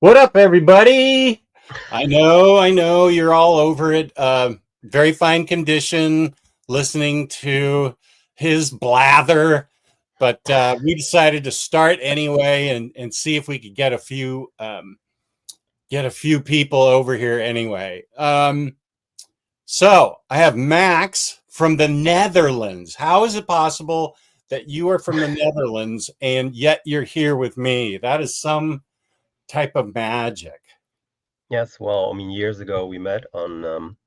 What up, everybody? I know you're all over it. Very fine condition, listening to his blather, but we decided to start anyway and see if we could get a few people over here anyway. So I have Max from the Netherlands. How is it possible that you are from the Netherlands and yet you're here with me? That is some type of magic. Yes, well, I mean, years ago we met on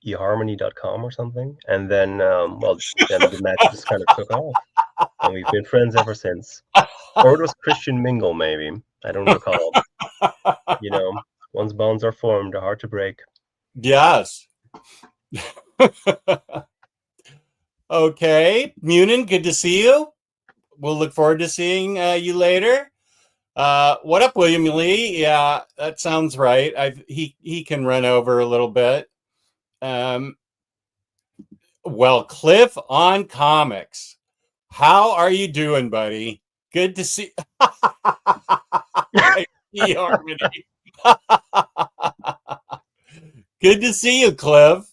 eharmony.com or something, and then, then the match just kind of took off, and we've been friends ever since. Or it was Christian Mingle, maybe. I don't recall. You know, once bonds are formed, they're hard to break. Yes. Okay, Munin, good to see you. We'll look forward to seeing you later. What up, William Lee? Yeah, that sounds right. He can run over a little bit. Well, Cliff on comics. How are you doing, buddy? Good to see. Harmony. Good to see you, Cliff.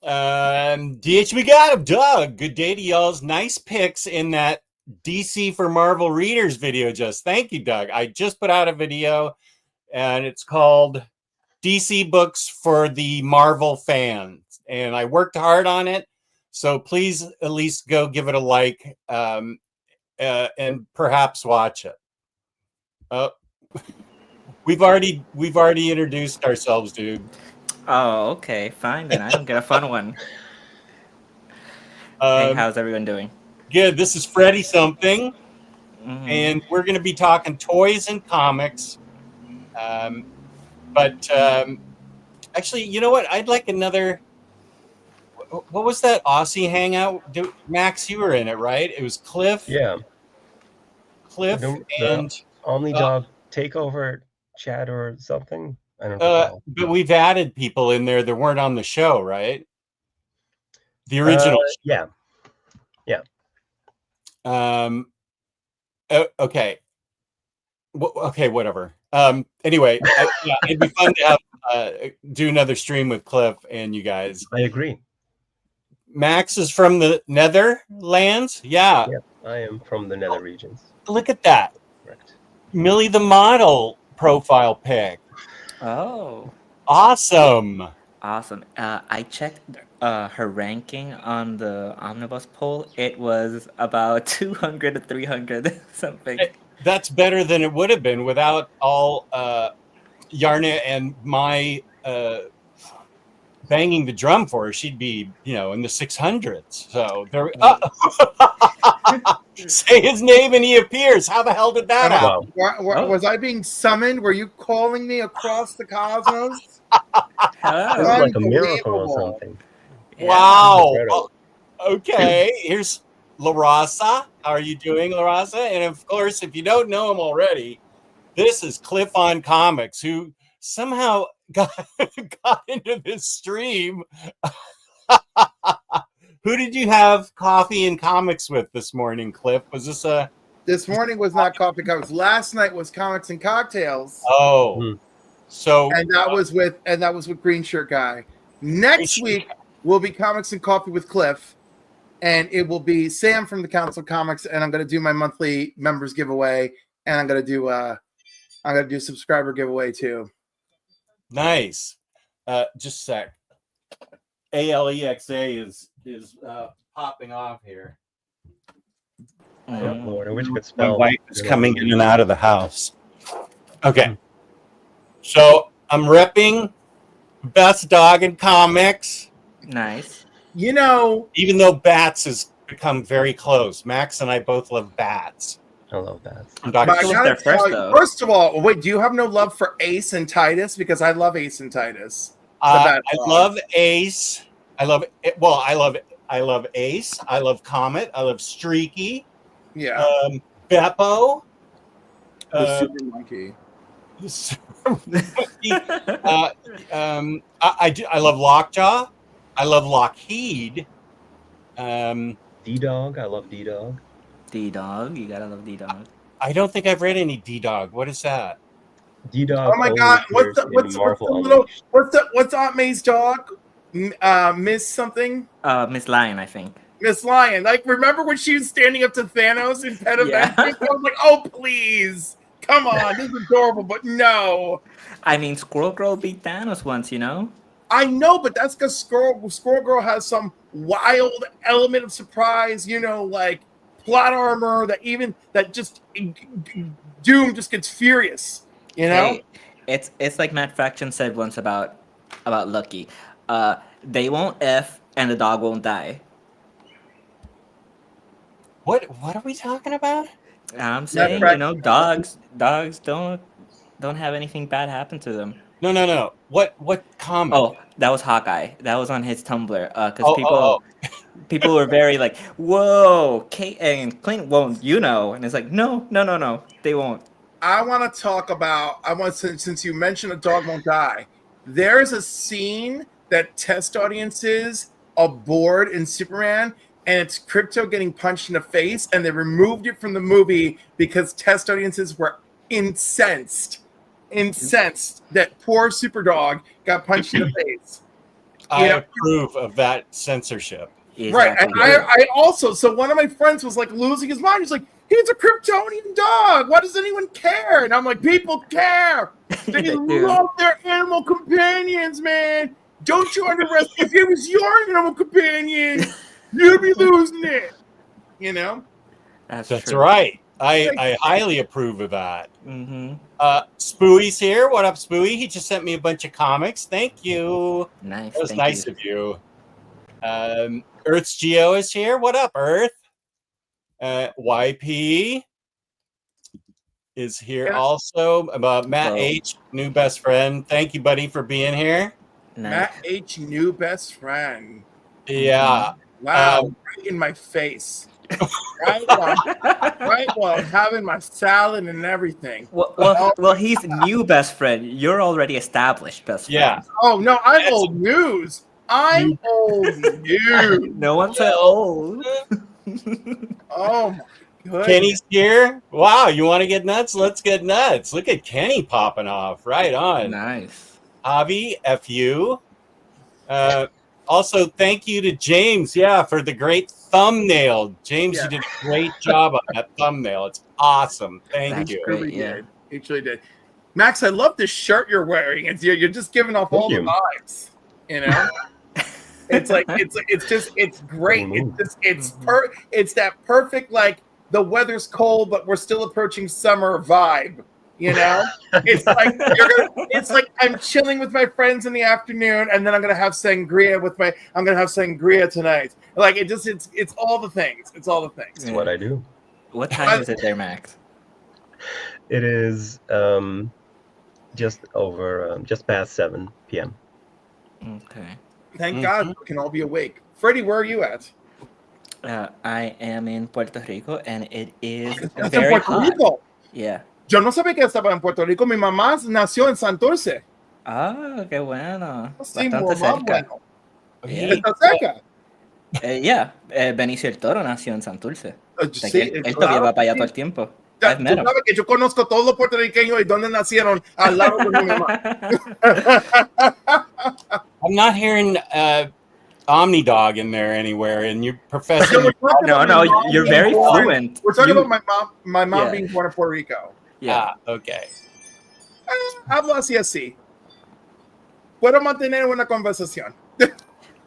DHB got him, Doug. Good day to y'all's. Nice picks in that DC for Marvel Readers video, Just. Thank you, Doug. I just put out a video, and it's called DC Books for the Marvel Fans. And I worked hard on it, so please at least go give it a like and perhaps watch it. We've already introduced ourselves, dude. Oh, okay, fine then. I don't get a fun one. Hey, how's everyone doing? Good. This is Freddie something, and we're going to be talking toys and comics. But actually, you know what? I'd like another. What was that Aussie hangout? Max, you were in it, right? It was Cliff. Yeah. Cliff and Omnidog takeover chat or something. I don't know. But we've added people in there that weren't on the show, right? The original. Yeah. Okay. Okay, whatever. Anyway, yeah, it'd be fun to have, do another stream with Cliff and you guys. I agree. Max is from the Netherlands. Yeah. Yep, I am from the Nether regions. Look at that. Correct. Millie the model profile pic. Oh. Awesome. I checked her ranking on the Omnibus poll. It was about 200 to 300 something. That's better than it would have been without all Yarna and my banging the drum for her. She'd be, in the 600s. So there. Say his name and he appears. How the hell did that happen? Was I being summoned? Were you calling me across the cosmos? It's like a miracle or something. Wow. Okay. Here's La Raza. How are you doing, La Raza? And of course, if you don't know him already, this is Cliff on Comics, who somehow got into this stream. Who did you have coffee and comics with this morning, Cliff? Was this a... This morning was not coffee and comics. Last night was comics and cocktails. Oh. So and that was with Green Shirt Guy. Next week will be comics and coffee with Cliff, and it will be Sam from the Council of Comics, and I'm going to do my monthly members giveaway, and I'm going to do a subscriber giveaway too. Nice. Just a sec. ALEXA is popping off here. My wife is coming in and out of the house. Okay. So I'm repping Best Dog in Comics. Nice. Even though Bats has become very close. Max and I both love Bats. I love Bats. First of all, wait, do you have no love for Ace and Titus? Because I love Ace and Titus. I love Ace. I love it. Well, I love Ace. I love Comet. I love Streaky. Yeah. Beppo. The Super Monkey. I love Lockjaw. I love Lockheed. D-Dog. I love D-Dog. D-Dog. You gotta love D-Dog. I don't think I've read any D-Dog. What is that? D-Dog Oh my only God! appears in Marvel Unleashed. What's Aunt May's dog? Miss something. Miss Lion, I think. Miss Lion. Like, remember when she was standing up to Thanos in Pet Yeah. Avengers? I was like, oh please, come on, this is adorable, but no. I mean, Squirrel Girl beat Thanos once, you know? I know, but that's because Squirrel Girl has some wild element of surprise, you know, like plot armor that just Doom just gets furious, you know? Hey, it's like Matt Fraction said once about Lucky. They won't F and the dog won't die. What are we talking about? I'm saying, you know, dogs don't have anything bad happen to them. No. What comic? Oh, that was Hawkeye. That was on his Tumblr. Because Oh. people were very like, whoa, Kate and Clint won't, you know. And it's like, no, they won't. I want to talk about, since you mentioned a dog won't die, there's a scene that test audiences aboard in Superman, and it's Crypto getting punched in the face, and they removed it from the movie because test audiences were incensed that poor Superdog got punched in the face. I approve of that censorship. Exactly. Right, and I also, so one of my friends was like losing his mind. He's like, he's a Kryptonian dog. Why does anyone care? And I'm like, people care. They love their animal companions, man. Don't you underestimate? If it was your animal companion, you'd be losing it. You know? That's That's true. right. I highly approve of that. Mm-hmm. Spooey's here. What up, Spooey? He just sent me a bunch of comics. Thank you. Nice. That was nice of you. Earth's Geo is here. What up, Earth? YP is here also. Matt H, new best friend. Thank you, buddy, for being here. Nice. Matt H, new best friend. Yeah. Wow, right in my face. right while I'm having my salad and everything. Well, he's new best friend. You're already established best friend. Yeah. Oh no, I'm old news. I'm old news. No one said old. Oh my goodness. Kenny's here. Wow, you want to get nuts? Let's get nuts. Look at Kenny popping off. Right on. Nice. Javi, FU. Also, thank you to James, for the great thumbnail. James, you did a great job on that thumbnail. It's awesome. Thank you. Great, He truly did. Max, I love this shirt you're wearing. You're just giving off all the vibes. You know, it's great. It's that perfect, like, the weather's cold, but we're still approaching summer vibe. You know, it's like I'm chilling with my friends in the afternoon, and then I'm gonna have sangria tonight. Like it's all the things. It's all the things. That's what I do. What time is it there, Max? It is just past 7 p.m. Okay. Thank God we can all be awake. Freddie, where are you at? I am in Puerto Rico, and it is That's very in Puerto hot. Rico. Yeah. Yo no sabía que estaba en Puerto Rico. Mi mamá nació en Santurce. Ah, qué bueno. Sí, Bastante cerca. bueno. Yeah. ¿Está cerca? Benicio el Toro nació en Santurce. Sí, Él todavía va para allá todo el tiempo. Ya, tú sabes que yo conozco todos los puertorriqueños y dónde nacieron al lado de mi mamá. I'm not hearing Omnidog in there anywhere, and you're professing. No, you're very fluent. We're talking about my mom being born in Puerto Rico. Yeah. Okay. Hablo así. Puedo mantener una conversación.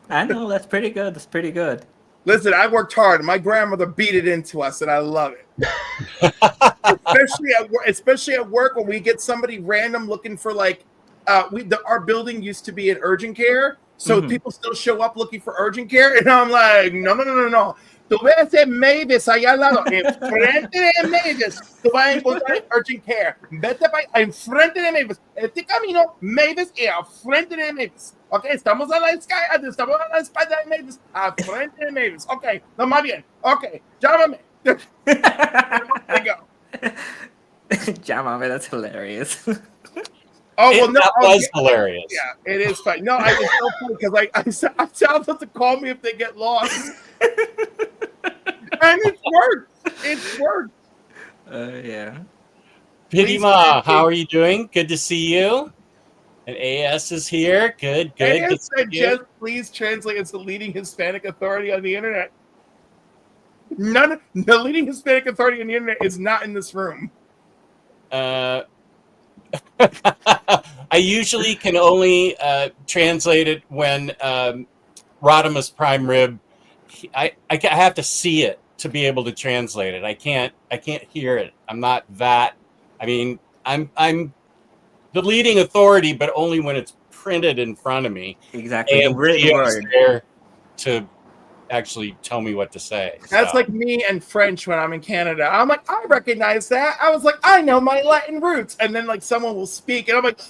I know, that's pretty good. That's pretty good. Listen, I worked hard. My grandmother beat it into us, and I love it. especially at work when we get somebody random looking for like, our building used to be in urgent care, so people still show up looking for urgent care, and I'm like, no. Tú ves ese Mavis allá al lado, enfrente de Mavis, tú vas a encontrar urgent care. Vete para enfrente de Mavis. Este camino, Mavis y al frente de Mavis. Ok, estamos a la espalda de Mavis, al frente de Mavis. Ok, no más bien. Ok, llámame. There you go. Llámame, that's hilarious. Oh, well, no. That was hilarious. Yeah, it is funny. No, it's so funny because I tell them to call me if they get lost. And it's worked. Yeah. Pidima, how are you doing? Good to see you. And AS is here. Good. AS said, Jess, please translate as the leading Hispanic authority on the internet. The leading Hispanic authority on the internet is not in this room. I usually can only translate it when Rodimus Prime Rib. I have to see it to be able to translate it. I can't hear it. I'm not that. I mean, I'm the leading authority, but only when it's printed in front of me. Exactly, the And written Gio's word. there to actually tell me what to say. That's so. like me and French when I'm in Canada. I'm like, I recognize that. I was like, I know my Latin roots. And then like someone will speak and I'm like,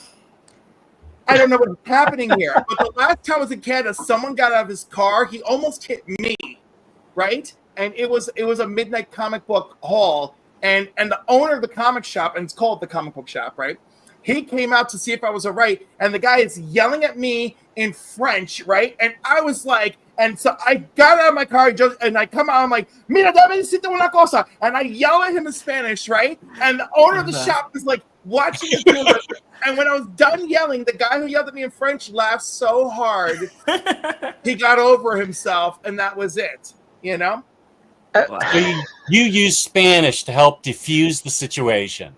I don't know what's happening here. But the last time I was in Canada, someone got out of his car. He almost hit me, right? And it was a midnight comic book haul. And the owner of the comic shop, and it's called the comic book shop, right? He came out to see if I was all right. And the guy is yelling at me in French, right? And I was like, and so I got out of my car and I come out, I'm like, mira, dame decirte una cosa. And I yell at him in Spanish, right? And the owner of the shop is like watching me do it. And when I was done yelling, the guy who yelled at me in French laughed so hard, he got over himself, and that was it, you know? Wow. So you use Spanish to help diffuse the situation.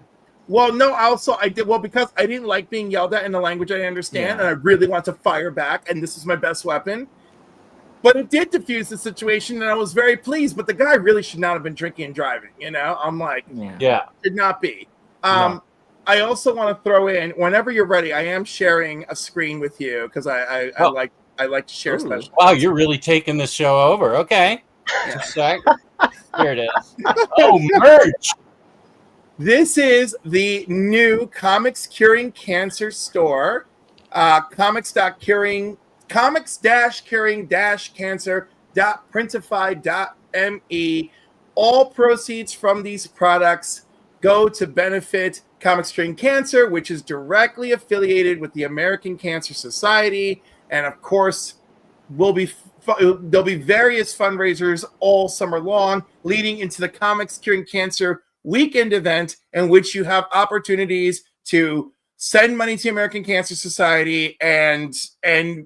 Well, no, also I did because I didn't like being yelled at in a language I understand, and I really want to fire back, and this is my best weapon. But it did diffuse the situation, and I was very pleased. But the guy really should not have been drinking and driving. You know, I'm like, should not be. No. I also want to throw in, whenever you're ready, I am sharing a screen with you because I like to share special. Wow, you're really taking this show over. Okay. Just a sec. Here it is. Oh, merch. This is the new Comics Curing Cancer store. Comics-curing-cancer.printify.me. All proceeds from these products go to benefit Comics Curing Cancer, which is directly affiliated with the American Cancer Society. And of course, there'll be various fundraisers all summer long, leading into the Comics Curing Cancer weekend event, in which you have opportunities to send money to the American Cancer Society and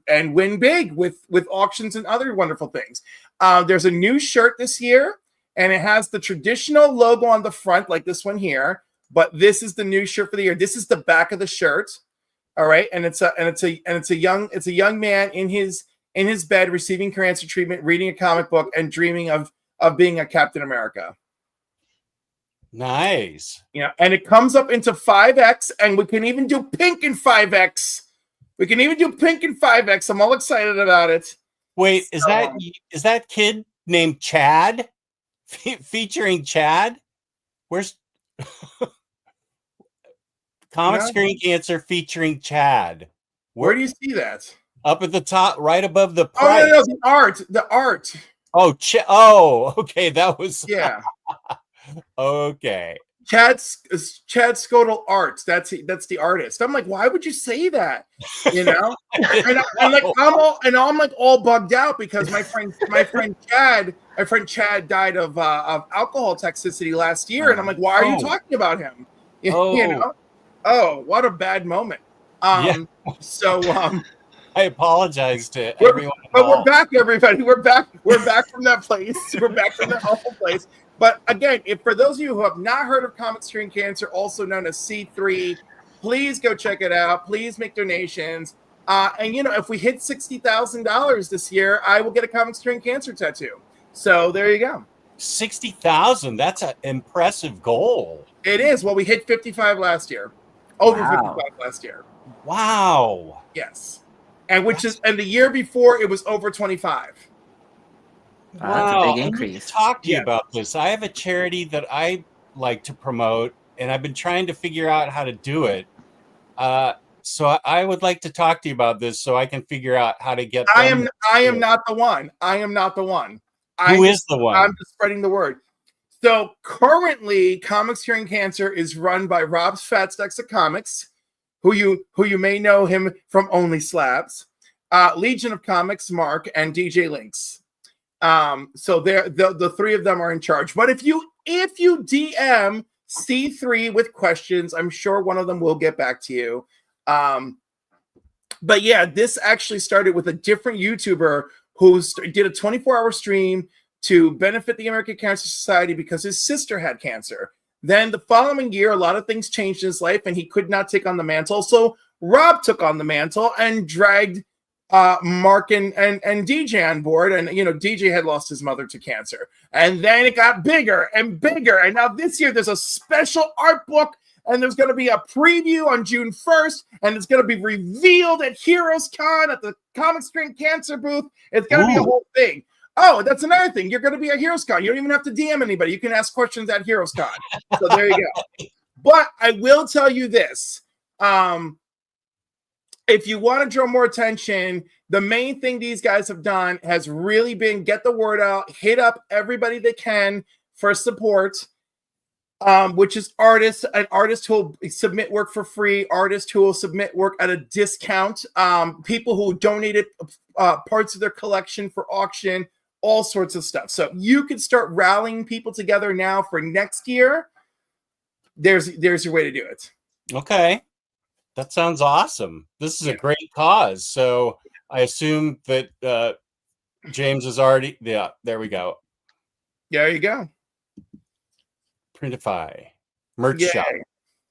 win big with auctions and other wonderful things. There's a new shirt this year, and it has the traditional logo on the front, like this one here. But this is the new shirt for the year. This is the back of the shirt, all right. And it's a young man in his bed receiving cancer treatment, reading a comic book, and dreaming of being a Captain America. Nice. Yeah, and it comes up into 5X, and we can even do pink in 5X. I'm all excited about it. Wait, is that kid named Chad? Featuring Chad? Where's Comics Curing Cancer featuring Chad? Where do you see that? Up at the top, right above the price. Oh, no, the art. Oh, okay, that was okay. Chad Scodel Arts. That's the artist. I'm like, why would you say that? You know, I'm like all bugged out because my friend Chad died of alcohol toxicity last year, and I'm like, why are you talking about him? You know, what a bad moment. So I apologize to everyone. But we're back, everybody. We're back from that place. We're back from that awful place. But again, for those of you who have not heard of Comics Curing Cancer, also known as C3, please go check it out. Please make donations. And if we hit $60,000 this year, I will get a Comics Curing Cancer tattoo. So there you go. 60,000. That's an impressive goal. It is. Well, we hit 55 last year. Over 55 last year. Wow. Yes. And the year before it was over 25. Wow, that's a big increase. I need to talk to you about this. I have a charity that I like to promote, and I've been trying to figure out how to do it. So I would like to talk to you about this so I can figure out how to get. I am not the one. Who is the one? I'm just spreading the word. So currently, Comics Curing Cancer is run by Rob's Fat Stacks of Comics, who you may know him from Only Slabs, Legion of Comics, Mark, and DJ Links. So the three of them are in charge. But if you DM C3 with questions. I'm sure one of them will get back to you. But yeah, this actually started with a different YouTuber who did a 24-hour stream to benefit the American Cancer Society because his sister had cancer. Then the following year, a lot of things changed in his life, and he could not take on the mantle. So Rob took on the mantle and dragged Mark and DJ on board. And, you know, DJ had lost his mother to cancer. And then it got bigger and bigger. And now this year, there's a special art book, and there's going to be a preview on June 1st, and it's going to be revealed at Heroes Con at the Comic Screen Cancer booth. It's going to be a whole thing. Oh, that's another thing. You're going to be at Heroes Con. You don't even have to DM anybody. You can ask questions at Heroes Con. So there you go. But I will tell you this. If you want to draw more attention, the main thing these guys have done has really been get the word out, hit up everybody they can for support, which is artists, an artist who will submit work for free, artists who will submit work at a discount, people who donated parts of their collection for auction, all sorts of stuff. So you can start rallying people together now for next year. There's your way to do it. Okay. That sounds awesome. This is a great cause. So I assume that James is already, there we go. There you go. Printify. Merch shop.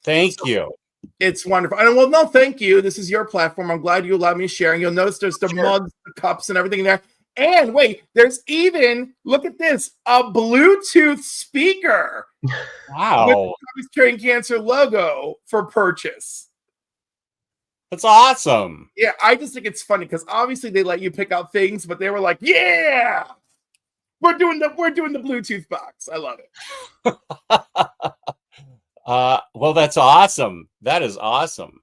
Thank you. It's wonderful. And well, no, thank you. This is your platform. I'm glad you allowed me sharing. You'll notice there's the mugs, the cups, and everything there. And wait, there's even, look at this, a Bluetooth speaker. Wow. With the Comics Curing Cancer logo for purchase. That's awesome. Yeah, I just think it's funny because obviously they let you pick out things, but they were like, yeah, we're doing the Bluetooth box. I love it. Well, that's awesome. That is awesome.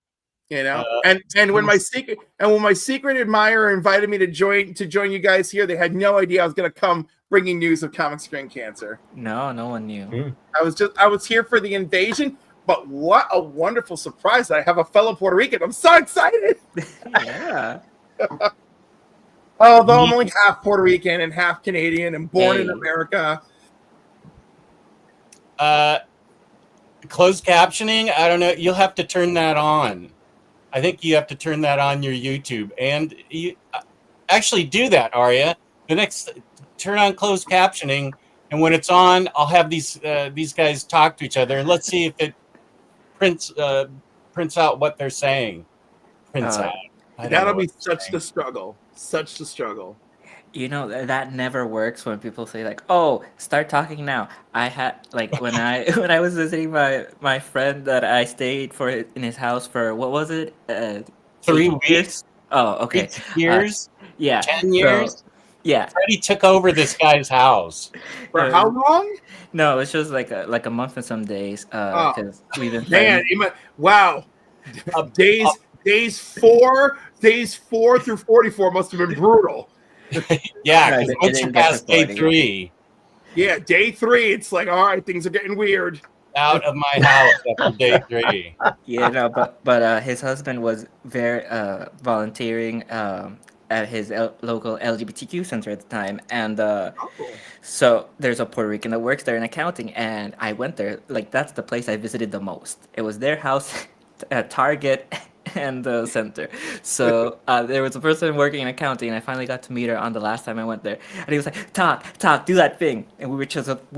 You know, and when my secret admirer invited me to join you guys here, they had no idea I was going to come bringing news of Comic Screen Cancer. No one knew. I was here for the invasion, but what a wonderful surprise that I have a fellow Puerto Rican. I'm so excited. Yeah. Although I'm only half Puerto Rican and half Canadian and born in America. Closed captioning, I don't know. You'll have to turn that on. I think you have to turn that on your YouTube, and you actually do that, Arya. Turn on closed captioning, and when it's on, I'll have these guys talk to each other, and let's see if it prints out what they're saying. That'll be such the struggle. Such the struggle. You know, that never works when people say like, "Oh, start talking now." I had like when I was visiting my friend that I stayed in his house for what was it? 3 weeks. Oh, okay. 8 years. 10 years. So, yeah. Freddie took over this guy's house. For how long? No, it's just like a month and some days. Because we've been friends. Wow. Days 4 through 44 must have been brutal. Yeah, because once you pass day 3. Yeah, day 3, it's like, all right, things are getting weird. Out of my house after day 3. Yeah, no, but his husband was very volunteering at his local LGBTQ center at the time, and so there's a Puerto Rican that works there in accounting, and I went there. Like that's the place I visited the most. It was their house, at Target, and the center. So there was a person working in accounting, and I finally got to meet her on the last time I went there. And he was like, talk, do that thing. And we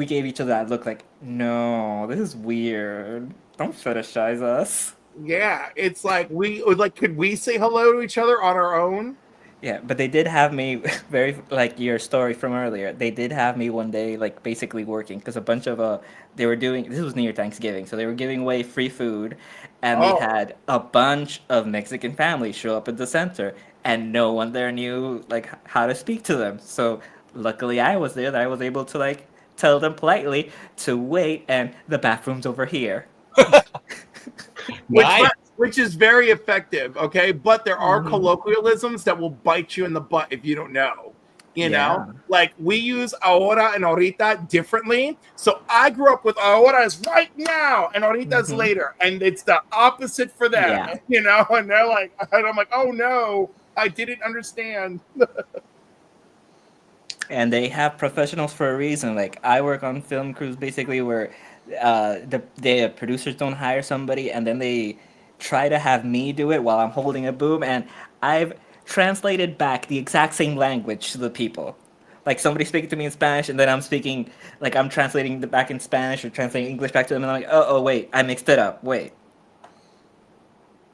gave each other that look like, no, this is weird. Don't fetishize us. Yeah, it's like could we say hello to each other on our own? Yeah, but they did have me very like your story from earlier. They did have me one day like basically working because a bunch of they were doing this was near Thanksgiving, so they were giving away free food, and they had a bunch of Mexican families show up at the center, and no one there knew like how to speak to them. So luckily I was there that I was able to like tell them politely to wait, and the bathroom's over here. Which is very effective, okay? But there are colloquialisms that will bite you in the butt if you don't know. You know? Like, we use ahora and ahorita differently. So I grew up with ahora is right now and ahorita is later. And it's the opposite for them, you know? And they're like, and I'm like, oh no, I didn't understand. And they have professionals for a reason. Like I work on film crews basically where the producers don't hire somebody and then they try to have me do it while I'm holding a boom, and I've translated back the exact same language to the people. Like somebody speaking to me in Spanish and then I'm speaking, like I'm translating the back in Spanish or translating English back to them, and I'm like, oh wait, I mixed it up. Wait.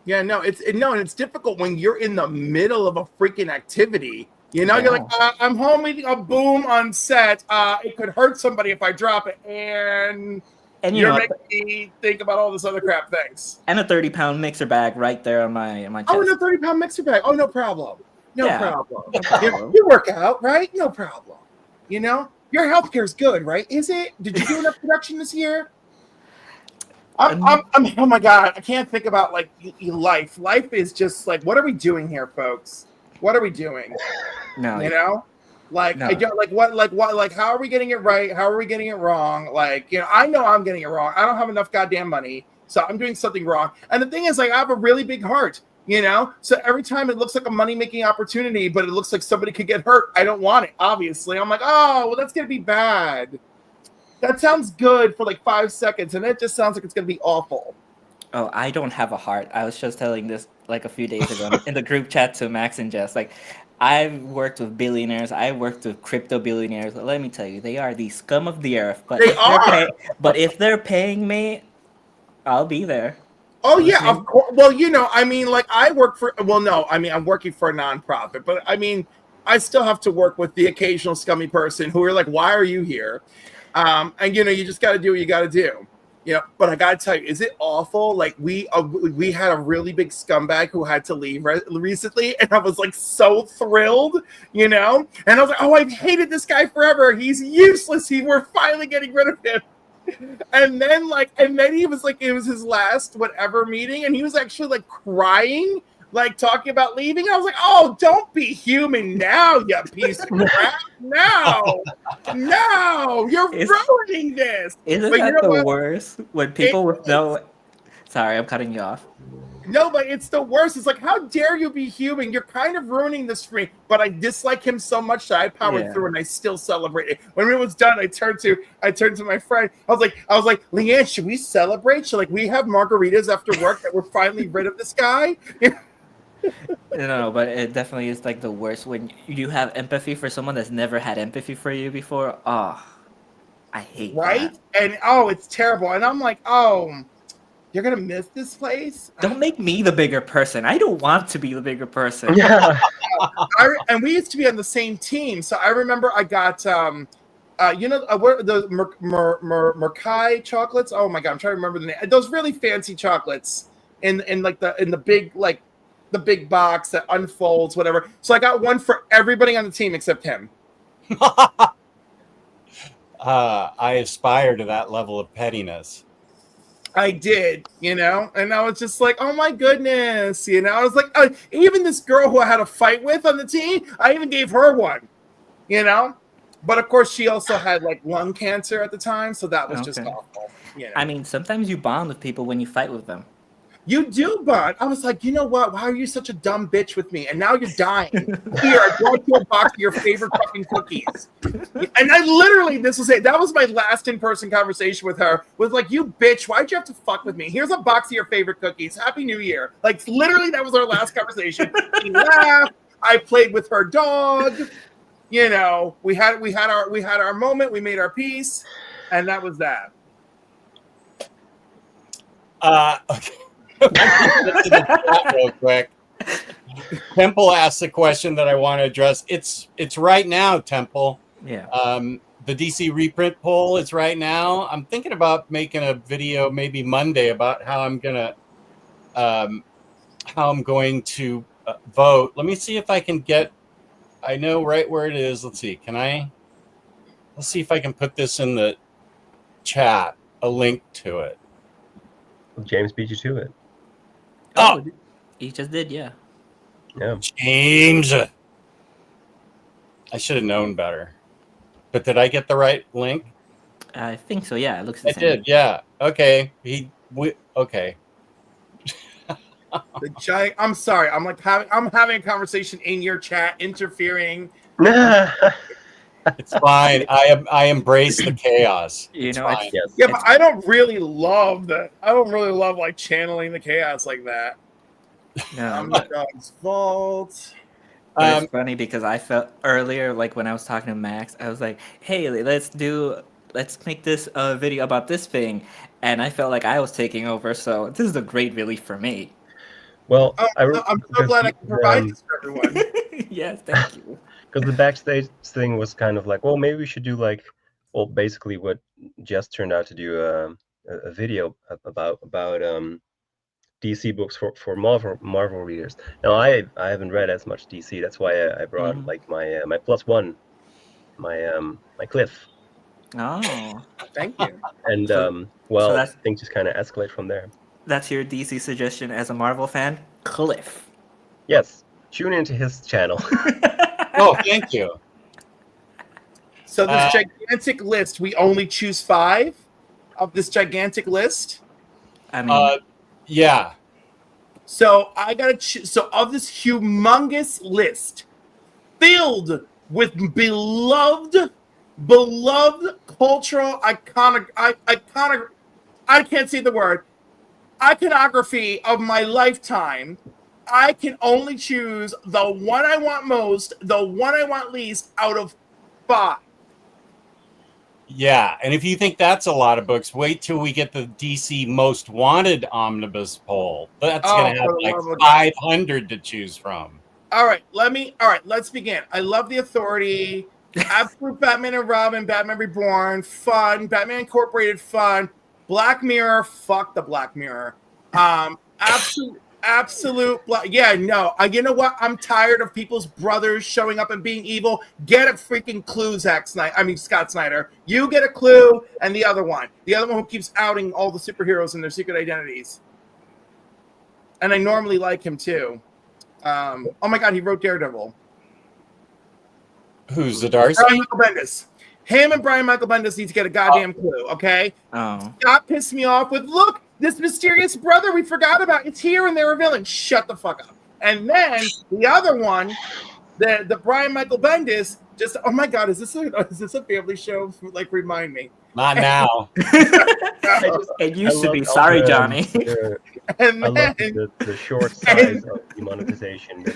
Yeah, no, and it's difficult when you're in the middle of a freaking activity. You know, you're like, I'm holding a boom on set. It could hurt somebody if I drop it, and you're making me think about all this other crap. Thanks. And a 30-pound mixer bag right there on my chest. Oh, and a 30-pound mixer bag. Oh, no problem. No Yeah. problem. You work out, right? No problem. You know, your healthcare is good, right? Is it? Did you do enough production this year? I'm oh my god, I can't think about like life. Life is just like, what are we doing here, folks? What are we doing? No, you know, like no. I don't like what how are we getting it right? How are we getting it wrong? Like, you know I'm getting it wrong. I don't have enough goddamn money, so I'm doing something wrong. And the thing is, like, I have a really big heart, you know, so every time it looks like a money-making opportunity, but it looks like somebody could get hurt, I don't want it. Obviously, I'm like, oh well, that's gonna be bad. That sounds good for like 5 seconds, and it just sounds like it's going to be awful. Oh, I don't have a heart. I was just telling this like a few days ago in the group chat to Max and Jess. Like, I've worked with billionaires. I've worked with crypto billionaires. Let me tell you, they are the scum of the earth. But if they're paying me, I'll be there. Oh, yeah, of course. Well, you know, I mean, like, I'm working for a nonprofit, but I mean, I still have to work with the occasional scummy person who are like, why are you here? And you know, you just got to do what you got to do. You know, but I got to tell you, is it awful? Like we had a really big scumbag who had to leave recently, and I was like so thrilled, you know. And I was like, oh, I've hated this guy forever. He's useless. We're finally getting rid of him. And then he was like, it was his last whatever meeting, and he was actually like crying, like talking about leaving. I was like, oh, don't be human now, you piece of crap. No, you're ruining this. Isn't that the worst? When people with no... Sorry, I'm cutting you off. No, but it's the worst. It's like, how dare you be human? You're kind of ruining this for me. But I dislike him so much that I powered through, and I still celebrate it. When it was done, I turned to my friend. I was like, Leanne, should we celebrate? Should we have margaritas after work that we're finally rid of this guy? No, but it definitely is like the worst when you have empathy for someone that's never had empathy for you before. Oh, I hate that. And it's terrible. And I'm like, you're gonna miss this place. Don't make me the bigger person. I don't want to be the bigger person. Yeah. And we used to be on the same team, so I remember I got where the Merkai chocolates. Oh my god, I'm trying to remember the name. Those really fancy chocolates in the big the big box that unfolds, whatever. So I got one for everybody on the team except him. I aspire to that level of pettiness. I did, you know, and I was just like, oh my goodness, you know, I was like, even this girl who I had a fight with on the team, I even gave her one, you know, but of course she also had like lung cancer at the time, so that was just awful. You know? I mean, sometimes you bond with people when you fight with them. You do, bud. I was like, you know what? Why are you such a dumb bitch with me? And now you're dying. Here, I brought you a box of your favorite fucking cookies. And I literally, this was it. That was my last in-person conversation with her. Was like, you bitch, why'd you have to fuck with me? Here's a box of your favorite cookies. Happy New Year. Like, literally, that was our last conversation. She laughed. I played with her dog. You know, we had our moment. We made our peace, and that was that. Okay. Real quick. Temple asked a question that I want to address. It's right now, Temple. Yeah. The DC reprint poll is right now. I'm thinking about making a video maybe Monday about how I'm going to vote. Let me see if I can get. I know right where it is. Let's see. Let's see if I can put this in the chat. A link to it. James beat you to it. Oh, he just did, yeah. Yeah. James. I should have known better. But did I get the right link? I think so, yeah. It looks the same. I did, yeah. Okay. Okay. The giant. I'm sorry. I'm having a conversation in your chat, interfering. It's fine. I embrace the chaos. You It's know, fine. Yes. Yeah, but I don't really love that. I don't really love like channeling the chaos like that. Omnidog's vault. But it's funny because I felt earlier, like when I was talking to Max, I was like, "Hey, let's make this video about this thing," and I felt like I was taking over. So this is a great relief for me. Well, Oh, I'm so glad I can provide this for everyone. Yes, thank you. because the backstage thing was kind of like, well, maybe we should do like, well, basically what Jess turned out to do a video about DC books for Marvel readers. Now I haven't read as much DC. That's why I brought Mhm. like my +1, my Cliff, Oh, Thank you. and So- well, that's- things just kind of escalate from there. that's your DC suggestion as a Marvel fan, Cliff. Yes, tune into his channel. Oh, thank you. So this gigantic list, we only choose 5 of this gigantic list. I mean, Yeah. So I gotta choose. So of this humongous list, filled with beloved cultural iconic. I can't say the word. Iconography of my lifetime. I can only choose the one I want most, the one I want least out of 5. Yeah. And if you think that's a lot of books, wait till we get the DC Most Wanted Omnibus poll. That's going to have for the like love of God. 500 to choose from. All right, let's begin. I love the Authority, absolute Batman and Robin, Batman Reborn, fun, Batman Incorporated, fun, Black Mirror, fuck the Black Mirror. Absolute black. Yeah, no. You know what? I'm tired of people's brothers showing up and being evil. Get a freaking clue, Scott Snyder. You get a clue, and the other one who keeps outing all the superheroes and their secret identities. And I normally like him too. Oh my God, he wrote Daredevil. Who's the Darcy? Brian Michael Bendis. Him and Brian Michael Bendis need to get a goddamn clue, okay? oh, Scott pissed me off with, look, this mysterious brother we forgot about. It's here and they're a villain. Shut the fuck up. And then the other one, the Brian Michael Bendis, just, oh my God, is this a family show? Like, remind me. Not now. it used to be. Sorry, Johnny. And I love then, the short size of demonetization.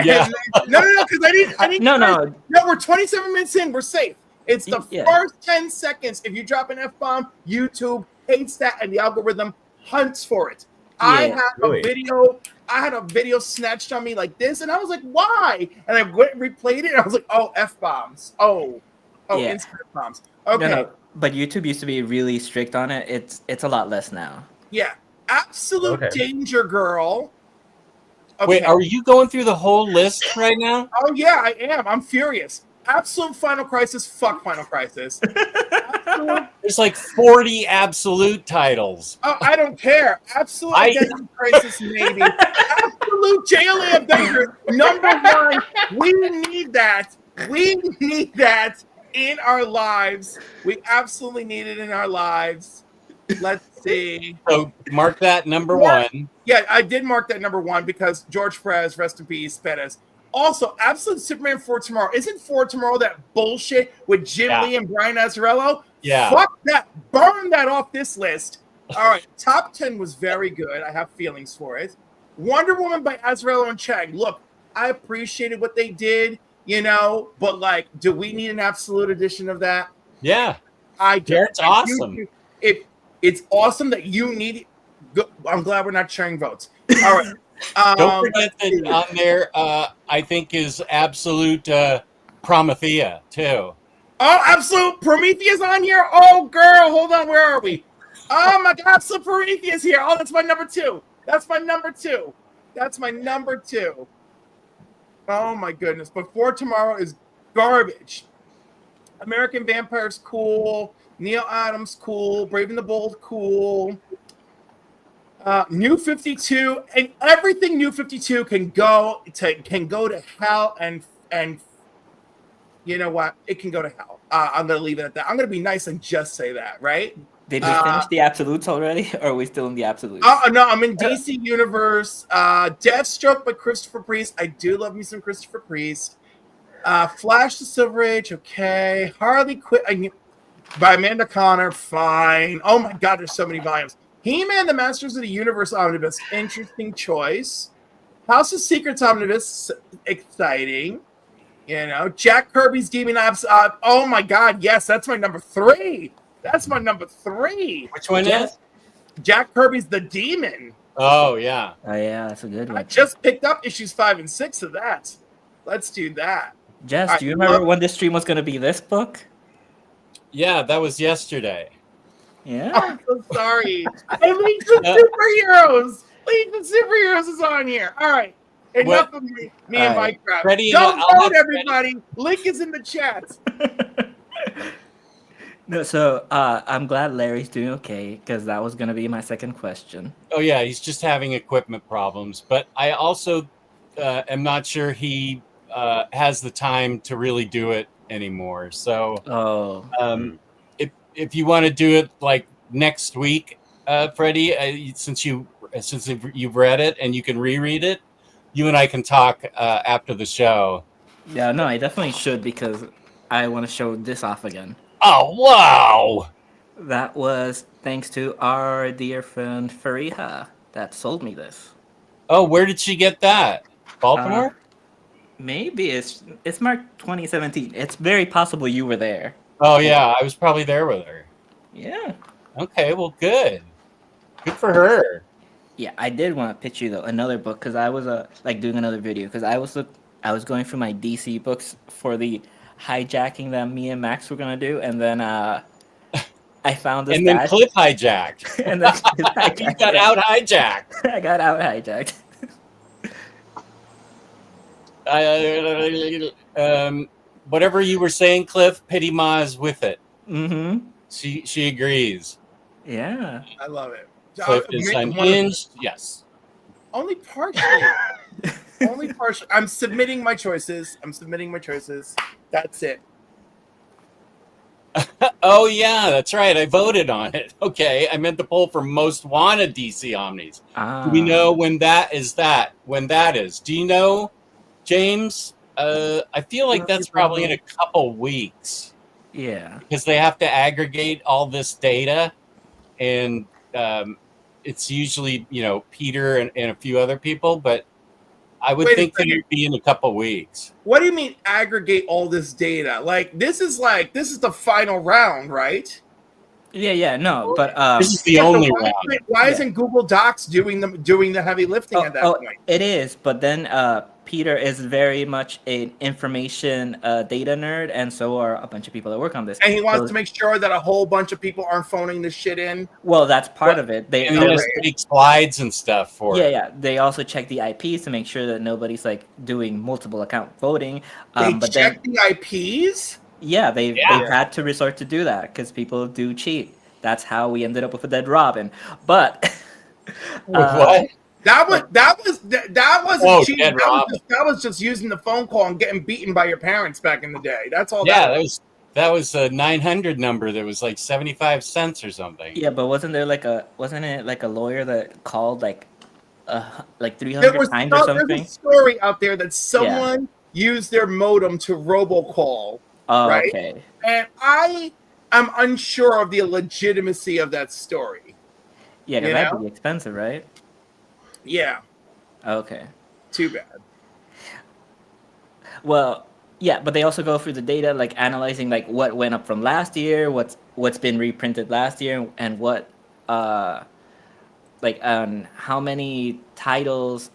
Yeah. no, because I need. No. We're 27 minutes in. We're safe. It's the first 10 seconds. If you drop an F-bomb, YouTube hates that, and the algorithm hunts for it. I had a video snatched on me like this, and I was like, why? And I went and replayed it, and I was like, oh, F-bombs. Instant F-bombs. Okay. No, but YouTube used to be really strict on it. It's a lot less now. Yeah. Absolute Danger Girl. Okay. Wait, are you going through the whole list right now? Oh, yeah, I am. I'm furious. Absolute Final Crisis. Fuck Final Crisis. There's like 40 absolute titles. Oh, I don't care. Absolute Identity Crisis, maybe. Absolute JLA Avengers. #1. We need that. We need that in our lives. We absolutely need it in our lives. Let's see. So mark that #1. Yeah, I did mark that #1 because George Perez, rest in peace, Perez. Also, Absolute Superman for Tomorrow. Isn't For Tomorrow that bullshit with Jim Lee and Brian Azzarello? Yeah. Fuck that. Burn that off this list. All right. Top 10 was very good. I have feelings for it. Wonder Woman by Azzarello and Chang. Look, I appreciated what they did, but like, do we need an absolute edition of that? Yeah. I do. It's awesome. It's awesome that you need it. I'm glad we're not sharing votes. All right. Don't forget that on there, I think, is Absolute Promethea, too. Oh, Absolute Prometheus on here? Oh, girl, hold on. Where are we? Oh, my God, Absolute Prometheus here. Oh, that's my #2. That's my number two. Oh, my goodness. But For Tomorrow is garbage. American Vampire's cool. Neil Adams, cool. Brave and the Bold, cool. New 52 and everything New 52 can go to hell and you know what? It can go to hell. I'm gonna leave it at that. I'm gonna be nice and just say that, right? Did we finish the absolutes already, or are we still in the absolutes? No, I'm in DC Universe. Deathstroke by Christopher Priest. I do love me some Christopher Priest. Flash the Silver Age, okay. Harley Quinn by Amanda Connor, fine. Oh my God, there's so many volumes. He-Man, the Masters of the Universe Omnibus, interesting choice. House of Secrets Omnibus, exciting. You know, Jack Kirby's Demon Ops. Oh my God, yes, that's my number 3. That's my number 3. Which one Jess? is? Jack Kirby's The Demon. Oh yeah. Oh yeah, that's a good I one. just picked up issues 5 and 6 of that. Let's do that. Jess, do you remember when this stream was going to be this book? Yeah, that was yesterday. Yeah. I'm so sorry. And Legion of Superheroes. Legion of Superheroes is on here. All right. Enough of me and Minecraft. Freddie, Don't I'll vote, have everybody. Link is in the chat. No, so I'm glad Larry's doing okay, because that was going to be my second question. Oh yeah, he's just having equipment problems. But I also am not sure he has the time to really do it anymore. So if you want to do it like next week, Freddie, since you've read it and you can reread it, you and I can talk after the show. Yeah, no, I definitely should, because I want to show this off again. Oh wow! That was thanks to our dear friend Fariha that sold me this. Oh, where did she get that? Baltimore? Maybe it's marked 2017. It's very possible you were there. Oh yeah, I was probably there with her. Yeah. Okay, well, good for her. Yeah, I did want to pitch you though another book, because I was like doing another video, because I was going through my DC books for the hijacking that me and Max were gonna do, and then I found this. And then Cliff hijacked. And then You got out hijacked. I got out hijacked. Whatever you were saying, Cliff, Pity Ma is with it. Mm-hmm. She agrees. Yeah. I love it. Cliff is unhinged. Yes. Only partially. Only partially. I'm submitting my choices. That's it. Oh yeah, that's right. I voted on it. Okay, I meant the poll for most wanted DC Omnis. Do we know when that is? Do you know, James? I feel like that's probably in a couple weeks. Yeah. Because they have to aggregate all this data, and it's usually Peter and a few other people, but I would think that it'd be in a couple weeks. What do you mean aggregate all this data? This is the final round, right? Yeah, no, but this is the only round. Why isn't Google Docs doing the heavy lifting at that point? It is, but then Peter is very much an information data nerd, and so are a bunch of people that work on this. And he wants to make sure that a whole bunch of people aren't phoning this shit in. Well, that's part of it. They just make slides and stuff for it. Yeah. They also check the IPs to make sure that nobody's doing multiple account voting. The IPs? Yeah, they've had to resort to do that because people do cheat. That's how we ended up with a dead Robin. But what? That wasn't cheating. That was just using the phone call and getting beaten by your parents back in the day. That's all. Yeah, that was a 900 number that was like 75 cents or something. Yeah, but wasn't it like a lawyer that called like 300 times or something? There's a story out there that someone used their modem to robocall. Oh, right? Okay. And I am unsure of the legitimacy of that story. Yeah, because that'd be expensive, right? Yeah. Okay. Too bad. Well, yeah, but they also go through the data, analyzing what went up from last year, what's been reprinted last year, and what how many titles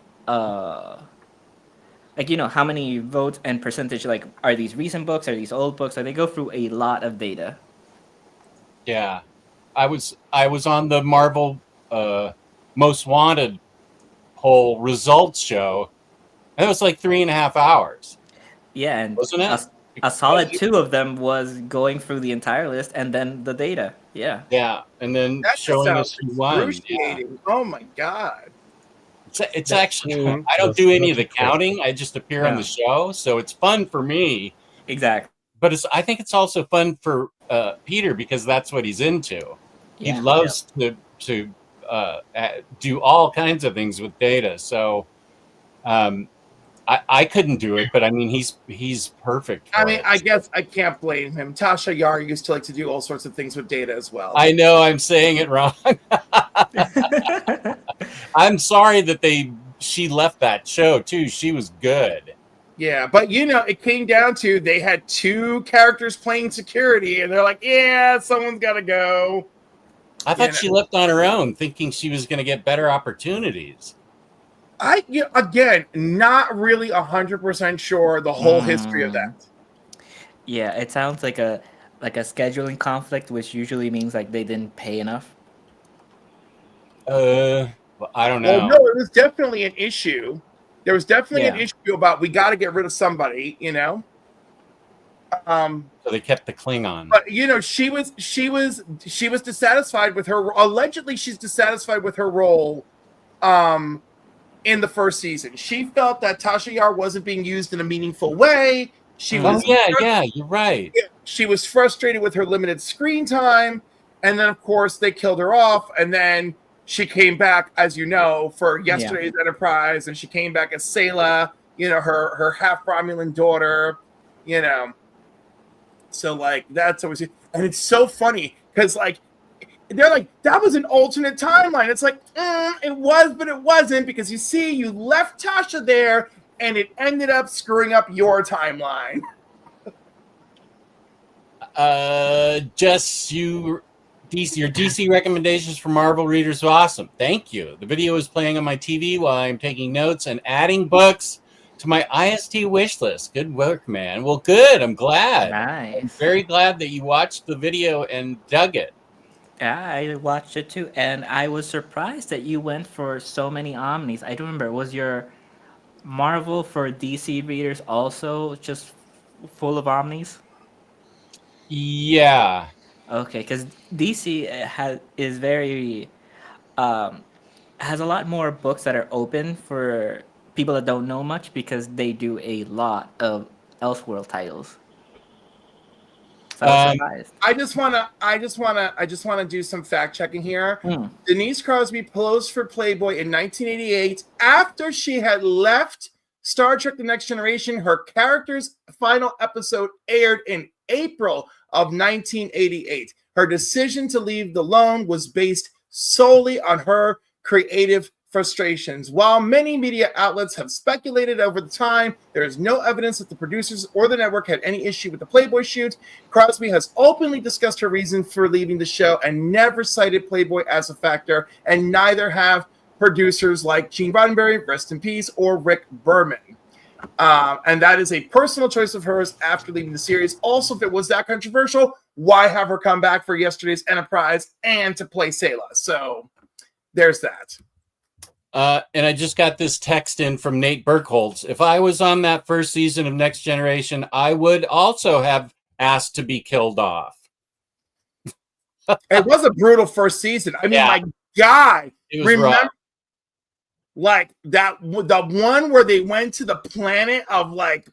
how many votes and percentage, are these recent books, are these old books? They go through a lot of data. Yeah. I was on the Marvel Most Wanted poll results show. And it was like 3.5 hours. Yeah, and wasn't it? A solid 2 of them was going through the entire list and then the data. Yeah. Yeah, and then showing us who won. Yeah. Oh my God. It's actually, I don't do any of the counting. I just appear on the show, so it's fun for me. Exactly. But I think it's also fun for Peter because that's what he's into. Yeah. He loves to do all kinds of things with data. So I couldn't do it, but I mean, he's perfect for I mean, it. I guess I can't blame him. Tasha Yar used to like to do all sorts of things with Data as well. I know I'm saying it wrong. I'm sorry that she left that show too. She was good. Yeah, but you know, it came down to they had 2 characters playing security, and they're like, "Yeah, someone's got to go." I thought she left on her own, thinking she was going to get better opportunities. Again, not really 100% sure the whole history of that. Yeah, it sounds like a scheduling conflict, which usually means like they didn't pay enough. Well, I don't know. Well, no, it was definitely an issue. There was definitely an issue about we got to get rid of somebody, you know. So they kept the Klingon. But you know, she was dissatisfied with her. Allegedly, she's dissatisfied with her role. In the first season, she felt that Tasha Yar wasn't being used in a meaningful way. She was. Yeah, you're right. She was frustrated with her limited screen time, and then of course they killed her off, and then she came back, as you know, for yesterday's Enterprise, and she came back as Sayla, you know, her half Romulan daughter, you know. So like that's always, and it's so funny because like they're like, that was an alternate timeline. It's like, it was, but it wasn't, because you see, you left Tasha there, and it ended up screwing up your timeline. Jess, your DC recommendations for Marvel readers are awesome. Thank you. The video is playing on my TV while I'm taking notes and adding books to my IST wish list. Good work, man. Well, good. I'm glad. Nice. I'm very glad that you watched the video and dug it. Yeah, I watched it too, and I was surprised that you went for so many Omnis. I don't remember. Was your Marvel for DC readers also just full of Omnis? Yeah. Okay, because DC is very has a lot more books that are open for people that don't know much, because they do a lot of Elseworld titles. So I was surprised. I just wanna do some fact checking here. Denise Crosby posed for Playboy in 1988 after she had left Star Trek: The Next Generation. Her character's final episode aired in April of 1988. Her decision to leave the loan was based solely on her creative frustrations. While many media outlets have speculated over the time, there is no evidence that the producers or the network had any issue with the Playboy shoot. Crosby has openly discussed her reason for leaving the show and never cited Playboy as a factor, and neither have producers like Gene Roddenberry, rest in peace, or Rick Berman. And that is a personal choice of hers after leaving the series. Also, if it was that controversial, why have her come back for yesterday's Enterprise and to play Sayla? So there's that. And I just got this text in from Nate Burkholz. If I was on that first season of Next Generation, I would also have asked to be killed off. It was a brutal first season. I mean, my God, remember rough. Like that, the one where they went to the planet of like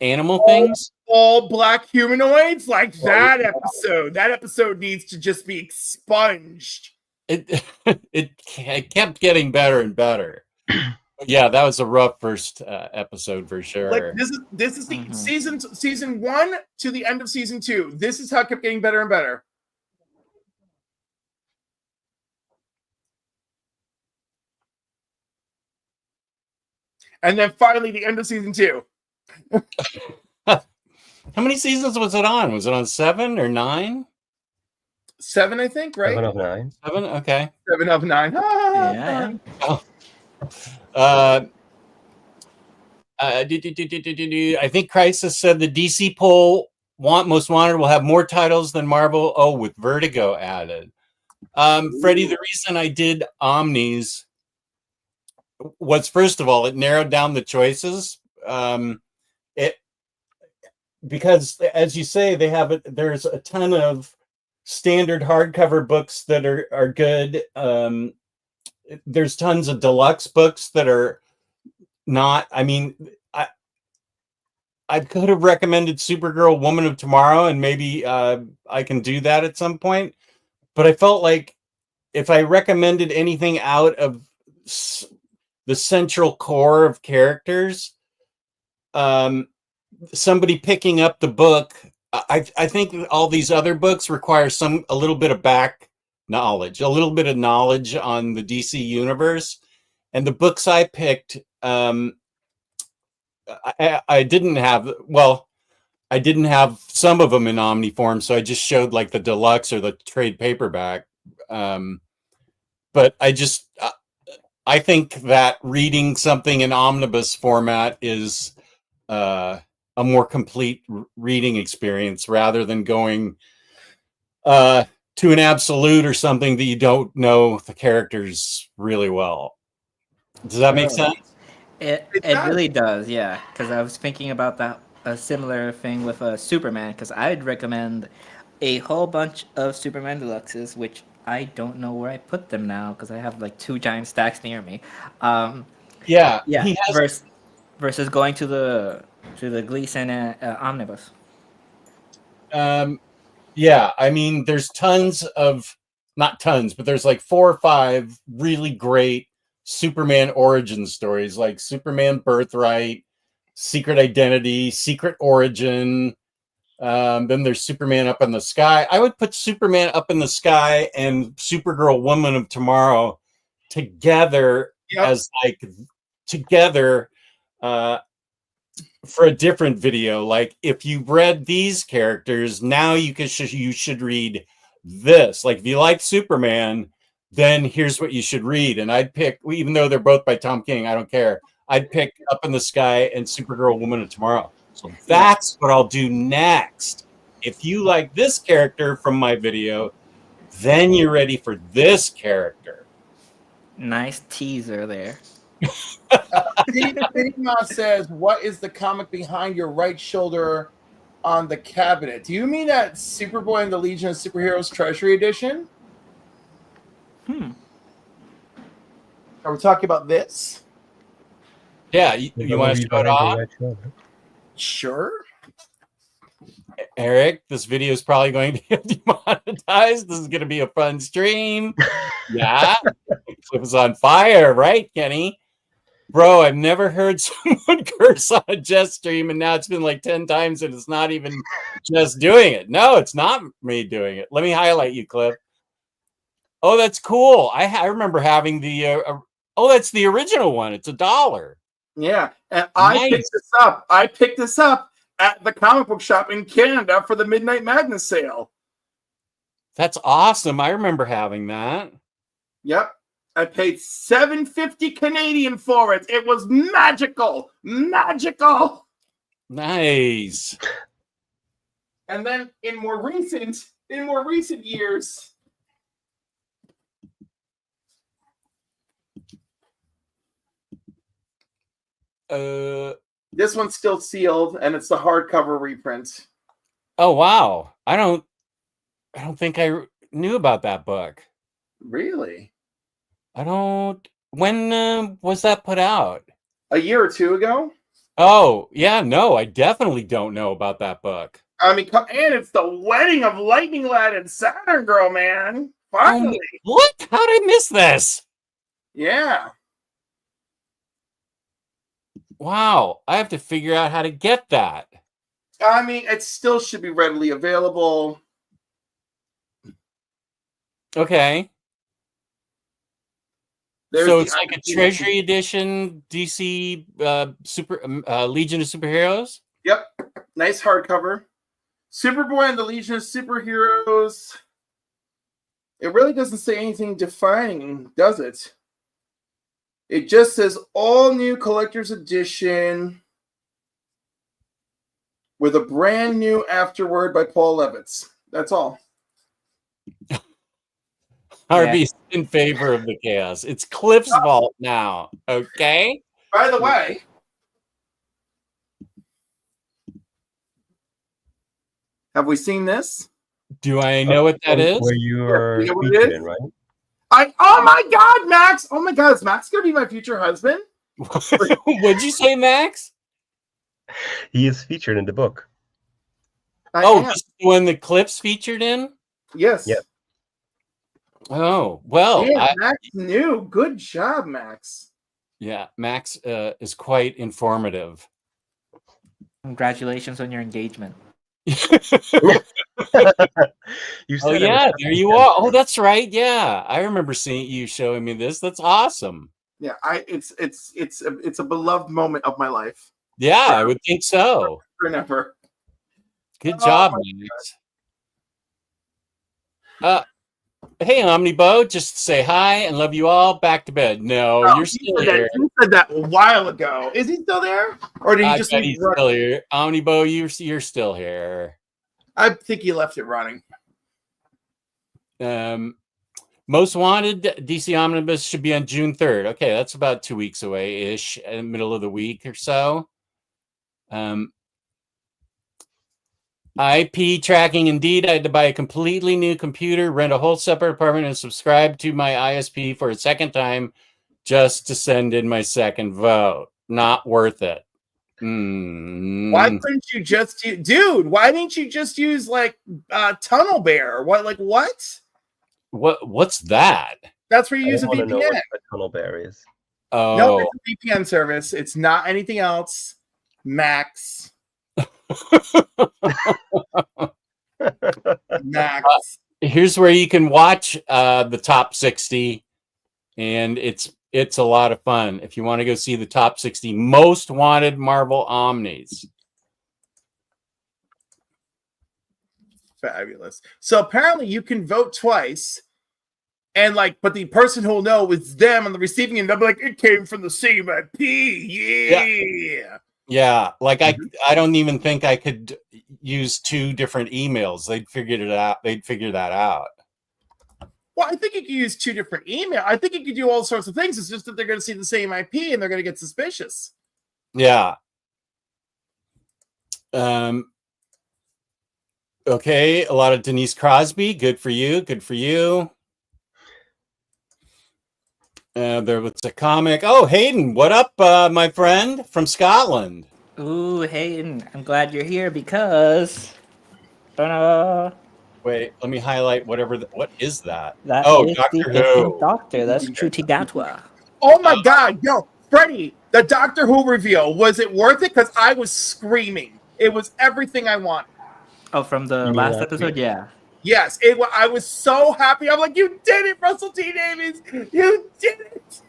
animal things, all black humanoids, like that episode. That episode needs to just be expunged. It kept getting better and better. Yeah, that was a rough first episode for sure. Like this is the season 1 to the end of season 2. This is how it kept getting better and better. And then finally the end of season 2. How many seasons was it on? Was it on 7 or 9? 7, I think, right? 7 of 9. 7, okay. 7 of 9. Yeah. Oh. I think Crisis said the DC poll most wanted will have more titles than Marvel. Oh, with Vertigo added. Freddie, the reason I did Omnis was, first of all, it narrowed down the choices. Because as you say, there's a ton of standard hardcover books that are good. There's tons of deluxe books that are not. I mean, I could have recommended Supergirl, Woman of Tomorrow, and maybe I can do that at some point. But I felt like if I recommended anything out of the central core of characters. Somebody picking up the book, I think all these other books require a little bit of back knowledge, a little bit of knowledge on the DC universe. And the books I picked, I didn't have, well, I didn't have some of them in Omni form, so I just showed like the deluxe or the trade paperback. But I think that reading something in omnibus format is a more complete reading experience rather than going to an absolute or something that you don't know the characters really well. Does that make sense? It really does, yeah. Because I was thinking about that a similar thing with Superman. Because I'd recommend a whole bunch of Superman deluxes, which I don't know where I put them now because I have like 2 giant stacks near me. Yeah. He has versus going to the Gleason omnibus. Yeah, I mean, there's not tons, but there's like 4 or 5 really great Superman origin stories, like Superman Birthright, Secret Identity, Secret Origin. Then there's Superman Up in the Sky. I would put Superman Up in the Sky and Supergirl Woman of Tomorrow together as like together for a different video. Like if you read these characters, now you should read this. Like if you like Superman, then here's what you should read. And I'd pick, even though they're both by Tom King, I don't care. I'd pick Up in the Sky and Supergirl Woman of Tomorrow. So that's what I'll do next. If you like this character from my video, then you're ready for this character. Nice teaser there. Sigma says, "What is the comic behind your right shoulder on the cabinet? Do you mean that Superboy and the Legion of Superheroes Treasury Edition? Are we talking about this? Yeah, you want to show it off? Sure. Eric, this video is probably going to get demonetized. This is going to be a fun stream. Yeah. Clip is on fire, right, Kenny? Bro, I've never heard someone curse on a Jess stream, and now it's been like 10 times, and it's not even Jess doing it. No, it's not me doing it. Let me highlight you, Clip. Oh, that's cool. I remember having the... oh, that's the original one. It's $1. Yeah, and I picked this up. I picked this up at the comic book shop in Canada for the Midnight Madness sale. That's awesome. I remember having that. Yep. I paid $7.50 Canadian for it. It was magical. Magical. Nice. And then in more recent years, this one's still sealed, and it's the hardcover reprint. Oh wow! I don't think I knew about that book. Really? I don't. When was that put out? A year or 2 ago. Oh yeah, no, I definitely don't know about that book. I mean, and it's the wedding of Lightning Lad and Saturn Girl, man. Finally. What? How did I miss this? Yeah. Wow, I have to figure out how to get that. I mean, it still should be readily available. Okay. So it's like a Treasury Edition DC Legion of Superheroes? Yep. Nice hardcover. Superboy and the Legion of Superheroes. It really doesn't say anything defining, does it? It just says all new collector's edition with a brand new afterword by Paul Levitz. That's all. Harvey's in favor of the chaos. It's Cliff's vault now. Okay. By the way, have we seen this? Do I know what that is? Where you are You know what it is? right? Oh my God, Max! Oh my God, is Max gonna be my future husband? What'd you say, Max? He is featured in the book. This is the one that Cliff's featured in? Yes. Yeah. Oh, well. Yeah, Max knew. Good job, Max. Yeah, Max is quite informative. Congratulations on your engagement. You Oh said it yeah, was there you are. Oh, that's right. Yeah, I remember seeing you showing me this. That's awesome. Yeah, it's a beloved moment of my life. Yeah, I would think so. Forever. Good job, Max. Hey, Omnibo, just say hi and love you all. Back to bed. No, you're still here. He said that a while ago. Is he still there, or did he I just bet leave he's running? still here. Omnibo, you're still here. I think he left it running. Most Wanted DC Omnibus should be on June 3rd. Okay, that's about 2 weeks away ish, in the middle of the week or so. IP tracking, indeed. I had to buy a completely new computer, rent a whole separate apartment, and subscribe to my ISP for a second time just to send in my second vote. Not worth it. Why couldn't you just dude? Why didn't you just use like TunnelBear? What what? What's that? That's where you I use a want to know VPN. what a TunnelBear is. Oh, No, it's a VPN service. It's not anything else. Max. Max. Here's where you can watch the top 60, and it's a lot of fun if you want to go see the top 60 most wanted Marvel Omnis. Fabulous. So apparently you can vote twice, and like, but the person who'll know is them on the receiving end. They'll be like, it came from the same IP. Yeah. Yeah, like I don't even think I could use 2 different emails. They'd figured it out. They'd figure that out. Well, I think you could use 2 different email. I think you could do all sorts of things. It's just that they're going to see the same IP and they're going to get suspicious. Yeah. Okay, a lot of Denise Crosby. Good for you. Good for you. There was a comic. Oh, Hayden, what up, my friend from Scotland? Ooh, Hayden, I'm glad you're here because. Wait, let me highlight whatever. What is that? That Oh, is Doctor the Who. Doctor. That's Truti Gatwa. Oh my God. Yo, Freddie, the Doctor Who reveal, was it worth it? Because I was screaming. It was everything I wanted. Oh, from the last episode? Yeah. Yes, I was so happy. I'm like, you did it, Russell T. Davies. You did it.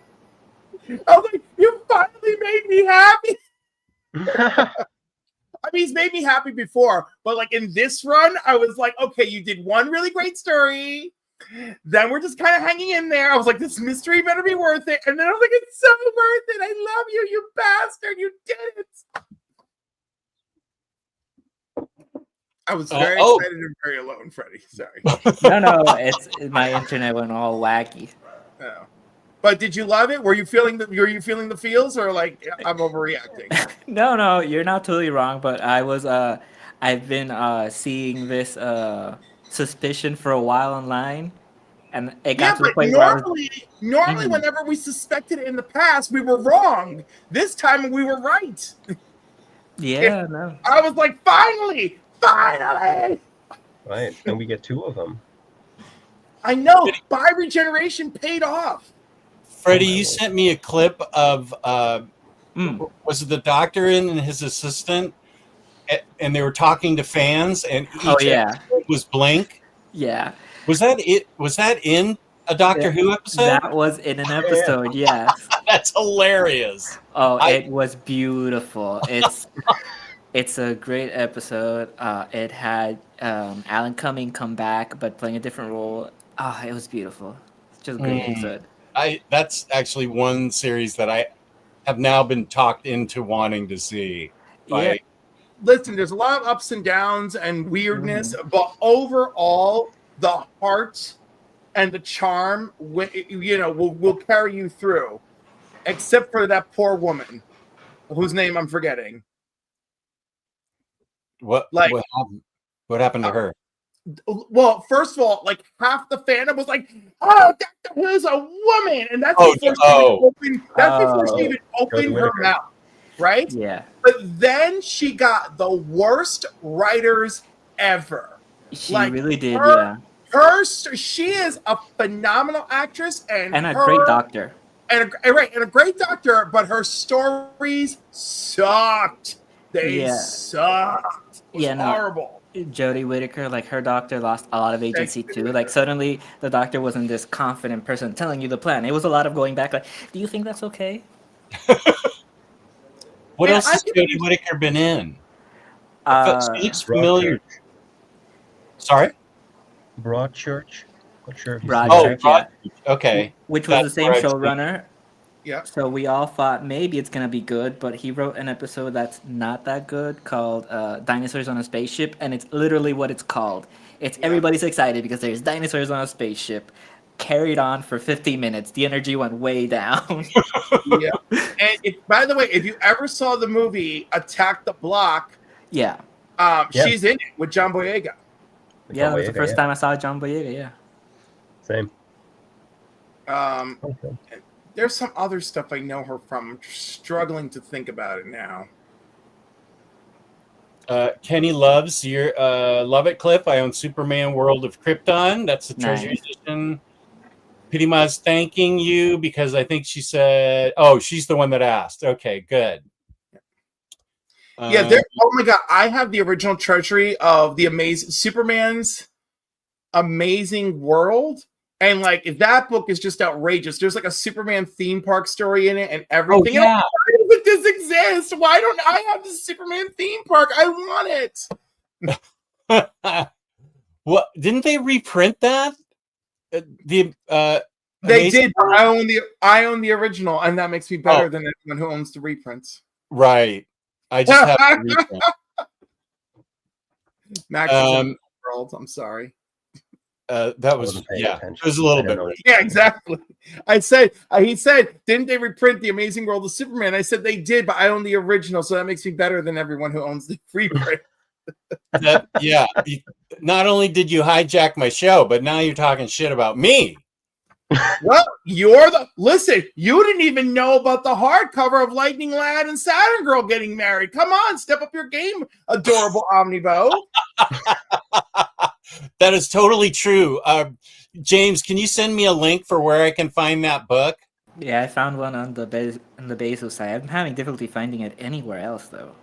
I was like, you finally made me happy. I mean, he's made me happy before, but like in this run, I was like, okay, you did one really great story. Then we're just kind of hanging in there. I was like, this mystery better be worth it. And then I was like, it's so worth it. I love you, you bastard. You did it. I was very excited and very alone, Freddie. Sorry. No, it's my internet went all wacky. Oh. But did you love it? Were you feeling the feels, or like I'm overreacting? No, you're not totally wrong. But I was I've been seeing this suspicion for a while online, and it got to the point where normally whenever we suspected it in the past, we were wrong. This time we were right. No. I was like, finally. Right, and we get 2 of them. I know. By regeneration paid off. Freddie, you sent me a clip of was it the Doctor and his assistant, and they were talking to fans, and each episode was Blink. Yeah. Was that it? Was that in a Doctor Who episode? That was in an episode. Yes. That's hilarious. Oh, it was beautiful. It's a great episode. It had Alan Cumming come back, but playing a different role. It was beautiful. It's just a great episode. That's actually one series that I have now been talked into wanting to see. Yeah. Listen, there's a lot of ups and downs and weirdness, but overall, the heart and the charm, will carry you through. Except for that poor woman, whose name I'm forgetting. What happened? What happened to her? Well, first of all, like half the fandom was like, "Oh, Doctor Who's a woman," and that's before she even opened her mouth, right? Yeah. But then she got the worst writers ever. She really did. She is a phenomenal actress and a great doctor. and a great doctor, but her stories sucked. They sucked. It was horrible. Jodie Whittaker, like her doctor lost a lot of agency too. Like suddenly the doctor wasn't this confident person telling you the plan. It was a lot of going back like, do you think that's okay? What else has Jodie Whittaker been in? She looks familiar. Sorry? Broadchurch. Not sure if you Broadchurch, Broadchurch. Okay. Which was the same showrunner. Yeah. So we all thought maybe it's gonna be good, but he wrote an episode that's not that good called "Dinosaurs on a Spaceship," and it's literally what it's called. It's everybody's excited because there's dinosaurs on a spaceship. Carried on for 50 minutes. The energy went way down. Yeah. And by the way, if you ever saw the movie Attack the Block, she's in it with John Boyega. Yeah, that was the first time I saw John Boyega. Yeah. Same. There's some other stuff I know her from. I'm struggling to think about it now. Kenny loves your love it, Cliff. I own Superman World of Krypton. That's the treasure edition. Pity Ma's thanking you because I think she said, oh, she's the one that asked. Okay, good. Yeah, oh my god, I have the original treasury of the amazing Superman's Amazing World. And like, if that book is just outrageous, there's like a Superman theme park story in it and everything. Oh, yeah. Why doesn't this exist? Why don't I have the Superman theme park? I want it. Well, didn't they reprint that? They did, but I own the original, and that makes me better than anyone who owns the reprints. Right. I just have the reprint. Max World, I'm sorry. That was it was a little bit. Yeah, exactly. He said, didn't they reprint the Amazing World of Superman? I said they did, but I own the original, so that makes me better than everyone who owns the reprint. Not only did you hijack my show, but now you're talking shit about me. Well, you didn't even know about the hardcover of Lightning Lad and Saturn Girl getting married. Come on, step up your game, adorable Omnibo. That is totally true. James, can you send me a link for where I can find that book? Yeah, I found one on the Bezos site. I'm having difficulty finding it anywhere else, though.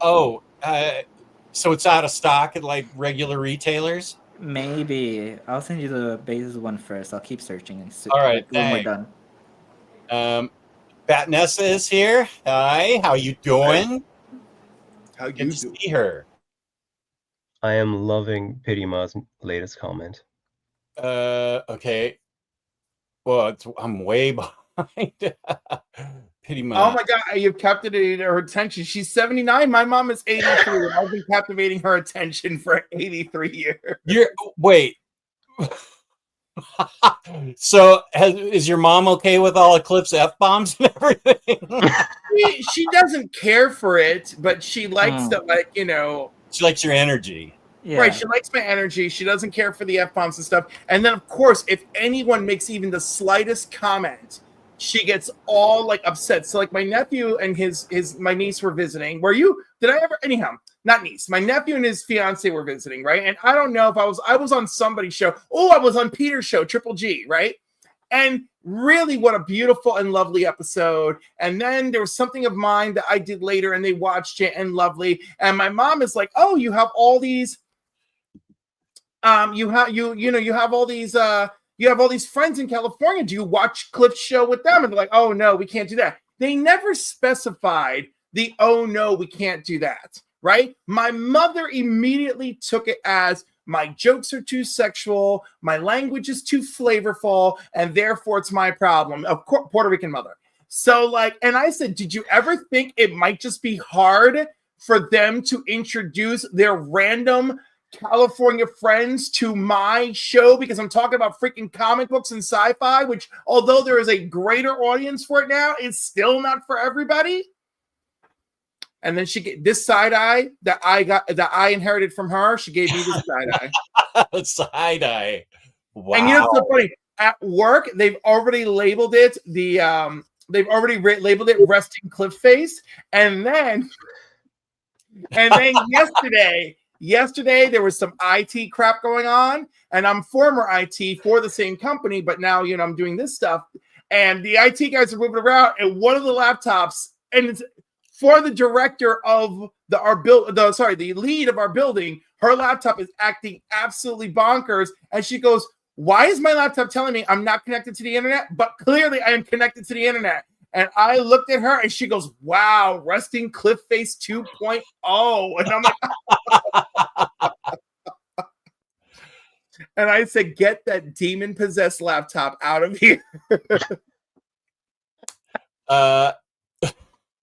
Oh, so it's out of stock at like regular retailers? Maybe. I'll send you the Bezos one first. I'll keep searching. All right, when we're done. Batnessa is here. Hi, how you doing? How you Good to see her. I am loving Pity Ma's latest comment. Okay. Well, I'm way behind. Pity Ma. Oh my god, you've captivated her attention. She's 79. My mom is 83. I've been captivating her attention for 83 years. Wait. So is your mom okay with all Eclipse F-bombs and everything? she doesn't care for it, but she likes to, she likes your energy. Yeah. Right, she likes my energy. She doesn't care for the F-bombs and stuff. And then, of course, if anyone makes even the slightest comment, she gets all like upset. So like my nephew and my niece were visiting. Anyhow, not niece. My nephew and his fiance were visiting, right? And I don't know if I was on somebody's show. Oh, I was on Peter's show, Triple G, right? And really, what a beautiful and lovely episode. And then there was something of mine that I did later, and they watched it, and lovely. And my mom is like, "Oh, you have all these, you have all these friends in California. Do you watch Cliff's show with them?" And they're like, "Oh no, we can't do that." They never specified the "oh no, we can't do that." Right? My mother immediately took it as, my jokes are too sexual, my language is too flavorful, and therefore it's my problem. Of course, Puerto Rican mother. So and I said, did you ever think it might just be hard for them to introduce their random California friends to my show? Because I'm talking about freaking comic books and sci-fi, which, although there is a greater audience for it now, it's still not for everybody. And then she get this side eye that I inherited from her. She gave me this side eye. Side eye. Wow. And you know what's so funny? At work, they've already labeled it labeled it resting Cliff face. And then yesterday there was some IT crap going on, and I'm former IT for the same company, but now I'm doing this stuff. and the IT guys are moving around, and one of the laptops, and it's for the director of the lead of our building, her laptop is acting absolutely bonkers, and she goes, "Why is my laptop telling me I'm not connected to the internet? But clearly I am connected to the internet." And I looked at her, and she goes, "Wow, resting cliff face 2.0." And I'm like, and I said, "Get that demon possessed laptop out of here."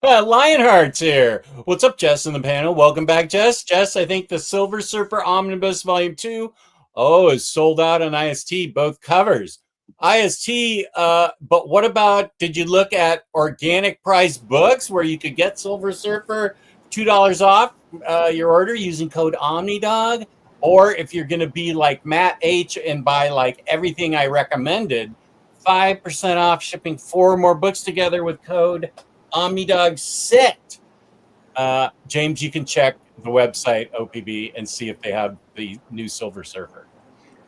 Lionheart's here. What's up, Jess in the panel? Welcome back, Jess. Jess, I think the Silver Surfer Omnibus Volume 2 is sold out on IST, both covers. IST, but what about, did you look at organic price books where you could get Silver Surfer $2 off your order using code Omnidog? Or if you're going to be like Matt H and buy like everything I recommended, 5% off shipping 4 more books together with code Omnidog sit. James, you can check the website OPB and see if they have the new Silver Surfer.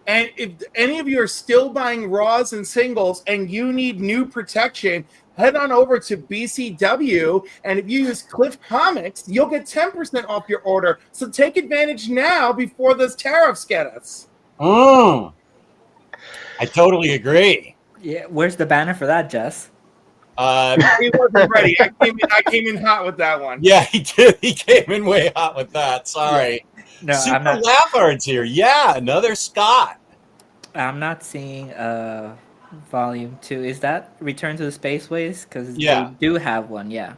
And if any of you are still buying raws and singles and you need new protection, head on over to BCW, and if you use Cliff Comics, you'll get 10% off your order. So take advantage now before those tariffs get us. I totally agree. Yeah, where's the banner for that, Jess? He wasn't ready. I came in hot with that one. Yeah, he did. He came in way hot with that. Sorry. No, Super I'm not. Laughard's here. Yeah, another Scott. I'm not seeing volume 2. Is that Return to the Spaceways? Because Yeah. they do have one. Yeah.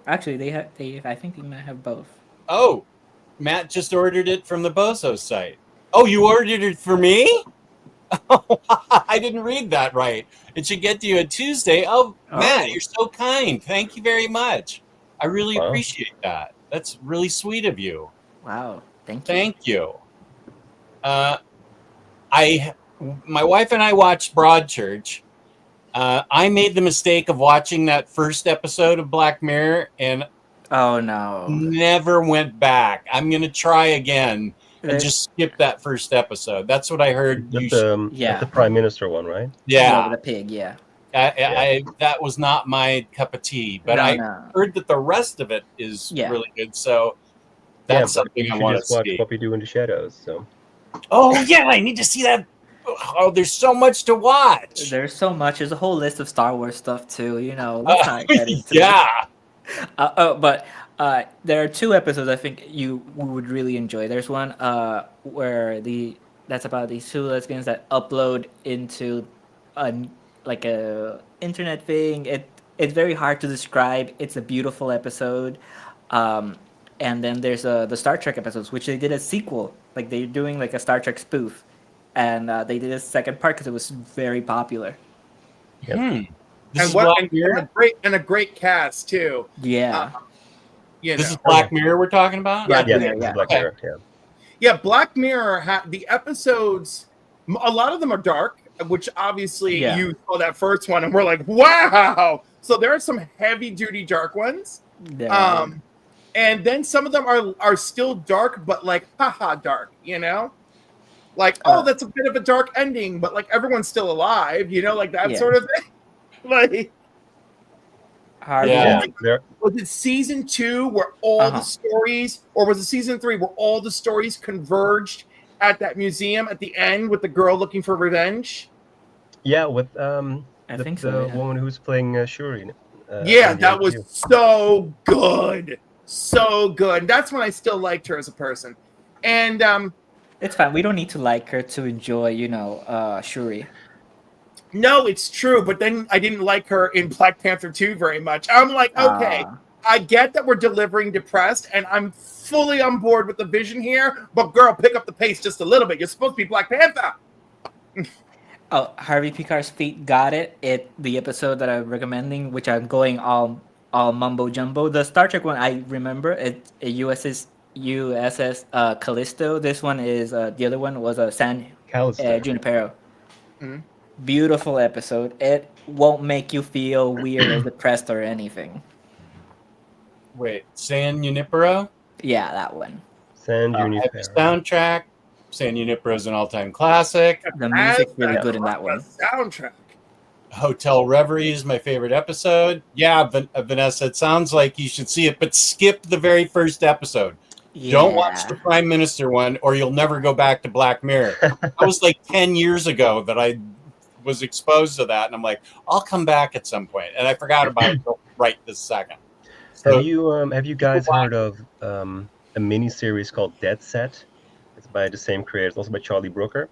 Actually, they have. I think they might have both. Oh, Matt just ordered it from the Bozo site. Oh, you ordered it for me? Oh, I didn't read that right. It should get to you on Tuesday. Oh, Matt, you're so kind. Thank you very much. I really appreciate that. That's really sweet of you. Wow. Thank you. Thank you. My wife and I watched Broadchurch. I made the mistake of watching that first episode of Black Mirror and Oh no. never went back. I'm gonna try again and just skip that first episode. That's what I heard. That's the Prime Minister one, right? Yeah, the pig. Yeah. I that was not my cup of tea, but I heard that the rest of it is really good. So that's something I want to see. Watch What We Do in the Shadows. So. Oh yeah, I need to see that. Oh, there's so much to watch. There's so much. There's a whole list of Star Wars stuff too. You know. Let's not get into but there are 2 episodes I think you would really enjoy. There's one where that's about these 2 lesbians that upload into a internet thing. It's very hard to describe. It's a beautiful episode. And then there's the Star Trek episodes, which they did a sequel. Like they're doing like a Star Trek spoof, and they did a second part because it was very popular. Yep. And a great cast too. Yeah. This is Black Mirror we're talking about? Black Mirror. Yeah, Black Mirror the episodes, a lot of them are dark, which obviously you saw that first one and we're like, wow. So there are some heavy duty dark ones. Yeah. And then some of them are still dark, but like haha dark, you know? Like, that's a bit of a dark ending, but like everyone's still alive, you know, like that sort of thing. Like, was it season 2 where all the stories, or was it season 3 where all the stories converged at that museum at the end with the girl looking for revenge? Yeah, with I think so, the woman who's playing Shuri. That was so good. So good. That's when I still liked her as a person. And it's fine. We don't need to like her to enjoy, Shuri. No, it's true. But then I didn't like her in Black Panther 2 very much. I'm like, okay, I get that we're delivering depressed, and I'm fully on board with the vision here. But girl, pick up the pace just a little bit. You're supposed to be Black Panther. Harvey Picar's feet got it. The episode that I'm recommending, which I'm going all mumbo jumbo. The Star Trek one I remember. It's a USS Callisto. This one is the other one was San Junipero. Mm-hmm. Beautiful episode. It won't make you feel weird or depressed or anything. Wait, San Junipero? Yeah, that one. San Junipero. Soundtrack. San Junipero is an all-time classic. The music's really As good in that one. the soundtrack. Hotel Reverie is my favorite episode. Yeah, Vanessa, it sounds like you should see it, but skip the very first episode. Don't watch the Prime Minister one, or you'll never go back to Black Mirror. That was like 10 years ago that I was exposed to that, and I'm like, I'll come back at some point, and I forgot about it right this second. So, have you guys heard of a mini series called Dead Set? It's by the same creator. It's also by Charlie Brooker.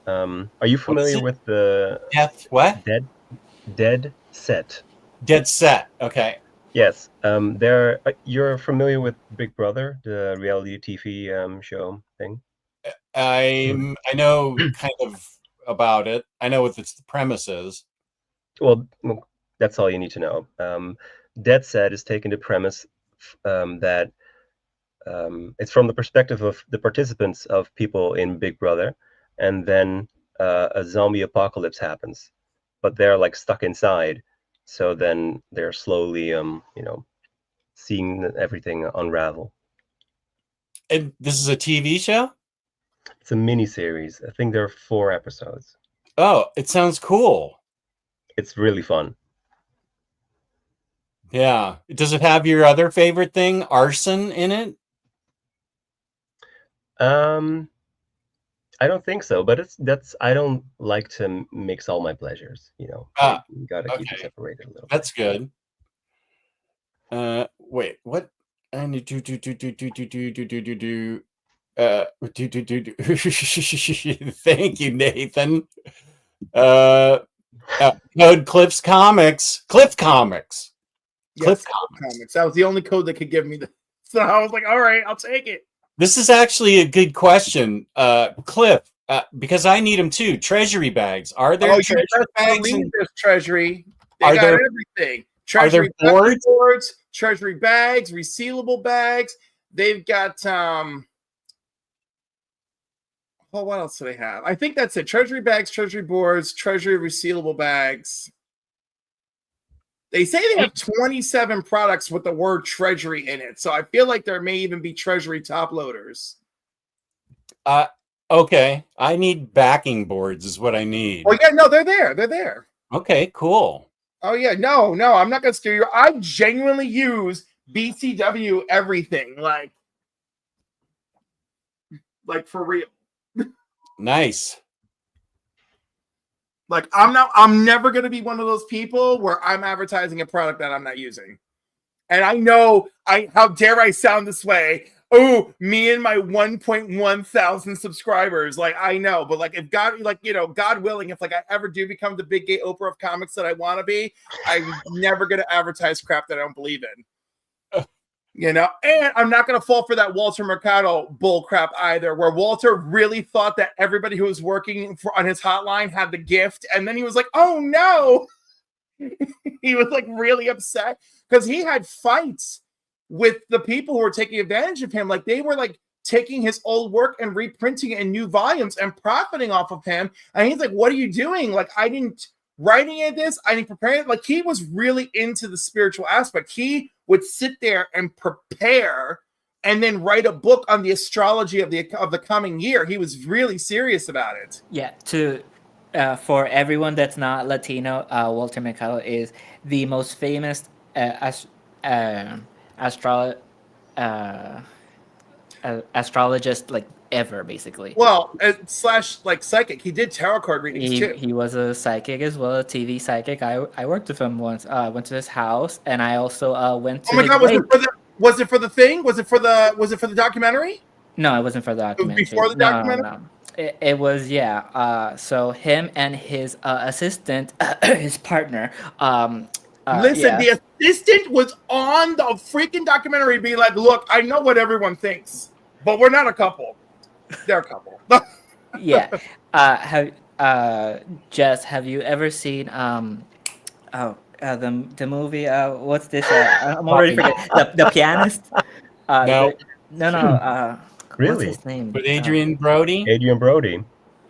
Are you familiar with the Dead Set? Dead Set. Okay. Yes. You're familiar with Big Brother, the reality TV show thing? I know kind of about it. I know what the premise is. Well, that's all you need to know. Dead Set is taking the premise that it's from the perspective of the participants of people in Big Brother, and then a zombie apocalypse happens, but they're like stuck inside. So then they're slowly, seeing everything unravel. And this is a TV show? It's a mini series. I think there are 4 episodes. Oh, it sounds cool. It's really fun. Yeah. Does it have your other favorite thing, arson, in it? I don't think so, but I don't like to mix all my pleasures, You gotta keep it separated a little. That's good. Wait, what? I need to Thank you, Nathan. Code Cliff's Comics. Cliff Comics. Yes, Cliff Comics. That was the only code that could give me the. So I was like, all right, I'll take it. This is actually a good question, Cliff, because I need them too. Treasury bags. Are there treasury bags? There's treasury. They Are got there everything. Treasury are there boards? treasury bags, resealable bags. They've got well, what else do they have? I think that's it. Treasury bags, treasury boards, treasury resealable bags. They say they have 27 products with the word treasury in it. So I feel like there may even be treasury top loaders. Okay. I need backing boards is what I need. Oh, yeah, no, they're there. They're there. Okay, cool. Oh, yeah. No, I'm not going to scare you. I genuinely use BCW everything. Like for real. Nice. Like I'm never going to be one of those people where I'm advertising a product that I'm not using. And I know how dare I sound this way. Oh, me and my 1.1 thousand subscribers. Like, I know, but like if God, God willing, if like I ever do become the big gay Oprah of comics that I want to be, I'm never going to advertise crap that I don't believe in. And I'm not going to fall for that Walter Mercado bull crap either, where Walter really thought that everybody who was working on his hotline had the gift. And then he was like, oh no, he was like really upset because he had fights with the people who were taking advantage of him. Like they were like taking his old work and reprinting it in new volumes and profiting off of him. And he's like, what are you doing? Like, I didn't writing it this, I didn't prepare it. Like he was really into the spiritual aspect. He would sit there and prepare and then write a book on the astrology of the coming year. He was really serious about it. Yeah, for everyone that's not Latino, Walter Mercado is the most famous astrologist like ever, basically. Well, / like psychic. He did tarot card readings too. He was a psychic as well, a TV psychic. I worked with him once. Went to his house, and I also went to. Oh my God! Was it for the thing? Was it for the documentary? No, it wasn't for the documentary. Before the documentary? No. It was, yeah. So him and his assistant, his partner. Listen, the assistant was on the freaking documentary being like, look, I know what everyone thinks, but we're not a couple. They're a couple. Yeah. Jess, have you ever seen the movie? What's this? I'm already forgetting. The Pianist. No. No. Really? What's his name? With Adrian Brody? Adrian Brody.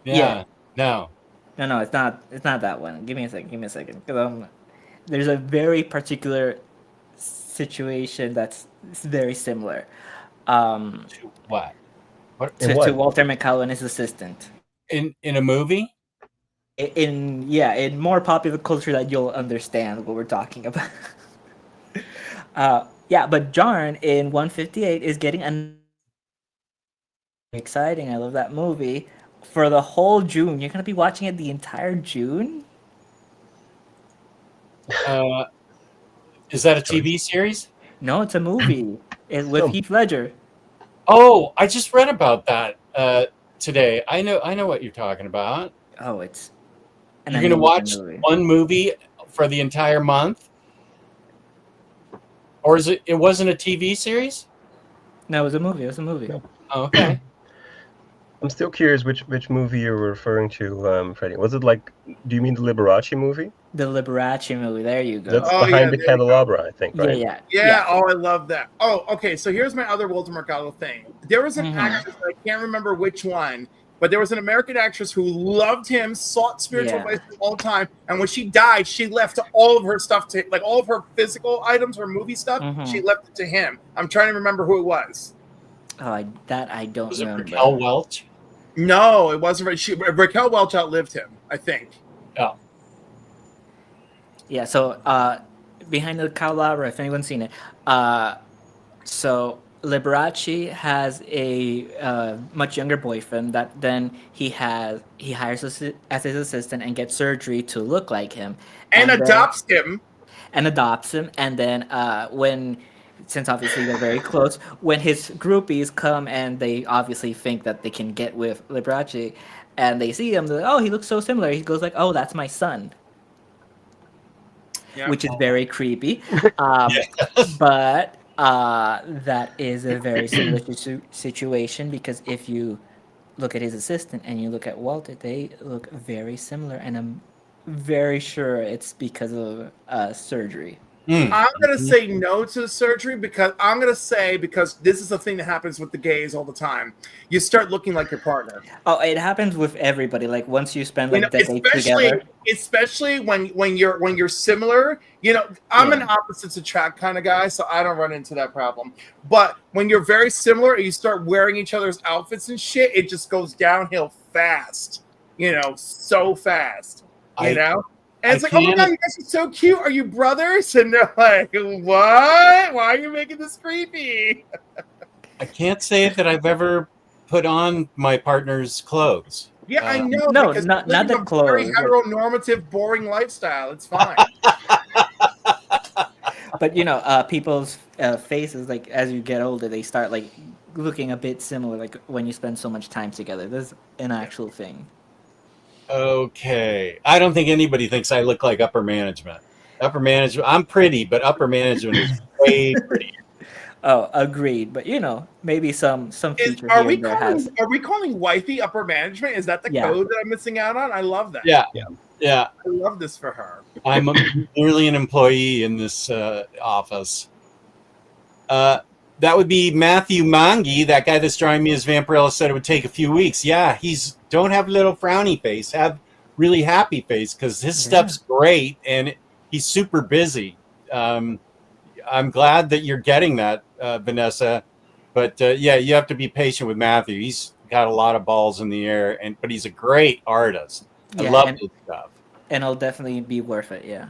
Yeah. No. No, it's not that one. Give me a second. Because there's a very particular situation that's very similar. What? What In to what? Walter McCall and his assistant. in a movie? In more popular culture that you'll understand what we're talking about. Yeah, but Jarn in 158 is getting an exciting. I love that movie. For the whole June, you're gonna be watching it the entire June. Uh, is that a TV series? No, it's a movie. With Film. Heath Ledger. Oh, I just read about that today. I know what you're talking about. Oh, it's an You're gonna amazing watch movie. one movie for the entire month, or is it? It wasn't a TV series. No, it was a movie. It was a movie. No. Oh, okay. I'm still curious which movie you're referring to, Freddie. Was it like? Do you mean the Liberace movie? The Liberace movie. There you go. That's Oh, behind yeah, the there you go. candelabra, I think, yeah, right? yeah, Yeah, oh, I love that. Oh, okay. So here's my other Walter Mercado thing. There was an Mhm. actress, I can't remember which one, but there was an American actress who loved him, sought spiritual Yeah. advice all the time, and when she died, she left all of her stuff to, like all of her physical items, her movie stuff, Mhm. she left it to him. I'm trying to remember who it was. Oh, I don't Was it remember. Raquel Welch? No, it wasn't. Raquel Welch outlived him, I think. Oh, Yeah, so behind the candelabra, if anyone's seen it, so Liberace has a much younger boyfriend that then he hires as his assistant and gets surgery to look like him, And then- adopts him. and adopts him, and then since obviously they're very close, when his groupies come and they obviously think that they can get with Liberace, and they see him, they're like, oh, he looks so similar. He goes like, oh, that's my son. Yeah. Which is very creepy. But that is a very similar situation, because if you look at his assistant and you look at Walter, they look very similar, and I'm very sure it's because of surgery. I'm gonna say no to the surgery because this is a thing that happens with the gays all the time. You start looking like your partner. Oh, it happens with everybody. Like once you spend like decades especially together. especially when you're similar. You know, I'm Yeah. an opposites attract kind of guy, so I don't run into that problem. But when you're very similar and you start wearing each other's outfits and shit, it just goes downhill fast. You know, so fast. You know. And it's like, oh my god, you guys are so cute. Are you brothers? And they're like, what? Why are you making this creepy? I can't say that I've ever put on my partner's clothes. Yeah, I know. No, because not you're living the a clothes, very but- heteronormative, boring lifestyle. It's fine. But you know, people's faces, like as you get older, they start like looking a bit similar. Like when you spend so much time together, there's an actual thing. Okay. I don't think anybody thinks I look like upper management. Upper management, I'm pretty, but upper management is way prettier. Oh, agreed. But you know, maybe some feature Are here we and there calling has. are we calling wifey upper management? Is that the Yeah. code that I'm missing out on? I love that. Yeah. Yeah. Yeah. I love this for her. I'm merely an employee in this office. That would be Matthew Mangi, that guy that's drawing me as Vampirella, said it would take a few weeks. Yeah, don't have a little frowny face, have really happy face, because his stuff's great and he's super busy. I'm glad that you're getting that, Vanessa. But yeah, you have to be patient with Matthew. He's got a lot of balls in the air, but he's a great artist. I love his stuff. And it'll definitely be worth it, yeah.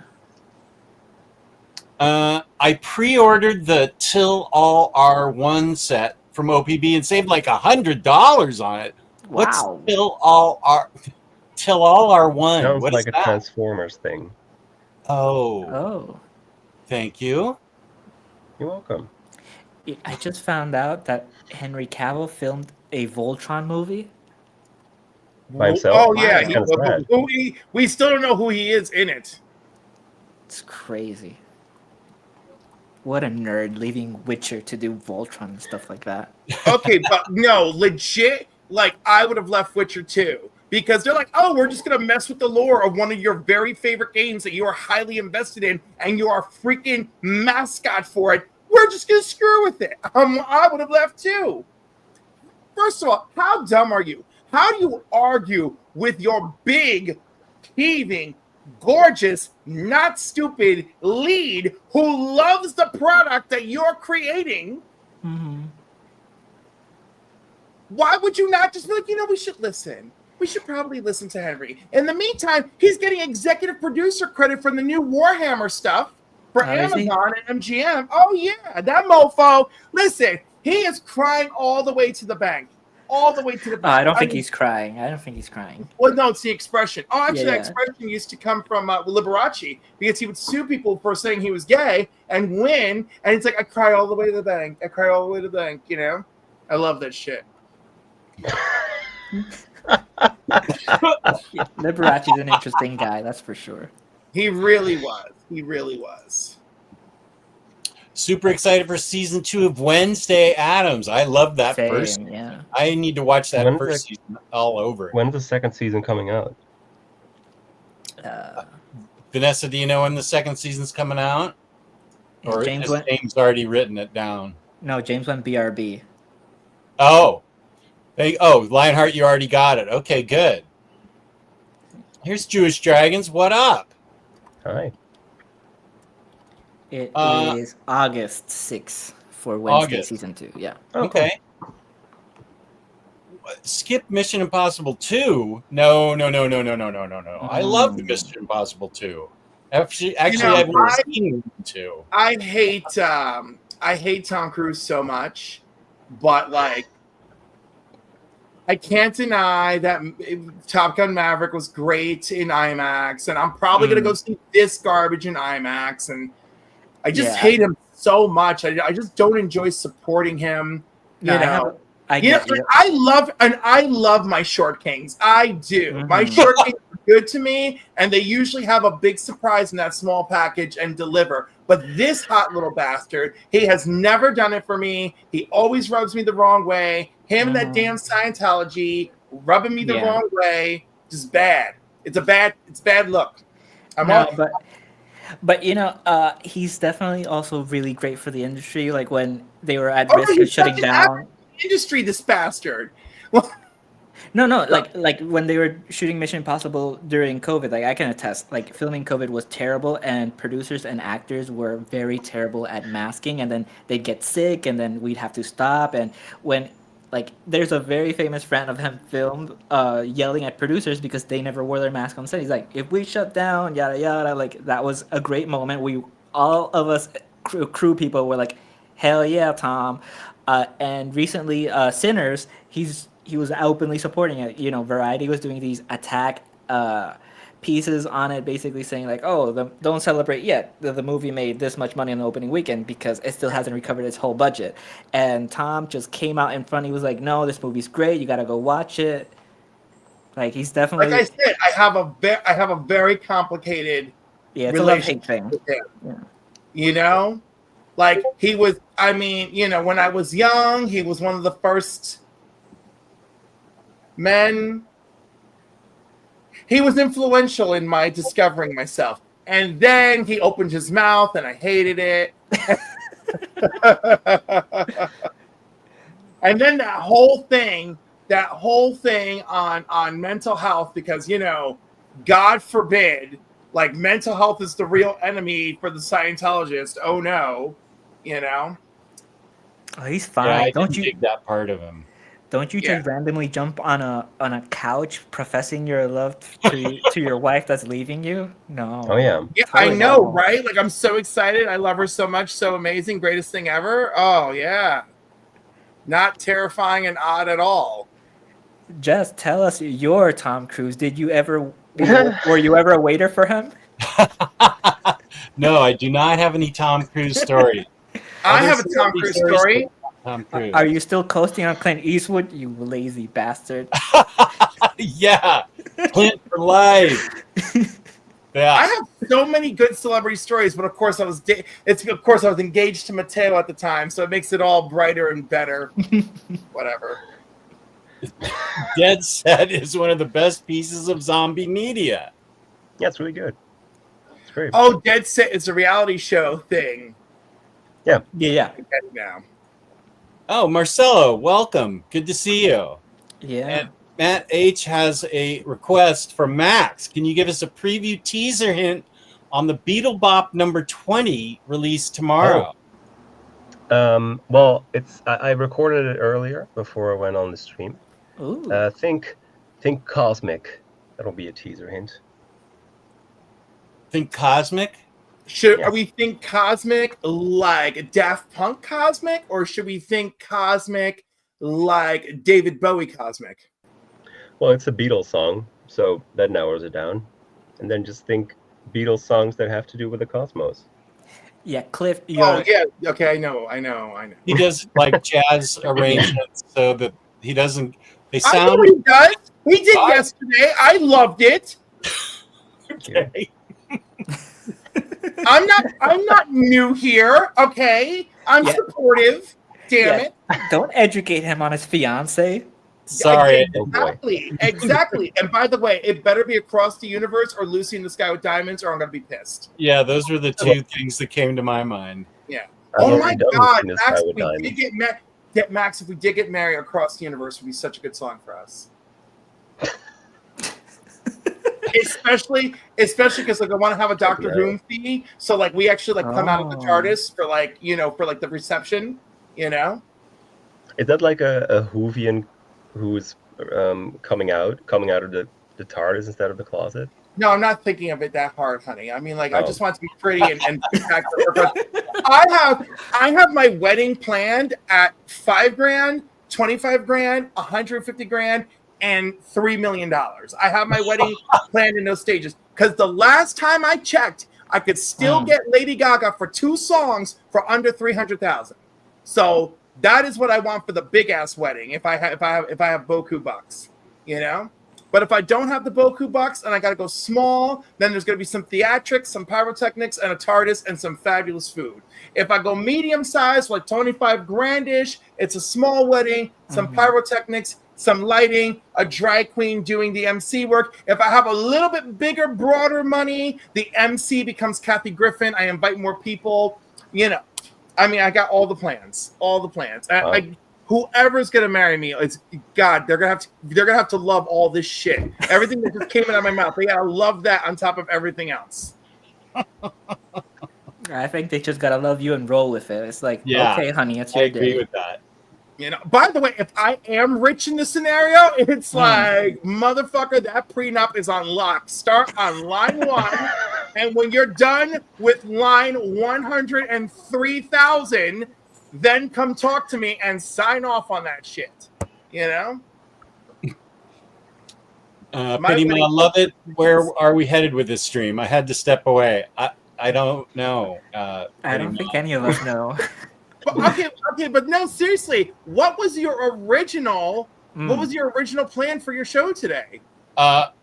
I pre-ordered the Till All R1 set from OPB and saved like $100 on it. What's Wow. Till All R1? Sounds What like is a that? Transformers thing. Oh, Oh. thank you. You're welcome. I just found out that Henry Cavill filmed a Voltron movie. By himself? Oh yeah, Wow. Kinda sad. we still don't know who he is in it. It's crazy. What a nerd, leaving Witcher to do Voltron and stuff like that. Okay, but no, legit. Like I would have left Witcher 2 because they're like, oh, we're just gonna mess with the lore of one of your very favorite games that you are highly invested in, and you are freaking mascot for it. We're just gonna screw with it. I would have left too. First of all, how dumb are you? How do you argue with your big, heaving, gorgeous, not stupid lead who loves the product that you're creating? Mm-hmm. Why would you not just be like, we should listen? We should probably listen to Henry. In the meantime, he's getting executive producer credit for the new Warhammer stuff for Amazon and MGM. Oh, yeah, that mofo. Listen, he is crying all the way to the bank. All the way to the bank. I don't think he's crying. I don't think he's crying. Well, no, it's the expression. Oh, actually, Yeah. that expression used to come from Liberace because he would sue people for saying he was gay and win. And it's like, I cry all the way to the bank. I cry all the way to the bank, I love that shit. Liberace's an interesting guy, that's for sure. He really was. He really was. Super excited for season 2 of Wednesday Addams. I love that first. Yeah. I need to watch that When's first season all over. When's the second season coming out? Vanessa, do you know when the second season's coming out? Or James James already written it down? No, James went BRB. Oh. Lionheart, you already got it. Okay, good. Here's Jewish Dragons. What up? Hi. It is August 6th for Wednesday season 2. Yeah. Okay. Skip Mission Impossible 2. No. I love the Mission Impossible 2. Actually, I've never seen 2. I hate Tom Cruise so much, but like, I can't deny that Top Gun Maverick was great in IMAX, and I'm probably gonna go see this garbage in IMAX, and I just hate him so much. I just don't enjoy supporting him. I love my Short Kings. I do. Mm-hmm. My Short Kings are good to me, and they usually have a big surprise in that small package and deliver. But this hot little bastard, he has never done it for me. He always rubs me the wrong way. Him and that damn Scientology rubbing me the wrong way. Just bad. It's bad look. But he's definitely also really great for the industry. Like when they were at risk of shutting down industry, this bastard. No, like when they were shooting Mission Impossible during COVID, like I can attest, like filming COVID was terrible, and producers and actors were very terrible at masking, and then they'd get sick, and then we'd have to stop. And when there's a very famous rant of him filmed yelling at producers because they never wore their mask on set. He's like, if we shut down, yada yada, like that was a great moment. All of us crew people were like, hell yeah, Tom. And recently, Sinners, he was openly supporting it. Variety was doing these attack pieces on it, basically saying like, don't celebrate yet. The movie made this much money on the opening weekend because it still hasn't recovered its whole budget. And Tom just came out in front. He was like, no, this movie's great. You got to go watch it. Like, he's definitely... Like I said, I have a very complicated it's a love-hate thing. With him. Yeah. Like, he was... when I was young, he was one of the first men... He was influential in my discovering myself. And then he opened his mouth, and I hated it. And then that whole thing on mental health, because, God forbid, like, mental health is the real enemy for the Scientologist. Oh, no. Oh, he's fine. Yeah, don't you dig that part of him? Don't you just randomly jump on a couch professing your love to your wife that's leaving you? No. Oh, yeah. Yeah, totally. I know, right? Like, I'm so excited. I love her so much. So amazing. Greatest thing ever. Oh, yeah. Not terrifying and odd at all. Jess, tell us your Tom Cruise. Did you ever... were you ever a waiter for him? No, I do not have any Tom Cruise stories. I have a Tom Cruise story. Tom Cruise. Are you still coasting on Clint Eastwood, you lazy bastard? Yeah, Clint for life. Yeah, I have so many good celebrity stories, but of course I was engaged to Mateo at the time, so it makes it all brighter and better. Whatever. Dead Set is one of the best pieces of zombie media. Yeah, it's really good. It's great. Oh, Dead Set is a reality show thing. Yeah. Yeah. I get it now. Oh, Marcelo, welcome. Good to see you. Yeah. And Matt H has a request from Max. Can you give us a preview teaser hint on the Beetle Bop number 20 released tomorrow? Well, I recorded it earlier before I went on the stream. Ooh. Think cosmic. That'll be a teaser hint. Think cosmic. Should Yeah. we think cosmic like Daft Punk cosmic, or should we think cosmic like David Bowie cosmic? Well, it's a Beatles song, so that narrows it down. And then just think Beatles songs that have to do with the cosmos. Yeah, Cliff. Oh yeah, okay, I know. He does like jazz arrangements so that he doesn't. They I know sound he does. He did I- yesterday. I loved it. okay. I'm not new here. Okay, I'm Yeah. supportive. Damn Yeah. it. Don't educate him on his fiance. Sorry. Oh, boy. Exactly. And by the way, it better be Across the Universe or Lucy in the Sky with Diamonds, or I'm gonna be pissed. Yeah, those were the two things that came to my mind. I've Oh already my done God, Lucy in the Max! Sky If with we Diamonds. did Max, if we did get married, Across the Universe would be such a good song for us. especially because like I want to have a Doctor Who fee, so like we actually like come out of the Oh. TARDIS for like for like the reception, Is that like a Whovian who's coming out of the TARDIS instead of the closet? No, I'm not thinking of it that hard, honey. I mean, like I Oh. just want it to be pretty and spectacular. But I have my wedding planned at $5,000, 25 grand, 150 grand, and $3 million. I have my wedding planned in those stages because the last time I checked, I could still get Lady Gaga for 2 songs for under 300,000. So that is what I want for the big ass wedding. If I have Boku bucks, But if I don't have the Boku bucks and I got to go small, then there's going to be some theatrics, some pyrotechnics, and a TARDIS and some fabulous food. If I go medium size, like 25 grandish, it's a small wedding, some pyrotechnics, some lighting, a drag queen doing the MC work. If I have a little bit bigger, broader money, the MC becomes Kathy Griffin. I invite more people. I mean, I got all the plans. Wow. Whoever's gonna marry me, it's God. They're gonna have to love all this shit. Everything that just came out of my mouth. They gotta love that on top of everything else. I think they just gotta love you and roll with it. It's like, Yeah, okay, honey, it's I your agree day. with that. By the way, if I am rich in this scenario, it's like, motherfucker, that prenup is on lock. Start on line 1, and when you're done with line 103,000, then come talk to me and sign off on that shit. My Pretty man, I wedding- love it. Where are we headed with this stream? I had to step away. I don't know. I Pretty don't Man. think any of us know. Okay, but no, seriously, what was your original? What was your original plan for your show today? Well,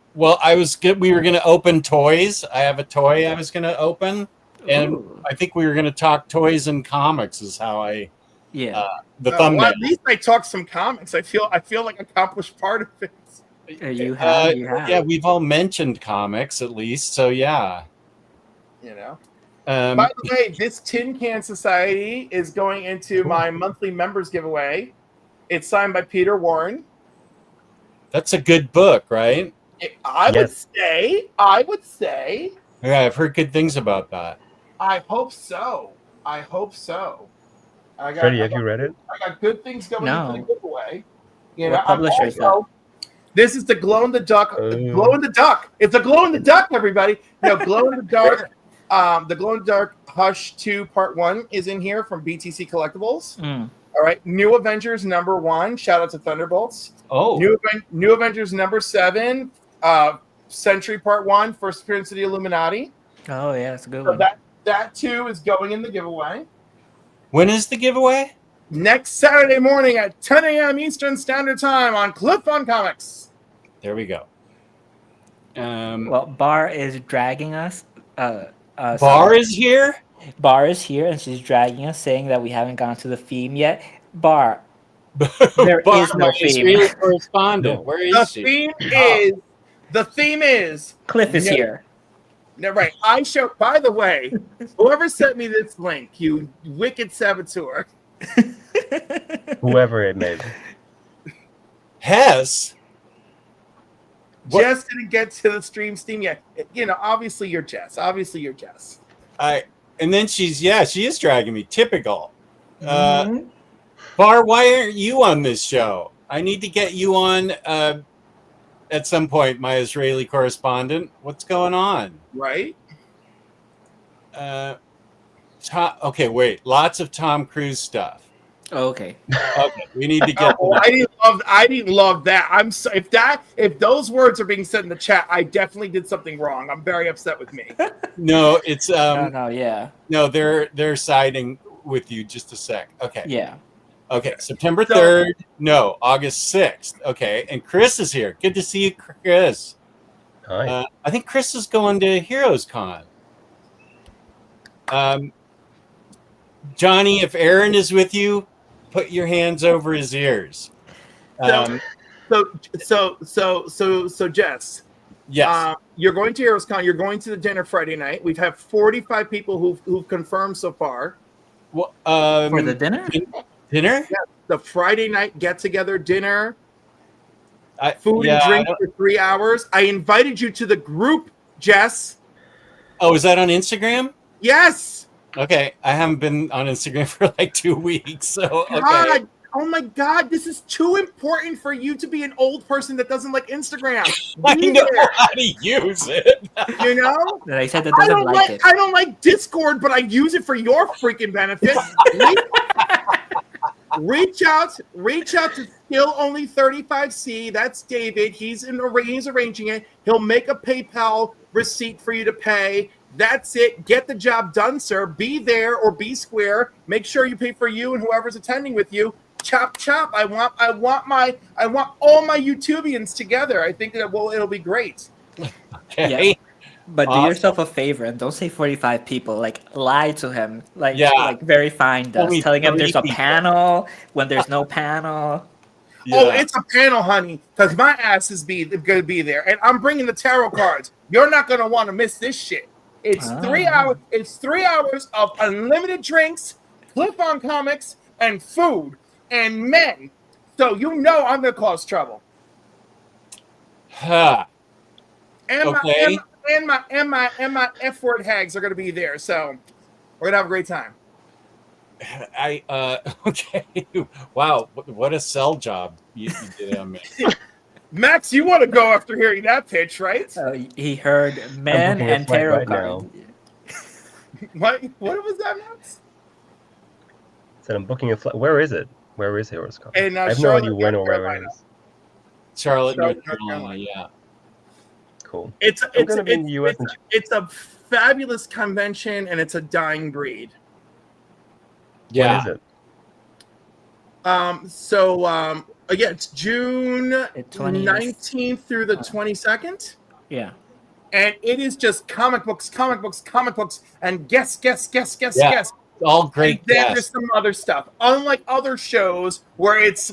we were going to open toys. I have a toy I was going to open, and Ooh. I think we were going to talk toys and comics. Is how the Well, thumbnail. at least I talked some comics. I feel like accomplished part of it. You have. Yeah, we've all mentioned comics at least. So yeah. By the way, this Tin Can Society is going into my monthly members giveaway. It's signed by Peter Warren. That's a good book, right? I would say. Yeah, I've heard good things about that. I hope so. Freddie, have you read it? I got good things going No. into the giveaway. What publisher is that? This is the Glow in the Duck. Glow in the Duck. It's a Glow in the Duck, everybody. Glow in the Dark. The Glow in the Dark Hush 2 Part 1 is in here from BTC Collectibles. All right. New Avengers #1. Shout out to Thunderbolts. Oh, New Avengers #7. Century Part 1. First appearance of the Illuminati. Oh yeah, that's a good So one. that too is going in the giveaway. when is the giveaway? Next Saturday morning at 10 a.m. Eastern Standard Time on Cliff on Comics. There we go. Well, Bar is dragging us. Bar is here. Bar is here, and she's dragging us, saying that we haven't gone to the theme yet. Bar, There Bar, is no my theme. Israeli correspondent. Where The is she? theme is Cliff is No. here. no, right. By the way, whoever sent me this link, you wicked saboteur. Whoever it may be. Hess. What- Jess didn't get to the stream steam yet. Obviously you're Jess. And then she is dragging me. Typical. Mhm. Bar, why aren't you on this show? I need to get you on at some point, my Israeli correspondent. What's going on? Right? Okay, wait. Lots of Tom Cruise stuff. Okay. Okay, we need to get. Oh, I didn't love that. I'm so if those words are being said in the chat, I definitely did something wrong. I'm very upset with me. No, it's yeah. no, they're siding with you. Just a sec. Okay. Yeah. Okay, September So- 3rd. No, August 6th. Okay, and Chris is here. Good to see you, Chris. Hi. I think Chris is going to Heroes Con. Johnny, if Aaron is with you, put your hands over his ears. So Jess, Yes. you're going to Heroes Con. You're going to the dinner Friday night. We've had 45 people who've confirmed so far. Well, For the dinner? dinner? The Friday night get together dinner, food yeah, and drink for 3 hours. I invited you to the group, Jess. Oh, is that on Instagram? Yes. Okay, I haven't been on Instagram for like 2 weeks, so okay. God, oh my God, this is too important for you to be an old person that doesn't like Instagram. I Be know there, how to use it. you know? That I said that doesn't like it. I don't like Discord, but I use it for your freaking benefit. Reach out to Still Only 35C. That's David. He's arranging it. He'll make a PayPal receipt for you to pay. That's it. Get the job done, sir. Be there or be square. Make sure you pay for you and whoever's attending with you. Chop chop. I want all my YouTubians together. I think that it'll be great. Okay. Yeah. But do Awesome. yourself a favor and don't say 45 people. Like, lie to him. Like, Yeah. like very fine does. Only Telling him 30 there's a people. panel when there's no panel. Oh, Yeah. it's a panel, honey, because my ass is going to be there, and I'm bringing the tarot cards. You're not going to want to miss this shit. It's 3 hours. It's 3 hours of unlimited drinks, clip-on comics, and food, and men. So you know I'm going to cause trouble. Huh. And Okay. my F-word hags are going to be there. So we're going to have a great time. Okay. Wow, what a sell job you did on me. Max, you want to go after hearing that pitch, right? He heard men booking a and flight tarot right cards. What was that, Max? Said I'm booking a flight. Where is it? Where is Heroes Con? In, I have no Charlotte, idea when North or where it Carolina. is. Charlotte, North North Carolina, Carolina. yeah. Cool. It's gonna be in the US it's a fabulous convention, and it's a dying breed. Yeah. When is it? So again, it's June 20th. 19th through the 22nd, Yeah. and it is just comic books, and guess. Yeah. All great And then there's guests. some other stuff. Unlike other shows where it's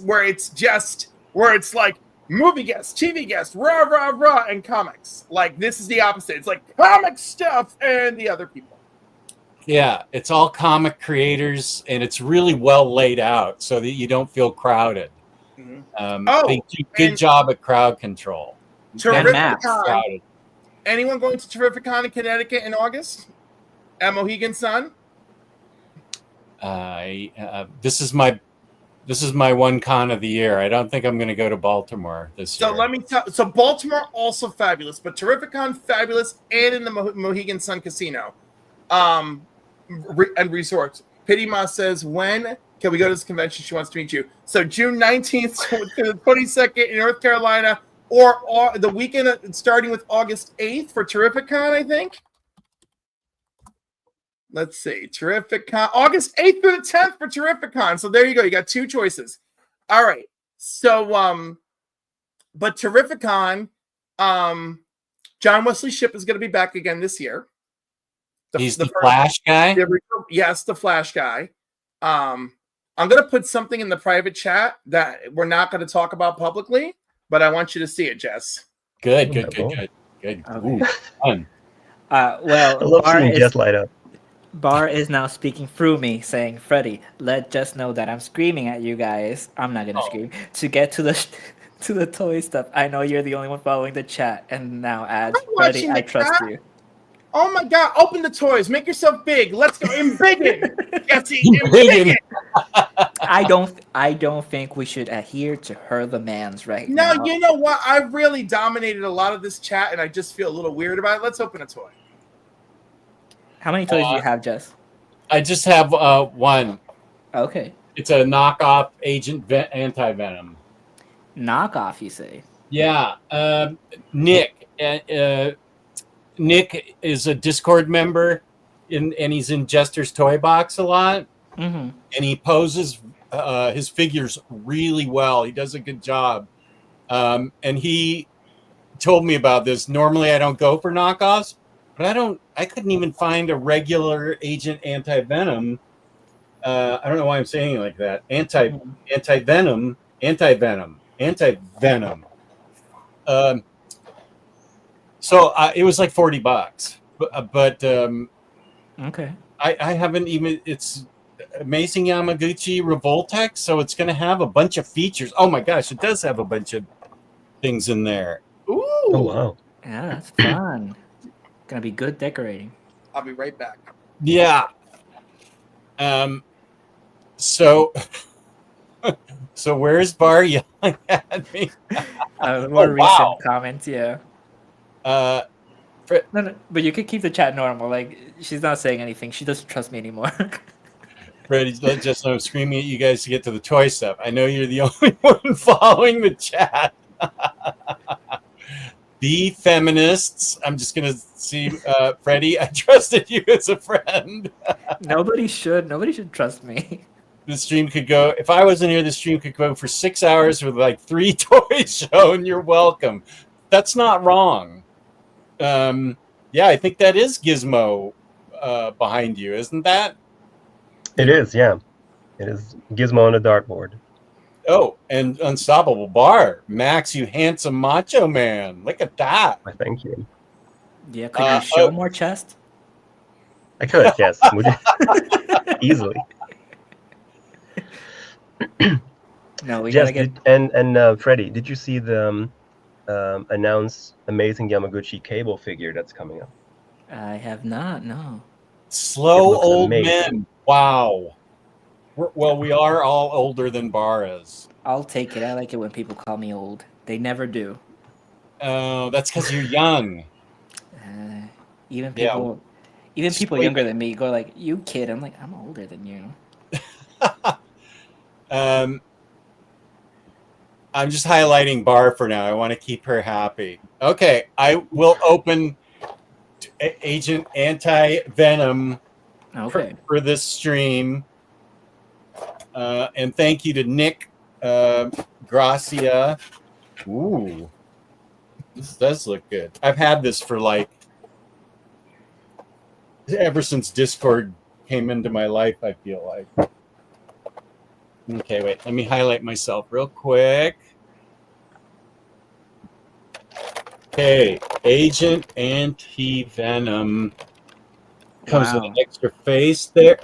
like movie guests, TV guests, rah, and comics. Like this is the opposite. It's like comic stuff and the other people. Yeah, it's all comic creators, and it's really well laid out so that you don't feel crowded. Oh, They do a good and- job at crowd control. maps. Terrificon. Crowded. Anyone going to Terrificon in Connecticut in August? At Mohegan Sun? This is my one con of the year. I don't think I'm going to go to Baltimore this year. So let me tell. So Baltimore also fabulous, but Terrificon fabulous, and in the Mohegan Sun Casino, and resorts. Pity Ma says, when can we go to this convention? She wants to meet you. So June 19th to the 22nd in North Carolina, or the weekend starting with August 8th for Terrificon, I think. Let's see. Terrificon. August 8th through the 10th for Terrificon. So there you go. You got two choices. All right. So, but Terrificon, John Wesley Shipp is going to be back again this year. He's the Flash guy? Yes, the Flash guy. I'm going to put something in the private chat that we're not going to talk about publicly, but I want you to see it, Jess. Good. Okay. Ooh, fun. Well, I love seeing Jess light up. Bar is now speaking through me, saying, Freddie, let Jess know that I'm screaming at you guys. I'm not going to scream. To get to the toy stuff. I know you're the only one following the chat. And now adds, I'm Freddie, watching I the trust chat. you. Oh my God, open the toys. Make yourself big. Let's go. Embiggen. Jesse, Embiggen. embiggen. I don't think we should adhere to her demands right No, now. you know what? I've really dominated a lot of this chat, and I just feel a little weird about it. Let's open a toy. How many toys do you have, Jess? I just have one. Okay. It's a knockoff Agent Anti-Venom. Knockoff, you say? Yeah. Nick. Nick is a Discord member, and he's in Jester's Toy Box a lot. Mm-hmm. And he poses his figures really well. He does a good job. And he told me about this. Normally I don't go for knockoffs, but I couldn't even find a regular Agent Anti-Venom. I don't know why I'm saying it like that. Anti-Venom. So it was like $40, but Okay. I haven't even. It's Amazing Yamaguchi Revoltech, so it's going to have a bunch of features. Oh my gosh, it does have a bunch of things in there. Ooh. Oh wow. Yeah, that's fun. Gonna be good decorating. I'll be right back. Yeah. So where's Bar yelling at me? More wow. recent comments, yeah. Uh, No, but you could keep the chat normal. Like, she's not saying anything. She doesn't trust me anymore. Freddie, just know I'm screaming at you guys to get to the toy stuff. I know you're the only one following the chat. Be feminists. I'm just gonna see, Freddie. I trusted you as a friend. Nobody should trust me. The stream could go. If I wasn't here, the stream could go for 6 hours with like 3 toys shown. You're welcome. That's not wrong. Yeah, I think that is Gizmo behind you, isn't that? It is, yeah. It is Gizmo on a dartboard. Oh, and Unstoppable Bar. Max, you handsome macho man. Look at that. I thank you. Yeah, could you show more chest? I could, yes. Would you? Easily. No, we Jess, gotta get. and Freddie, did you see the announced Amazing Yamaguchi cable figure that's coming up? I have not. No. Slow looks old amazing. men. Wow. We are all older than Bar is. I'll take it. I like it when people call me old. They never do. Oh, that's because you're young. Even Yeah. people, even people Wait. younger than me go like, "You kid." I'm like, I'm older than you. I'm just highlighting Bar for now. I want to keep her happy. Okay, I will open Agent Anti-Venom Okay. for this stream. And thank you to Nick Gracia. Ooh, this does look good. I've had this for like ever since Discord came into my life, I feel like. Okay, wait. Let me highlight myself real quick. Okay, Agent Anti-Venom comes with Wow. an extra face there.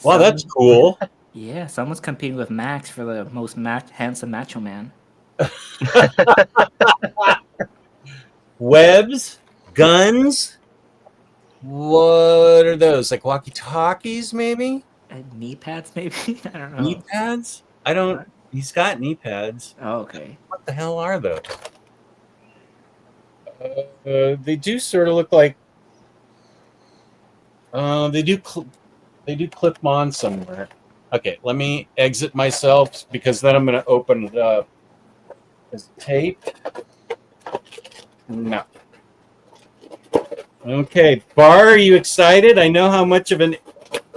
Wow, that's cool. Yeah, someone's competing with Max for the most handsome macho man. Webs, guns. What are those? Like walkie-talkies, maybe? Knee pads, maybe? I don't know. Knee pads? I don't. He's got knee pads. Oh, okay. What the hell are those? They do sort of look like. They do clip on somewhere. Okay, let me exit myself because then I'm going to open it up. Is it taped? No. Okay, Bar, are you excited? I know how much of an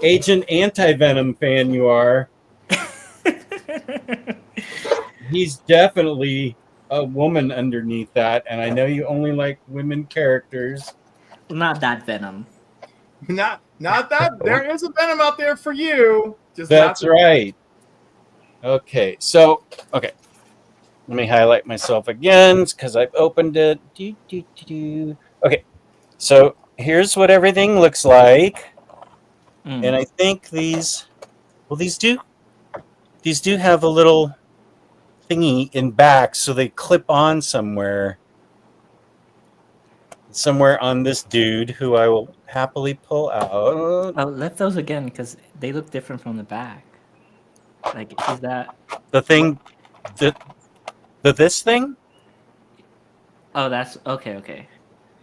Agent Anti-Venom fan you are. He's definitely a woman underneath that, and I know you only like women characters. Not that Venom. Not that. There is a Venom out there for you. Just That's not right. Okay, so, okay. Let me highlight myself again because I've opened it. Okay, so here's what everything looks like. And I think these do have a little thingy in back, so they clip on somewhere. somewhere on this dude who I will happily pull out. Oh, lift those again because they look different from the back. Like, is that? The thing, this thing? Oh, that's okay. Okay.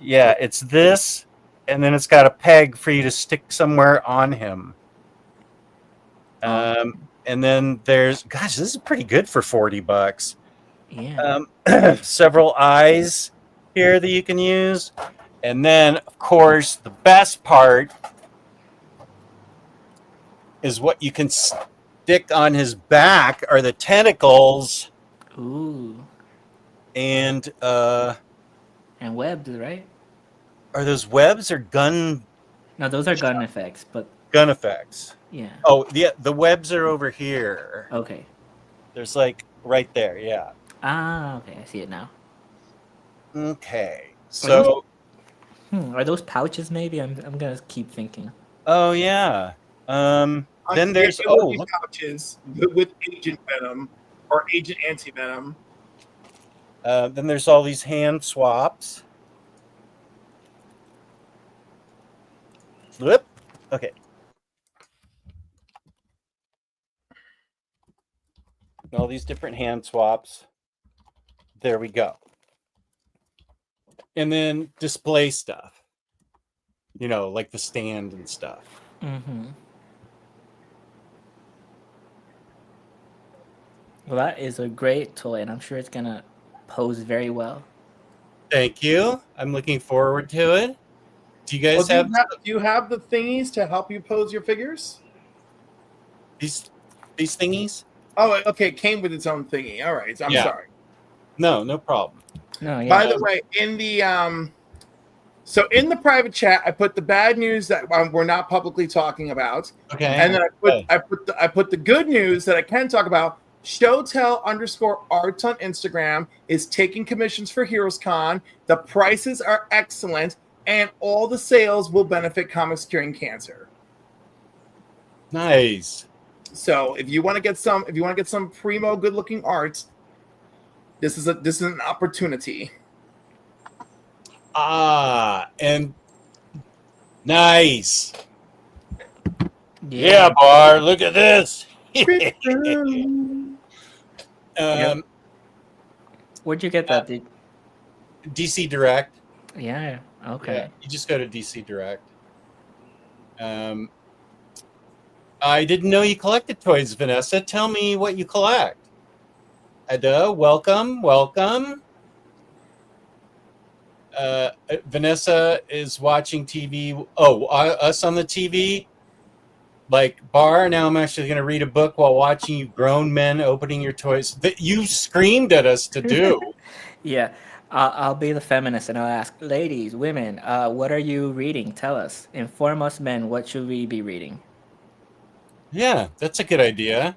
Yeah, it's this, and then it's got a peg for you to stick somewhere on him. And then there's, gosh, this is pretty good for $40. Yeah. Several eyes here that you can use. And then, of course, the best part is what you can stick on his back are the tentacles. Ooh. And webs, right? are those webs or gun No, those are gun effects, but effects? yeah. Oh, yeah, the webs are over here. Okay. There's like right there, yeah. Ah, okay. I see it now. Okay. So Are those pouches? Maybe I'm gonna keep thinking. oh yeah. Then there's Utility pouches with Agent Venom or Agent Anti-Venom. then there's all these hand swaps. Whoop. Okay. All these different hand swaps. There we go. And then display stuff. You know, like the stand and stuff. Mm-hmm. Well, that is a great toy, and I'm sure it's gonna pose very well. Thank you. I'm looking forward to it. Do you guys Do you have the thingies to help you pose your figures? these thingies? Oh, okay. It came with its own thingy. All right. I'm sorry. No problem. No, yeah. By the way, in the so in the private chat, I put the bad news that we're not publicly talking about, Okay. and then I put the good news that I can talk about. Showtell_arts on Instagram is taking commissions for Heroes Con. The prices are excellent, and all the sales will benefit Comics Curing Cancer. Nice. So if you want to get some primo good looking art, this is an opportunity. And nice. Yeah. Bar, look at this. Where'd you get that? DC Direct. Yeah. Okay. Yeah, you just go to DC Direct. I didn't know you collected toys, Vanessa. Tell me what you collect. Ada, welcome. Vanessa is watching TV. Oh, us on the TV? Like Bar, now I'm actually going to read a book while watching you grown men opening your toys that you screamed at us to do. Yeah. I'll be the feminist and I'll ask, ladies, women, what are you reading? Tell us. Inform us men, what should we be reading? Yeah, that's a good idea.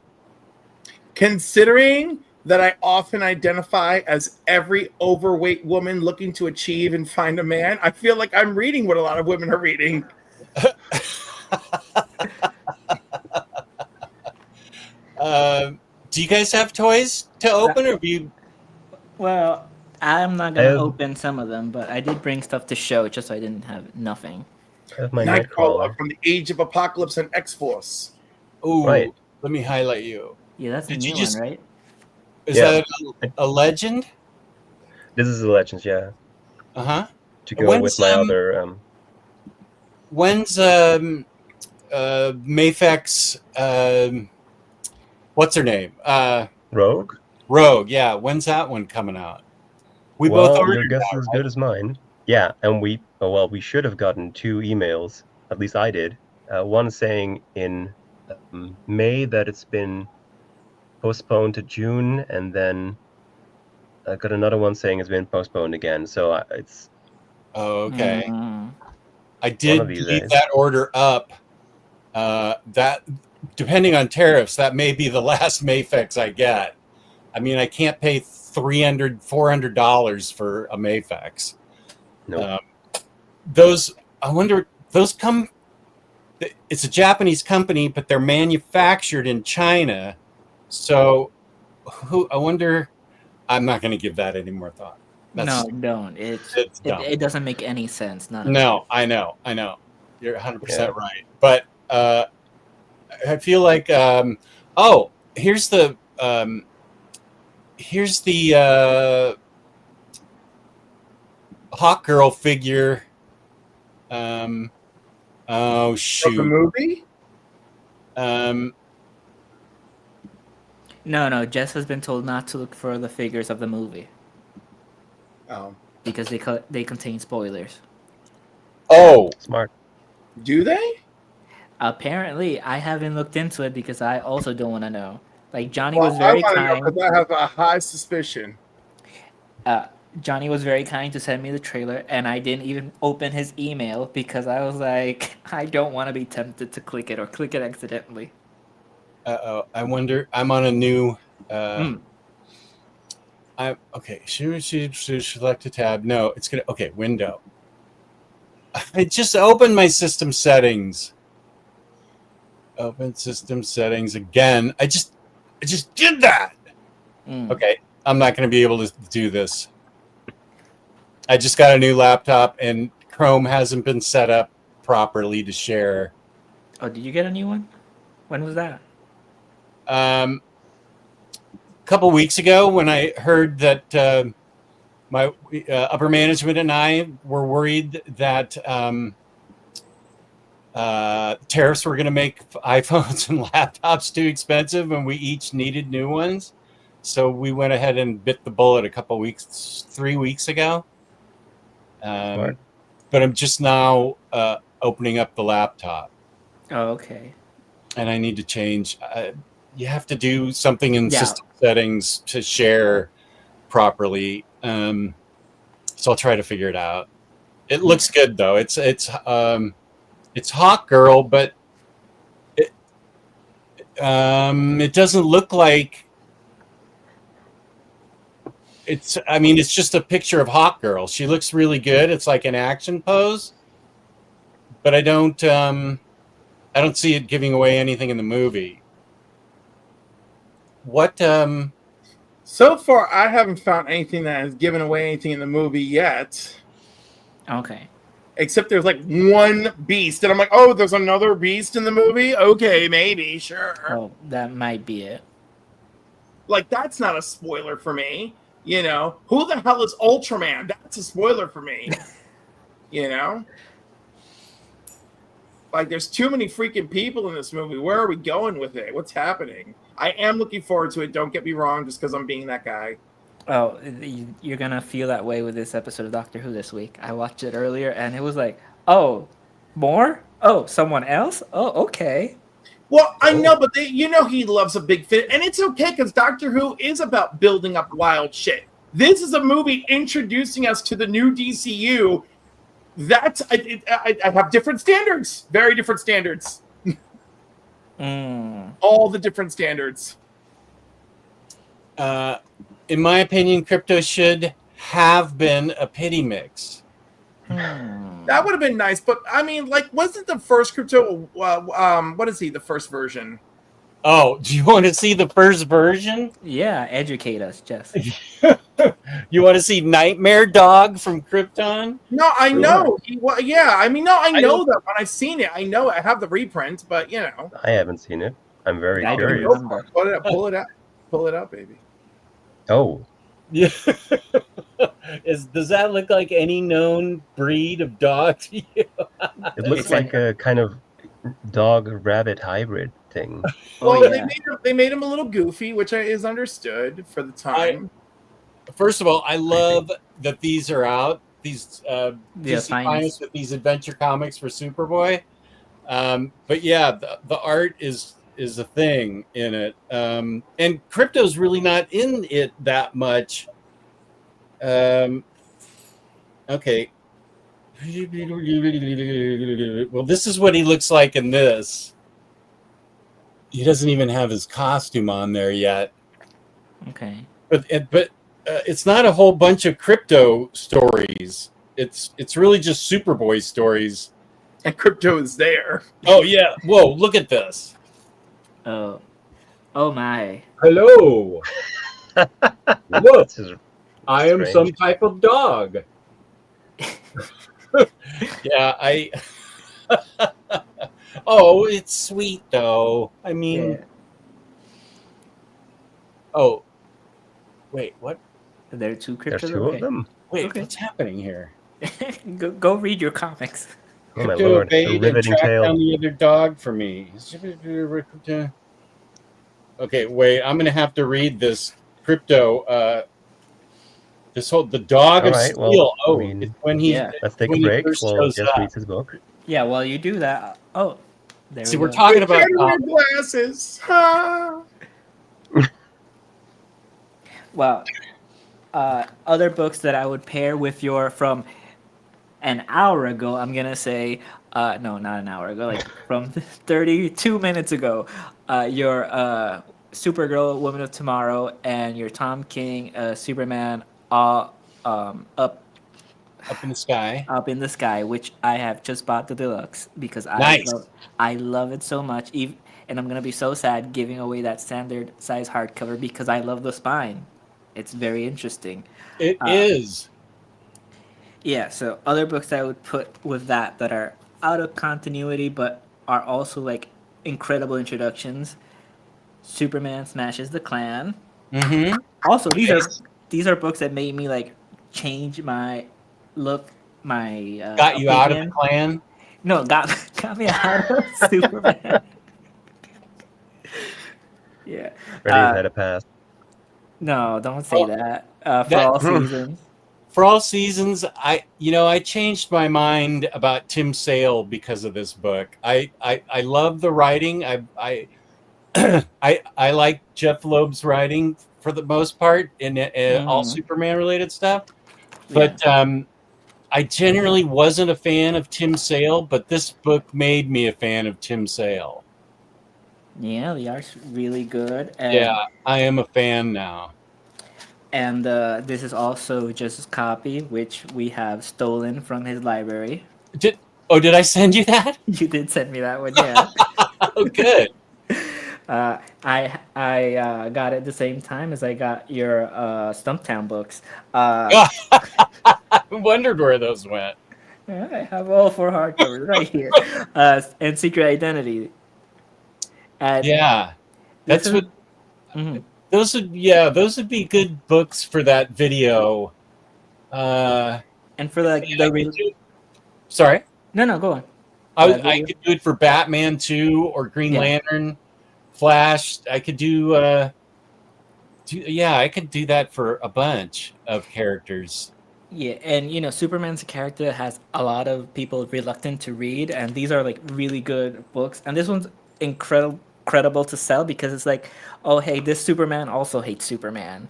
Considering that I often identify as every overweight woman looking to achieve and find a man, I feel like I'm reading what a lot of women are reading. Do you guys have toys to open, or do you? Well, I'm not gonna open some of them, but I did bring stuff to show just so I didn't have nothing. I have my Nightcrawler from the Age of Apocalypse and X-Force. Oh, right. Let me highlight you. Yeah, that's the Did you new just- one, right? Is that a legend? This is the Legends, yeah. Uh-huh. To go with my other. When's Mafex? What's her name? Rogue. Rogue. Yeah. When's that one coming out? We Well, both your ordered guess that, is as right? good as mine. Yeah, and we should have gotten 2 emails. At least I did. One saying in May that it's been postponed to June, and then I got another one saying it's been postponed again. So it's. Oh, okay. Mm. I did these leave days. that order up. That, depending on tariffs, that may be the last Mafex I get. I mean, I can't pay $300, $400 for a Mafex. No. Those, I wonder, those come. It's a Japanese company, but they're manufactured in China. So, I wonder. I'm not going to give that any more thought. No, don't. It's dumb. It doesn't make any sense. None of it. No, I know. You're 100% Yeah. right. But I feel like here's the Hawk Girl figure. Oh Of the shoot. movie? No. Jess has been told not to look for the figures of the movie Oh. because they contain spoilers. Oh, Smart. Do they? Apparently, I haven't looked into it because I also don't want to know. Like Johnny Well, was very I want to know kind. because I have a high suspicion. Johnny was very kind to send me the trailer, and I didn't even open his email because I was like, I don't want to be tempted to click it or click it accidentally. I wonder. I'm on a new. Hmm. Okay. Should select a tab? No, it's gonna. Okay, window. I just opened my system settings. Open system settings again. I just did that. Okay, I'm not going to be able to do this. I just got a new laptop and Chrome hasn't been set up properly to share. Oh, did you get a new one? When was that? A couple weeks ago, when I heard that my upper management and I were worried that tariffs were going to make iPhones and laptops too expensive, and we each needed new ones. So we went ahead and bit the bullet 3 weeks ago. But I'm just now opening up the laptop. Oh, okay. And I need to change. You have to do something in Yeah. system settings to share properly. So I'll try to figure it out. It looks good though. It's Hawk Girl, but it doesn't look like it's. I mean, it's just a picture of Hawk Girl. She looks really good. It's like an action pose, but I don't see it giving away anything in the movie. What? So far, I haven't found anything that has given away anything in the movie yet. Okay. Except there's like one beast, and I'm like, oh, there's another beast in the movie? Okay, maybe, sure. Oh, that might be it. Like, that's not a spoiler for me. You know, who the hell is Ultraman? That's a spoiler for me. You know? Like, there's too many freaking people in this movie. Where are we going with it? What's happening? I am looking forward to it. Don't get me wrong, just because I'm being that guy. Oh, you're gonna feel that way with this episode of Doctor Who this week. I watched it earlier, and it was like, oh, more? Oh, someone else? Oh, okay. Well, I know, but you know he loves a big fit, and it's okay because Doctor Who is about building up wild shit. This is a movie introducing us to the new DCU. I have different standards, very different standards. All the different standards. In my opinion, Crypto should have been a pity mix. That would have been nice, but I mean, like, wasn't the first Crypto? What is he? The first version? Oh, do you want to see the first version? Yeah, educate us, Jess. You want to see Nightmare Dog from Krypton? No, I know. Yeah, I mean, no, I know don't- that when I've seen it, I know I have the reprint, but you know, I haven't seen it. I'm very I don't curious. remember. pull it out, baby. Oh, Yeah. Does that look like any known breed of dog to you? it looks It's like a kind of dog-rabbit hybrid thing. Oh, Well, yeah. they made him a little goofy, which is understood for the time. First of all, I love that these are out. These DC finest. finest with these adventure comics for Superboy. But yeah, the art is a thing in it. And Crypto's really not in it that much. Okay. Well, this is what he looks like in this. He doesn't even have his costume on there yet. Okay. But it's not a whole bunch of Crypto stories. It's really just Superboy stories. And Crypto is there. Oh yeah! Whoa! Look at this. Oh my. Hello. Look. This is I am some Strange. type of dog. Yeah, I. Oh, it's sweet though. I mean, Yeah. oh, wait, what? There are two There's cryptos. two of Okay. them. Wait, Okay. what's happening here? Go read your comics. Oh my Crypto lord, a obeyed and riveting tracked tale. down the other dog for me. Okay, wait. I'm gonna have to read this crypto. The dog All of right, well, steel. I Oh, it's mean, Yeah. let's take a when he break first while shows Jess up. reads his book. Yeah. While you do that, oh, there See, we we're go. talking about Wear glasses. Ah. Well, other books that I would pair with your from an hour ago. I'm gonna say, no, not an hour ago. Like from 32 minutes ago. Your Supergirl, Woman of Tomorrow, and your Tom King, Superman, all up up in the sky. up in the sky, which I have just bought the deluxe because Nice. I love it so much. Even, and I'm gonna be so sad giving away that standard size hardcover because I love the spine. It's very interesting. It is. Yeah, so other books I would put with that are out of continuity but are also like incredible introductions. Superman Smashes the Klan. Mm-hmm. Also, these are books that made me like change my look, my Got you out of the opinion. clan. No, got me out of Superman. Yeah. Freddie's had a pass. No, don't say Oh, that. For that- all seasons. For all seasons, I changed my mind about Tim Sale because of this book. I love the writing. I I like Jeff Loeb's writing for the most part in all Superman related stuff. But I generally wasn't a fan of Tim Sale, but this book made me a fan of Tim Sale. Yeah, the art's really good. And, Yeah, I am a fan now. And this is also just a copy, which we have stolen from his library. Did I send you that? You did send me that one, yeah. Oh, good. I got it the same time as I got your Stumptown books. I wondered where those went. I have all 4 hardcovers right here. And Secret Identity. And Yeah, this that's is- what. Mhm. Those would be good books for that video. And for Sorry, No, go on. I could do it for Batman 2 or Green Lantern, Flash. I could do. I could do that for a bunch of characters. Yeah, and Superman's a character that has a lot of people reluctant to read, and these are like really good books. And this one's incredible to sell because it's like, oh hey, this Superman also hates Superman,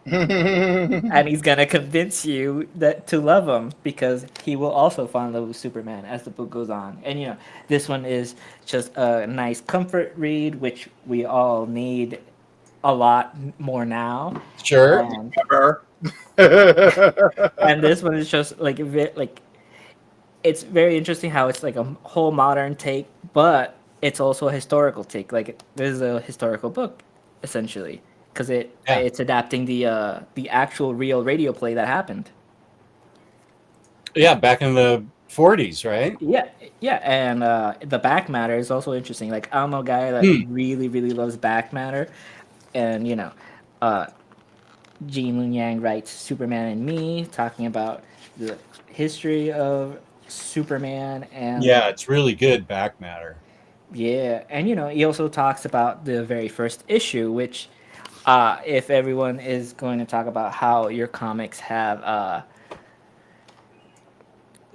and he's gonna convince you that to love him because he will also fall in love with Superman as the book goes on. And this one is just a nice comfort read, which we all need a lot more now. Sure. And this one is just like it's very interesting how it's like a whole modern take, but it's also a historical take. Like this is a historical book, essentially, because it's adapting the actual real radio play that happened. Yeah, back in the 40s, right? Yeah, and the back matter is also interesting. Like I'm a guy that really, really loves back matter, and Gene Luen Yang writes Superman and Me, talking about the history of Superman and it's really good back matter. Yeah, and he also talks about the very first issue, which if everyone is going to talk about how your comics have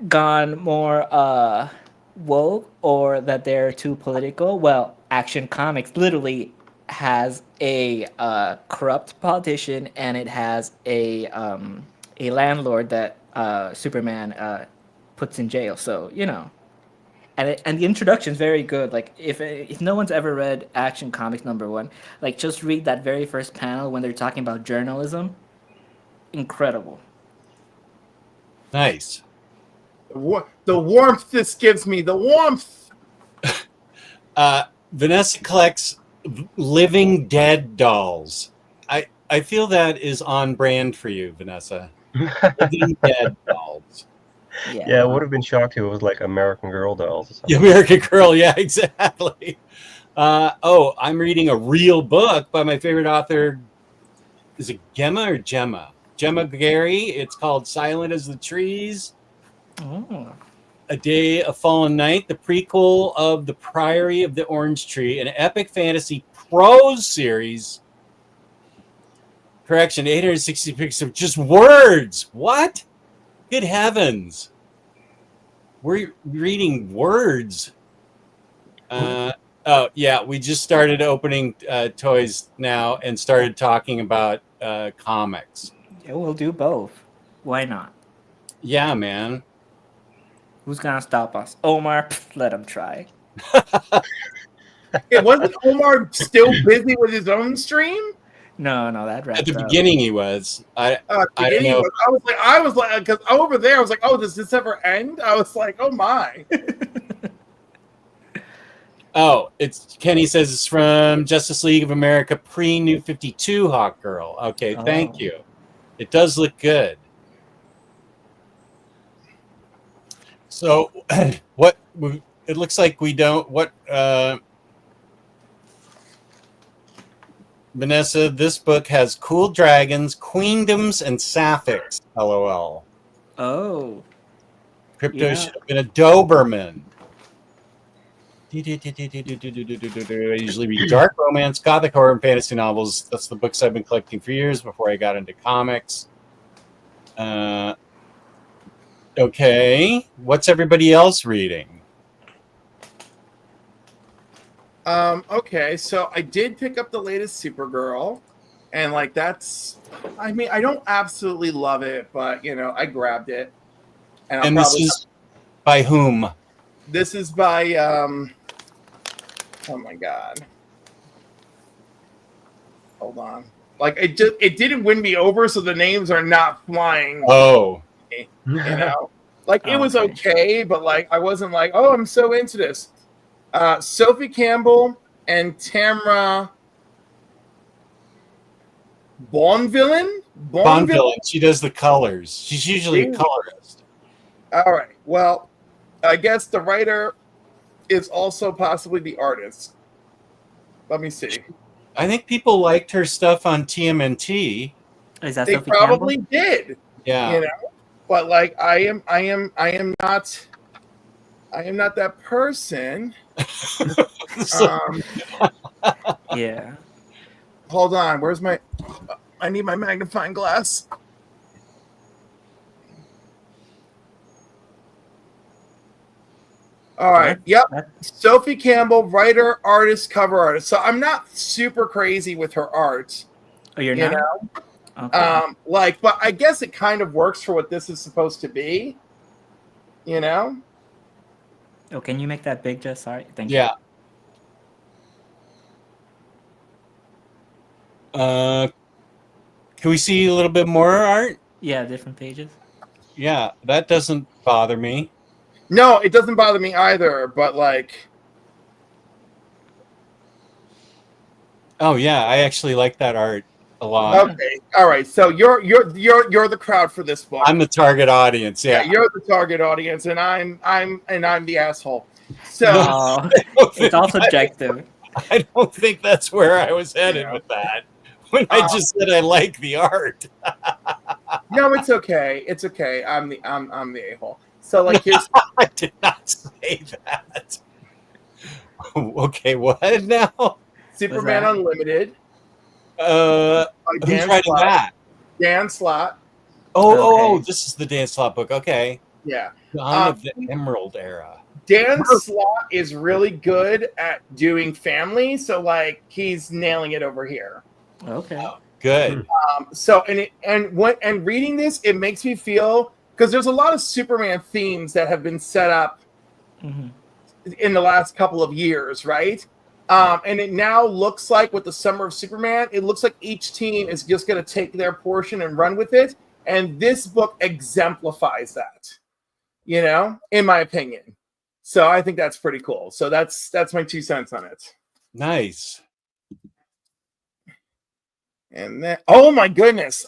gone more woke or that they're too political, well, Action Comics literally has a corrupt politician, and it has a landlord that Superman puts in jail. So and the introduction is very good. Like if no one's ever read Action Comics #1, like just read that very first panel when they're talking about journalism. Incredible. Nice. The warmth this gives me, the warmth. Vanessa collects living dead dolls. I feel that is on brand for you, Vanessa. Living Dead dolls. Yeah, I would have been shocked if it was like American Girl dolls or The something. American Girl, yeah, exactly. I'm reading a real book by my favorite author. Is it Gemma or Gemma? Gemma Gary. It's called Silent as the Trees. Oh. A Day of Fallen Night, the prequel of The Priory of the Orange Tree, an epic fantasy prose series. Correction, 860 pictures of just words. What? Good heavens. We're reading words. Oh, yeah, we just started opening toys now and started talking about comics. Yeah, we'll do both. Why not? Yeah, man. Who's gonna stop us? Omar, let him try. It wasn't Omar still busy with his own stream? No, that wrapped At the up. beginning, he was. I don't know. I was like, because over there, I was like, oh, does this ever end? I was like, oh my. Oh, it's Kenny says it's from Justice League of America pre-New 52 Hawk Girl. Okay, thank you. It does look good. So, what it looks like we don't. What Vanessa? This book has cool dragons, queendoms, and sapphics. LOL. Oh. Crypto Yeah. should have been a Doberman. I usually read dark romance, gothic horror, and fantasy novels. That's the books I've been collecting for years before I got into comics. Okay, what's everybody else reading? Okay, so I did pick up the latest Supergirl, and like that's, I mean, I don't absolutely love it, but you know, I grabbed it, And this is by whom? This is by oh my god, hold on, like it didn't win me over, so the names are not flying. Oh, you know, like it was okay, but like I wasn't like, oh, I'm so into this. Sophie Campbell and Tamra Bonvillain. She does the colors. She's usually a colorist. All right. Well, I guess the writer is also possibly the artist. Let me see. I think people liked her stuff on TMNT. Is that They Sophie probably Campbell? did. Yeah. You know, but like I am not that person. Yeah. Hold on. Where's my? I need my magnifying glass. All right. Yep. Sophie Campbell, writer, artist, cover artist. So I'm not super crazy with her art. Oh, you're you not? know? Okay. But I guess it kind of works for what this is supposed to be. You know? Oh, can you make that big, Jess? Sorry. Thank you. Yeah. Can we see a little bit more art? Yeah, different pages. Yeah, that doesn't bother me. No, it doesn't bother me either, but like oh yeah, I actually like that art a lot. okay. All right. So you're the crowd for this book. I'm the target audience, yeah. You're the target audience and I'm the asshole. So Oh, it's all subjective. I don't think that's where I was headed with that. When I just said I like the art. no, it's okay. It's okay. I'm the a-hole. So like here's I did not say that. Okay, what now? Superman Unlimited. Who's writing that? Dan Slott. Oh, this is the Dan Slott book. Okay. Yeah. Dawn of the Emerald Era. Dan Slott is really good at doing family, so like he's nailing it over here. Okay. Oh, good. So and reading this, it makes me feel because there's a lot of Superman themes that have been set up in the last couple of years, right? And it now looks like with the Summer of Superman, it looks like each team is just going to take their portion and run with it. And this book exemplifies that, you know, in my opinion. So I think that's pretty cool. So that's my 2 cents on it. Nice. And then, oh my goodness,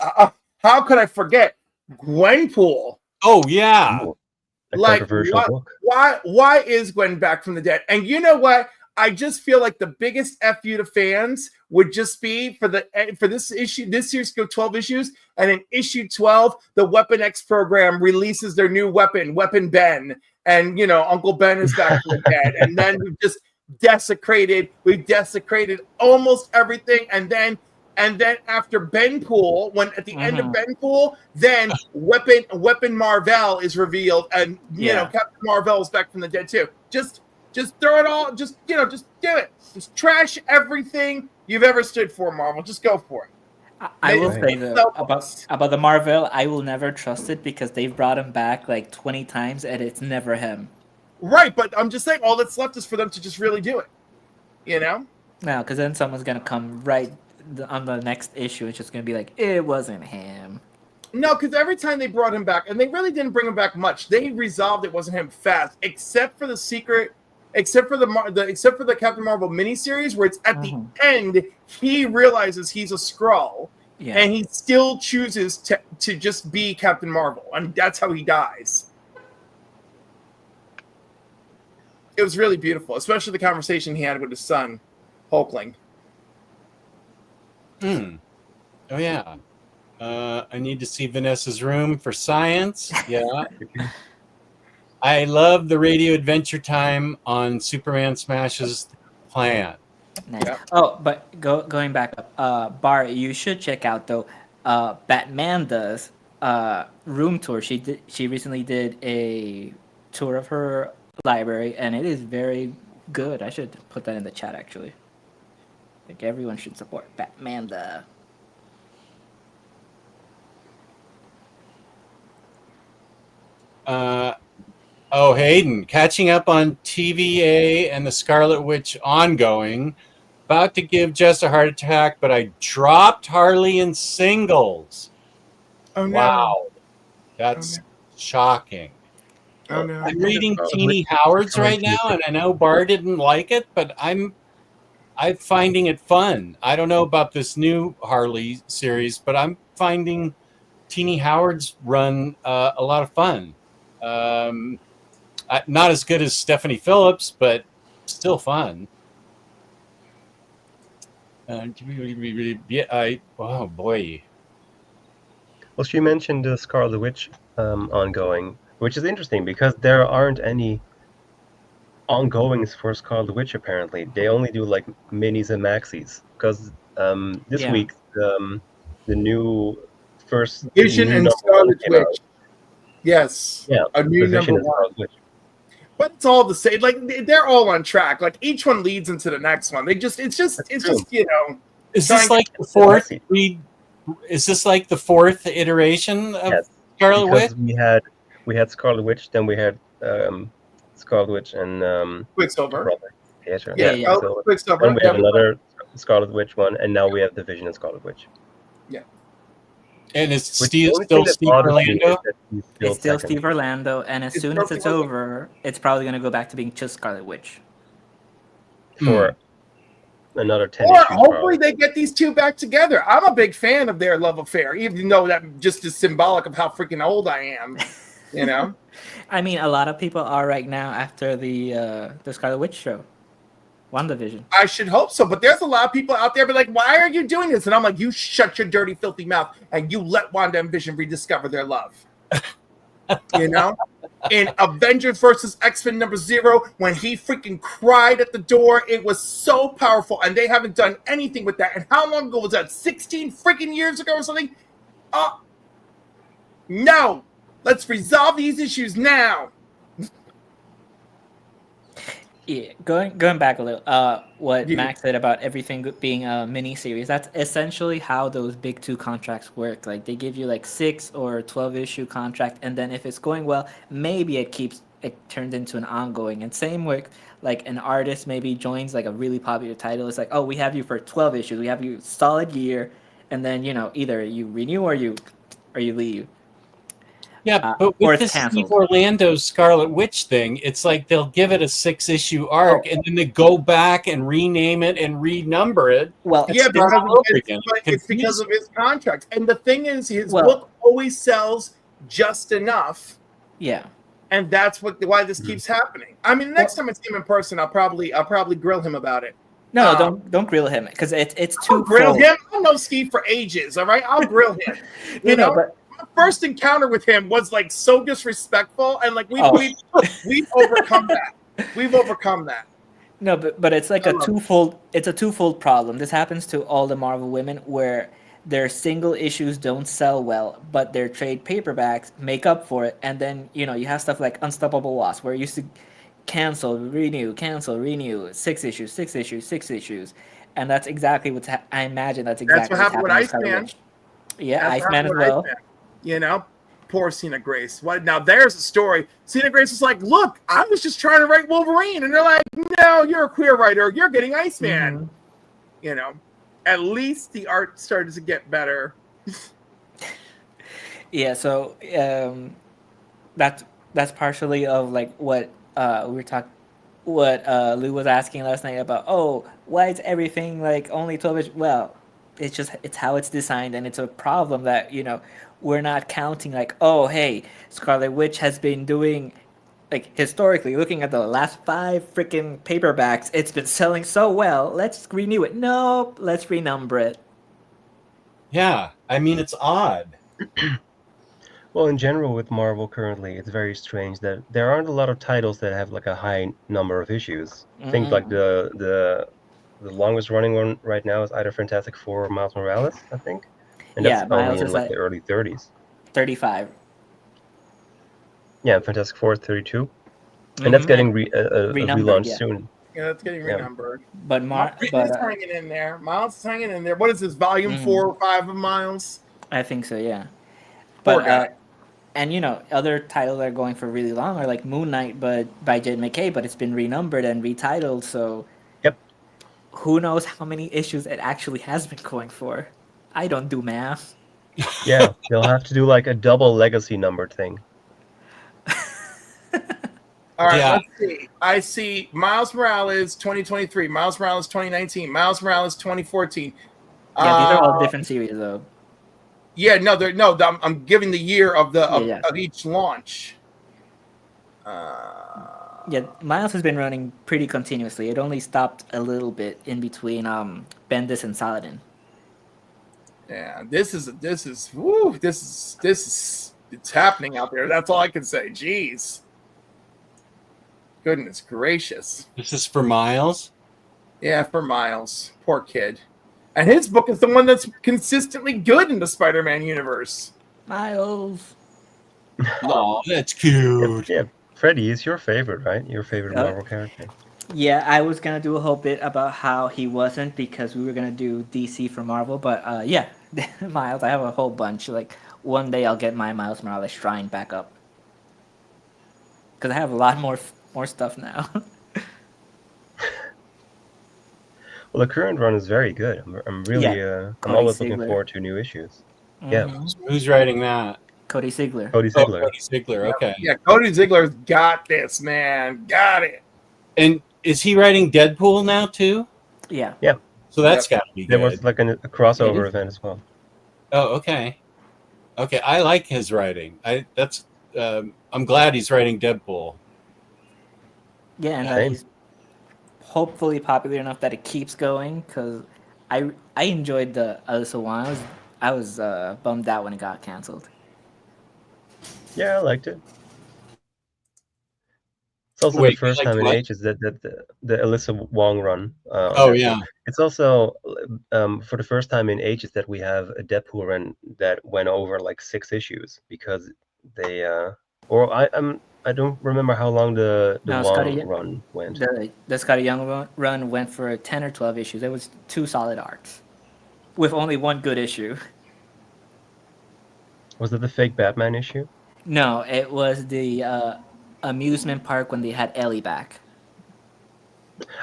how could I forget Gwenpool? Oh yeah. Ooh, a Like, controversial book. why is Gwen back from the dead? And you know what? I just feel like the biggest fu to fans would just be for this issue. This year's go 12 issues, and in issue 12, the Weapon X program releases their new weapon, Weapon Ben, and you know Uncle Ben is back from the dead, and then we've just desecrated almost everything, and then after Benpool, when at the end of Benpool, then Weapon Marvel is revealed, and you know Captain Marvel is back from the dead too. Just throw it all. Just do it. Just trash everything you've ever stood for, Marvel. Just go for it. I will say though about the Marvel, I will never trust it because they've brought him back like 20 times and it's never him. Right, but I'm just saying all that's left is for them to just really do it. You know? No, because then someone's gonna come right on the next issue. It's just gonna be like, it wasn't him. No, because every time they brought him back, and they really didn't bring him back much. They resolved it wasn't him fast, except for the Captain Marvel miniseries, where it's at the end he realizes he's a Skrull, and he still chooses to just be Captain Marvel, and that's how he dies. It was really beautiful, especially the conversation he had with his son, Hulkling. Oh yeah. I need to see Vanessa's room for science. Yeah. I love the radio adventure time on Superman Smashes Planet. Nice. Yeah. Oh, but going back up, Bar, you should check out though. Batmanda's room tour. She recently did a tour of her library, and it is very good. I should put that in the chat actually. I think everyone should support Batmanda. Oh, Hayden, catching up on TVA and the Scarlet Witch ongoing. About to give Jess a heart attack, but I dropped Harley in singles. Oh no! Wow, that's shocking. Oh no! I'm reading Teeny Howard's right now, and I know Bar didn't like it, but I'm finding it fun. I don't know about this new Harley series, but I'm finding Teeny Howard's run a lot of fun. Not as good as Stephanie Phillips, but still fun. Oh boy. Well, she mentioned the Scarlet Witch ongoing, which is interesting because there aren't any ongoings for Scarlet Witch. Apparently, they only do like minis and maxis. Because this week, the new first Vision and Scarlet Witch. Yes. Yeah. A new number one. But it's all the same. Like they're all on track. Like each one leads into the next one. It's just you know. Is this like the fourth? Is this like the fourth iteration of Scarlet Witch? We had Scarlet Witch, then we had Scarlet Witch and Quicksilver. Quicksilver. Quicksilver. And we have another Scarlet Witch one, and now we have the Vision and Scarlet Witch. Yeah. And it's still Steve Orlando? It's still Steve Orlando, and as soon as it's over, it's probably going to go back to being just Scarlet Witch. For another 10 Or hopefully they get these two back together. I'm a big fan of their love affair, even though that just is symbolic of how freaking old I am. You know? I mean, a lot of people are right now after the Scarlet Witch show. WandaVision. I should hope so, but there's a lot of people out there be like, why are you doing this? And I'm like, you shut your dirty, filthy mouth and you let Wanda and Vision rediscover their love. You know? In Avengers versus X-Men #0, when he freaking cried at the door, it was so powerful, and they haven't done anything with that. And how long ago was that? 16 freaking years ago or something? No! Let's resolve these issues now. Yeah, going back a little, what Max said about everything being a mini series, that's essentially how those big two contracts work. Like they give you like 6 or 12 issue contract, and then if it's going well, maybe it turns into an ongoing. And same with like an artist maybe joins like a really popular title. It's like, oh, we have you for 12 issues, we have you solid year, and then either you renew or you leave. Yeah, but or with it's this Steve canceled. Orlando's Scarlet Witch thing, it's like they'll give it a 6-issue arc, and then they go back and rename it and renumber it. Well, and Yeah, start because all over again. it's because of his contract. And the thing is, his Well- book always sells just enough, yeah. and that's why this keeps happening. I mean, next time I see him in person, I'll probably grill him about it. No, don't grill him because it's I'll too grill full. him. I'll know Steve for ages. All right, I'll grill him. You know, but my first encounter with him was like so disrespectful, and like we've overcome that. We've overcome that. no, but it's like I a love it. twofold. It's a twofold problem. This happens to all the Marvel women where their single issues don't sell well, but their trade paperbacks make up for it. And then you have stuff like Unstoppable Wasp, where it used to cancel, renew, 6 issues, 6 issues, 6 issues, and that's exactly what's. I imagine that's exactly what happened with what's happening Iceman. Witch. Yeah, That's what Iceman as happened with well. Iceman. You know, poor Cena Grace. What now? There's a story. Cena Grace was like, "Look, I was just trying to write Wolverine," and they're like, "No, you're a queer writer. You're getting Iceman." Mhm. You know, at least the art started to get better. Yeah, so that's partially of like what we were talking, what Lou was asking last night about. Oh, why is everything like only 12 inch? Well, it's how it's designed, and it's a problem that we're not counting like, oh hey, Scarlet Witch has been doing, like, historically looking at the last 5 freaking paperbacks, it's been selling so well. Let's renew it. Nope, let's renumber it. Yeah, I mean, it's odd. Well, in general, with Marvel currently, it's very strange that there aren't a lot of titles that have like a high number of issues. Things like the longest running one right now is either Fantastic Four or Miles Morales, I think, and Yeah, that's Miles only in is like like the early 30s. 35. Yeah, Fantastic Four is 32, and that's getting a renumbered, relaunch yeah. soon. Yeah, that's getting Yeah. renumbered. But He's hanging in there. Miles is hanging in there. What is this? Volume 4 or 5 of Miles? I think so, yeah. Poor But guy. and other titles that are going for really long are like Moon Knight, but by Jed McKay, but it's been renumbered and retitled. So Yep. who knows how many issues it actually has been going for? I don't do math. Yeah, they'll have to do like a double legacy number thing. All right, Yeah. let's see. I see Miles Morales 2023, Miles Morales 2019, Miles Morales 2014. Yeah, these are all different series though. Yeah, I'm giving the year of Yeah. of each launch. Yeah, Miles has been running pretty continuously. It only stopped a little bit in between Bendis and Saladin. Yeah, this is it's happening out there. That's all I can say. Jeez. Goodness gracious. This is for Miles. Yeah, for Miles. Poor kid. And his book is the one that's consistently good in the Spider-Man universe. Miles. Oh, that's cute. Yeah, Freddie is your favorite, right? Your favorite Yeah. Marvel character. Yeah, I was gonna do a whole bit about how he wasn't because we were gonna do DC for Marvel, but yeah, Miles. I have a whole bunch. Like one day I'll get my Miles Morales shrine back up because I have a lot more stuff now. Well, the current run is very good. I'm really, I'm Cody always looking Ziegler. forward to new issues. Yeah. Mhm. Who's writing that? Cody Ziegler. Cody Oh, Ziegler. Cody Ziegler. Okay. Yeah, Cody Ziegler's got this, man. Got it. And is he writing Deadpool now too? Yeah. So that's got to be There good. was like a crossover It is. event as well. Oh, okay. Okay, I like his writing. I'm glad he's writing Deadpool. Yeah, and Same. he's hopefully popular enough that it keeps going because I enjoyed the Alyssa one. I was bummed out when it got canceled. Yeah, I liked it. It's also Wait, the first you liked time in what? ages that the Alyssa Wong run. Oh yeah. It's also for the first time in ages that we have a Deadpool run that went over like 6 issues because they I don't remember how long the No, Wong Scotty- run went. The Scotty Young run went for 10 or 12 issues. It was 2 solid arcs with only 1 good issue. Was it the fake Batman issue? No, it was the amusement park when they had Ellie back.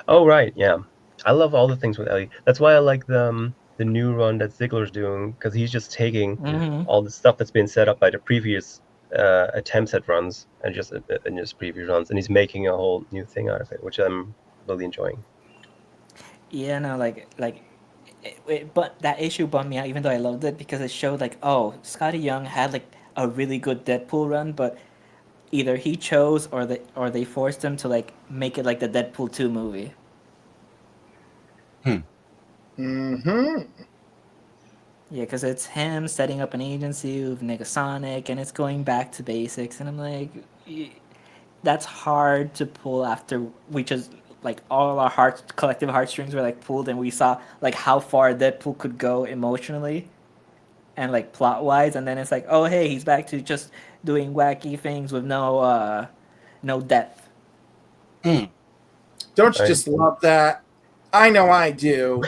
Oh right, yeah. I love all the things with Ellie. That's why I like the new run that Ziegler's doing because he's just taking Mhm. all the stuff that's been set up by the previous attempts at runs and just preview runs, and he's making a whole new thing out of it, which I'm really enjoying. Yeah, no, but that issue bummed me out, even though I loved it, because it showed like, oh, Scotty Young had like a really good Deadpool run, but either he chose or they forced him to like make it like the Deadpool 2 movie. Mm-hmm. Yeah, because it's him setting up an agency with Negasonic, and it's going back to basics, and I'm like, that's hard to pull after we just like all our collective heartstrings were like pulled, and we saw like how far Deadpool could go emotionally and like plot wise, and then it's like, oh hey, he's back to just doing wacky things with no depth. Hmm. Don't you just love that? I know I do.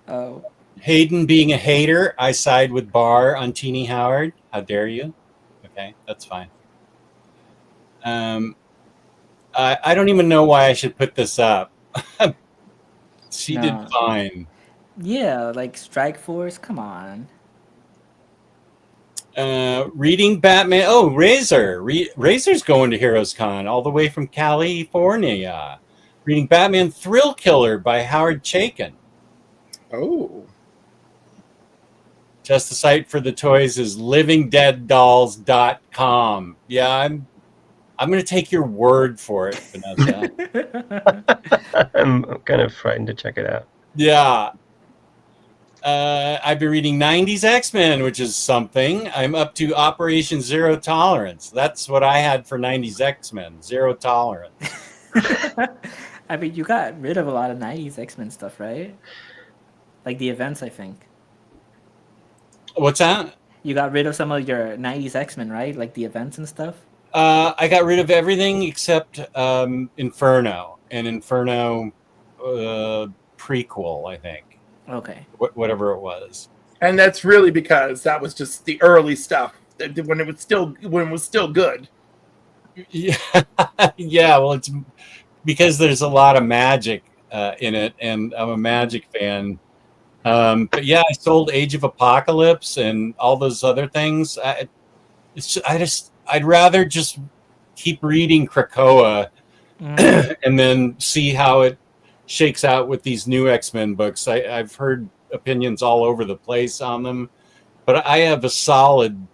Oh, Hayden being a hater, I side with Barr on Teenie Howard. How dare you? Okay, that's fine. I don't even know why I should put this up. She did No. fine. Yeah, like Strike Force, come on. Reading Batman. Oh, Razor. Razor's going to Heroes Con all the way from California. Reading Batman Thrill Killer by Howard Chaykin. Oh. Just the site for the toys is livingdeaddolls.com. Yeah, I'm going to take your word for it, Vanessa. I'm kind of frightened to check it out. Yeah. I've been reading 90s X-Men, which is something. I'm up to Operation Zero Tolerance. That's what I had for 90s X-Men. Zero tolerance. I mean, you got rid of a lot of 90s X-Men stuff, right? Like the events, I think. What's that? You got rid of some of your 90s X-Men, right? Like the events and stuff? I got rid of everything except Inferno. And Inferno prequel, I think. Okay. Whatever it was. And that's really because that was just the early stuff when it was still good. Yeah, yeah. Well, it's because there's a lot of magic in it, and I'm a magic fan. But yeah, I sold Age of Apocalypse and all those other things. I'd rather just keep reading Krakoa and then see how it shakes out with these new X-Men books. I've heard opinions all over the place on them, but I have a solid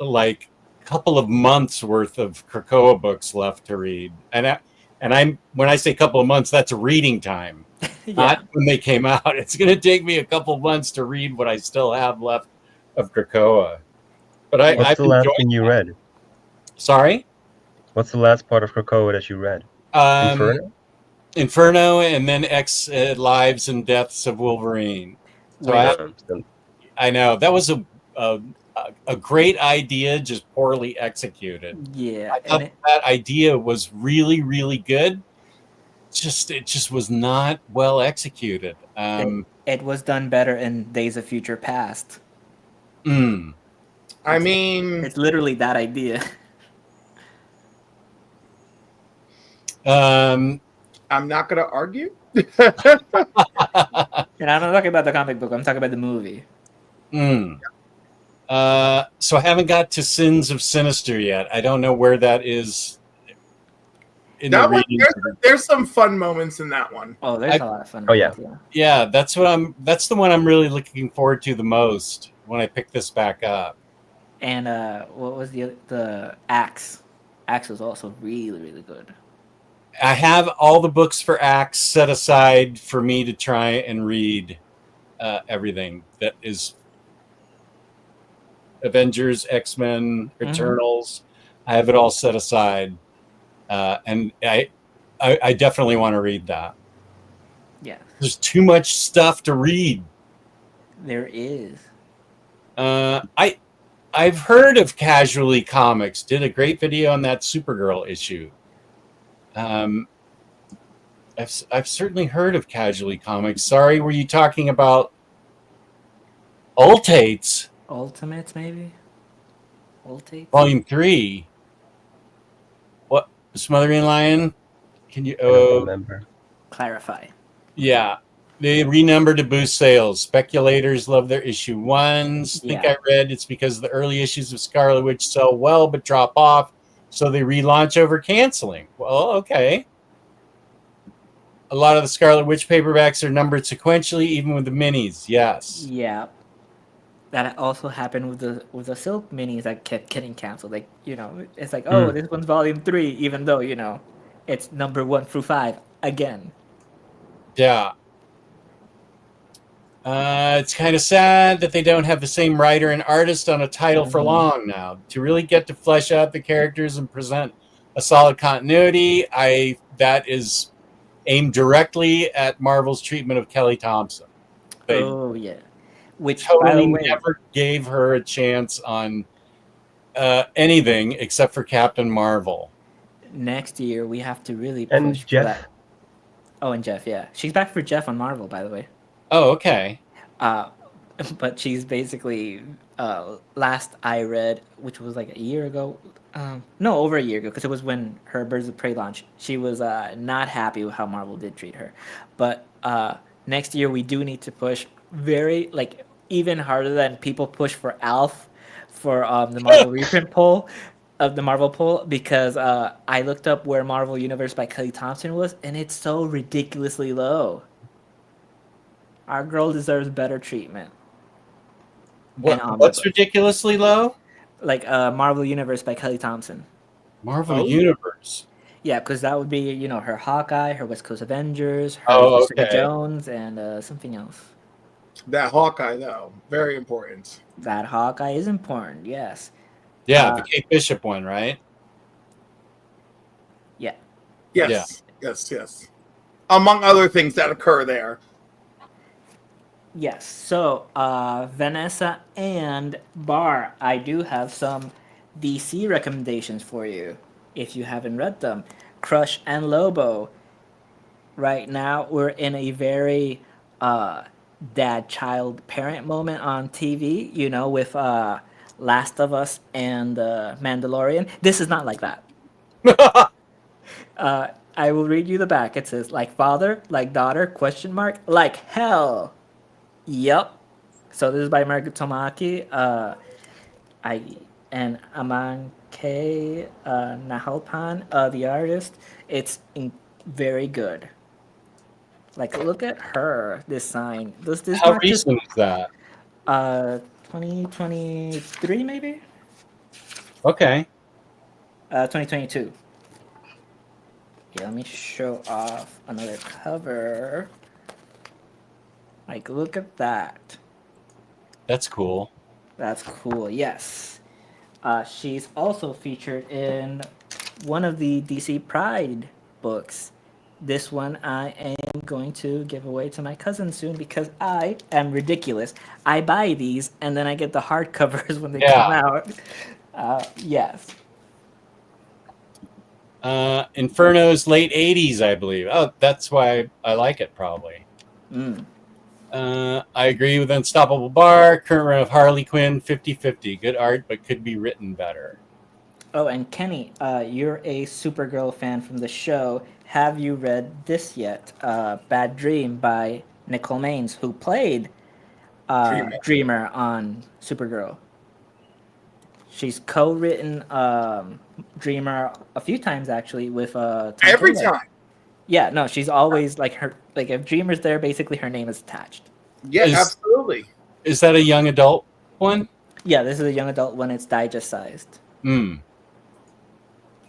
like couple of months worth of Krakoa books left to read, and I'm when I say couple of months, that's reading time. Yeah. Not when they came out. It's going to take me a couple months to read what I still have left of Krakoa. But What's the last thing you read? Sorry? What's the last part of Krakoa that you read? Inferno? Inferno, and then X Lives and Deaths of Wolverine. So I know that was a great idea, just poorly executed. Yeah. I thought that idea was really, really good. It just was not well executed. It was done better in Days of Future Past. I mean, it's literally that idea. I'm not going to argue. And I'm not talking about the comic book. I'm talking about the movie. So I haven't got to Sins of Sinister yet. I don't know where that is. There's some fun moments in that one. Oh, there's a lot of fun. Oh yeah, yeah. That's the one I'm really looking forward to the most when I pick this back up. And what was the Axe? Axe was also really, really good. I have all the books for Axe set aside for me to try and read everything that is Avengers, X-Men, Eternals. I have it all set aside. And I definitely want to read that. Yeah. There's too much stuff to read. There is. I've heard of Casually Comics. Did a great video on that Supergirl issue. I've certainly heard of Casually Comics. Sorry, were you talking about Ultimates? Ultimates, maybe? Ultimates? Volume 3. What? Smothering Lion? Can you I don't remember. Clarify. Yeah. They renumbered to boost sales. Speculators love their issue ones. Yeah. Think I read it's because the early issues of Scarlet Witch sell well but drop off, so they relaunch over canceling. Well, okay. A lot of the Scarlet Witch paperbacks are numbered sequentially, even with the minis. Yes. Yeah. That also happened with the Silk minis that kept getting canceled. Like, you know, it's like, oh, this one's volume 3, even though, you know, it's number 1 through 5 again. Yeah. It's kind of sad that they don't have the same writer and artist on a title for long now. To really get to flesh out the characters and present a solid continuity, that is aimed directly at Marvel's treatment of Kelly Thompson. They Oh, yeah. Which, by the totally way, never gave her a chance on anything except for Captain Marvel. next year we have to really And push for Jeff. that. Oh, and Jeff, yeah. She's back for Jeff on Marvel, by the way. Oh, okay. But she's basically, last I read, which was like a year ago, no, over a year ago, because it was when her Birds of Prey launched, she was not happy with how Marvel did treat her. But next year we do need to push very, like, even harder than people push for Alf for the Marvel Reprint Poll, of the Marvel poll, because I looked up where Marvel Universe by Kelly Thompson was, and it's so ridiculously low. Our girl deserves better treatment. What's ridiculously low? Like Marvel Universe by Kelly Thompson. Marvel Universe. Yeah, because that would be, you know, her Hawkeye, her West Coast Avengers, her Jessica Jones, and something else. That Hawkeye, though, very important. That Hawkeye is important, yes. Yeah, the Kate Bishop one, right? Yeah. Yes, yes. Among other things that occur there. Yes. So, Vanessa and Bar, I do have some DC recommendations for you if you haven't read them. Crush and Lobo. Right now, we're in a very dad-child parent moment on TV, you know, with Last of Us and Mandalorian. This is not like that. I will read you the back. It says, like father, like daughter, question mark, like hell. Yep. So this is by Margaret Tomaki. And Aman K. Nahalpan, the artist. It's very good. Like, look at her design. This How recent is that? 2023 maybe. Okay. 2022. Yeah, let me show off another cover. Like, look at that. That's cool. That's cool, yes. She's also featured in one of the DC Pride books. This one I am going to give away to my cousin soon because I am ridiculous. I buy these and then I get the hardcovers when they come out. Yes. Inferno's late 80s, I believe. Oh, that's why I like it, probably. I agree with Unstoppable Bar. Current run of Harley Quinn, 50-50. Good art, but could be written better. Oh, and Kenny, you're a Supergirl fan from the show. Have you read this yet? Bad Dream by Nicole Maines, who played Dreamer on Supergirl. She's co-written Dreamer a few times, actually, with Every time. Yeah, no, she's always like her. Like if Dreamer's there, basically her name is attached. Yeah, absolutely. Is that a young adult one? Yeah, this is a young adult one. It's digest sized. And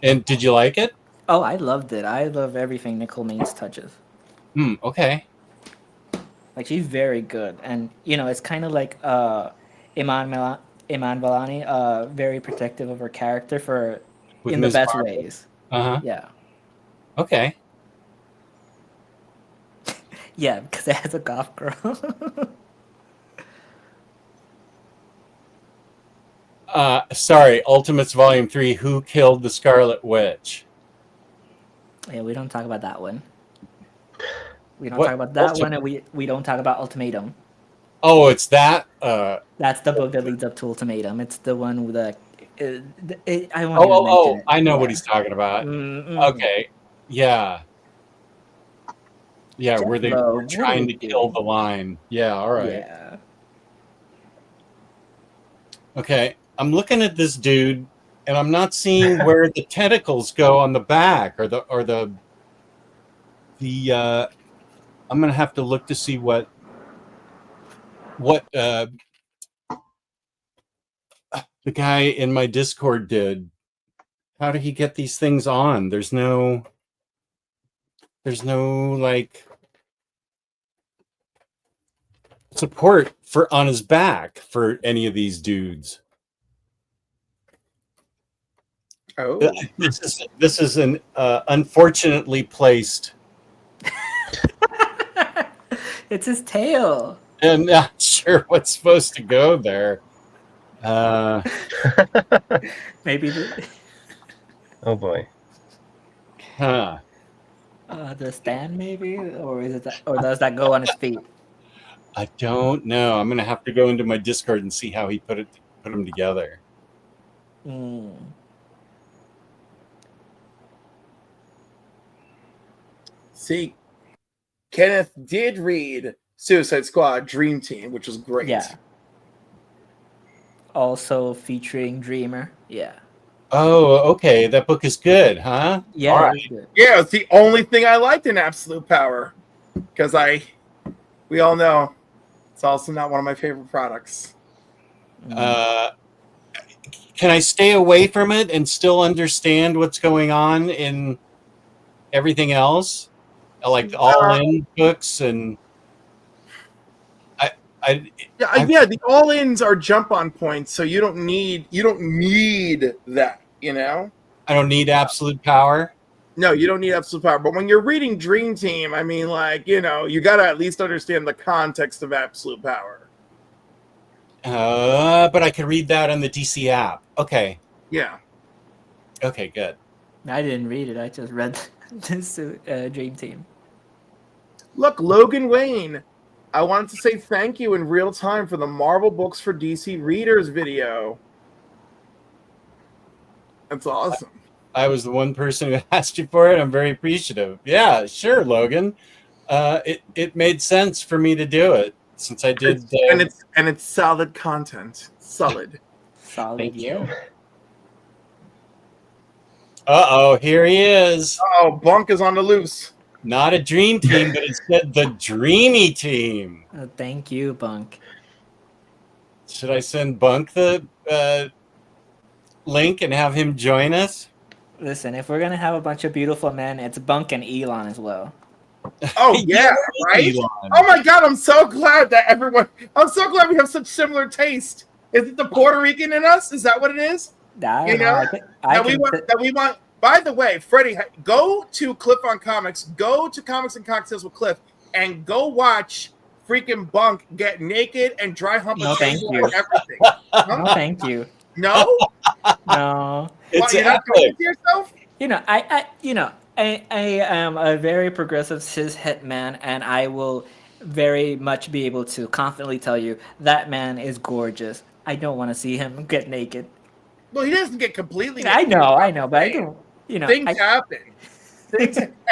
did you like it? Oh, I loved it. I love everything Nicole Maines touches. Okay. Like she's very good, and you know it's kind of like Iman Vellani, very protective of her character in the best ways. Yeah. Okay. Yeah, because it has a goth girl. Sorry, Ultimates Volume 3, Who Killed the Scarlet Witch? Yeah, we don't talk about that one. We don't talk about that one, and we don't talk about Ultimatum. Oh, it's that? That's the book that leads up to Ultimatum. It's the one with the... I know what he's talking about. Okay, yeah. Yeah, where they Love, were what are trying to you kill doing? the line. Yeah, all right. Yeah. Okay, I'm looking at this dude, and I'm not seeing where the tentacles go on the back, or the. I'm gonna have to look to see what the guy in my Discord did. How did he get these things on? There's no like support for on his back for any of these dudes. Oh, This is an unfortunately placed. It's his tail. I'm not sure what's supposed to go there. Maybe Oh boy. Huh. the stand, maybe, or is it that, or does that go on his feet? I don't know. I'm gonna have to go into my Discord and see how he put them together. Mm. see, Kenneth did read Suicide Squad Dream Team, which was great. Yeah. Also featuring Dreamer. Yeah. Oh, okay. That book is good, huh? Yeah. All it right. was good. Yeah, it's the only thing I liked in Absolute Power. Because we all know it's also not one of my favorite products. Can I stay away from it and still understand what's going on in everything else, like all-in books and Yeah, the all-ins are jump-on points, so you don't need that. You know, I don't need absolute power. no, you don't need absolute power. But when you're reading Dream Team, I mean, like, you know, you got to at least understand the context of absolute power. But I can read that on the DC app. Okay. Yeah. Okay, good. I didn't read it. I just read this Dream Team. Look, Logan Wayne, I wanted to say thank you in real time for the Marvel Books for DC Readers video. That's awesome. I was the one person who asked you for it. I'm very appreciative. Yeah, sure, Logan. It made sense for me to do it since I did. And it's solid content. Solid. Solid. Thank you. Yeah. Uh-oh, here he is. Oh, Bunk is on the loose. Not a dream team, but instead the dreamy team. Thank you, Bunk. Should I send Bunk the link and have him join us? Listen, if we're gonna have a bunch of beautiful men, it's Bunk and Elon as well. Oh yeah, right? Elon. Oh my god, I'm so glad I'm so glad we have such similar taste. Is it the Puerto Rican in us? Is that what it is? You know, that we want. By the way, Freddie, go to Cliff on Comics, go to Comics and Cocktails with Cliff, and go watch freaking Bunk get naked and dry hump. No, thank you. Everything. No, thank you. No, no. It's you're not doing it to yourself. You know, I am a very progressive cis-het man, and I will very much be able to confidently tell you that man is gorgeous. I don't want to see him get naked. Well, he doesn't get completely naked. I know, but I don't. You know, things happen.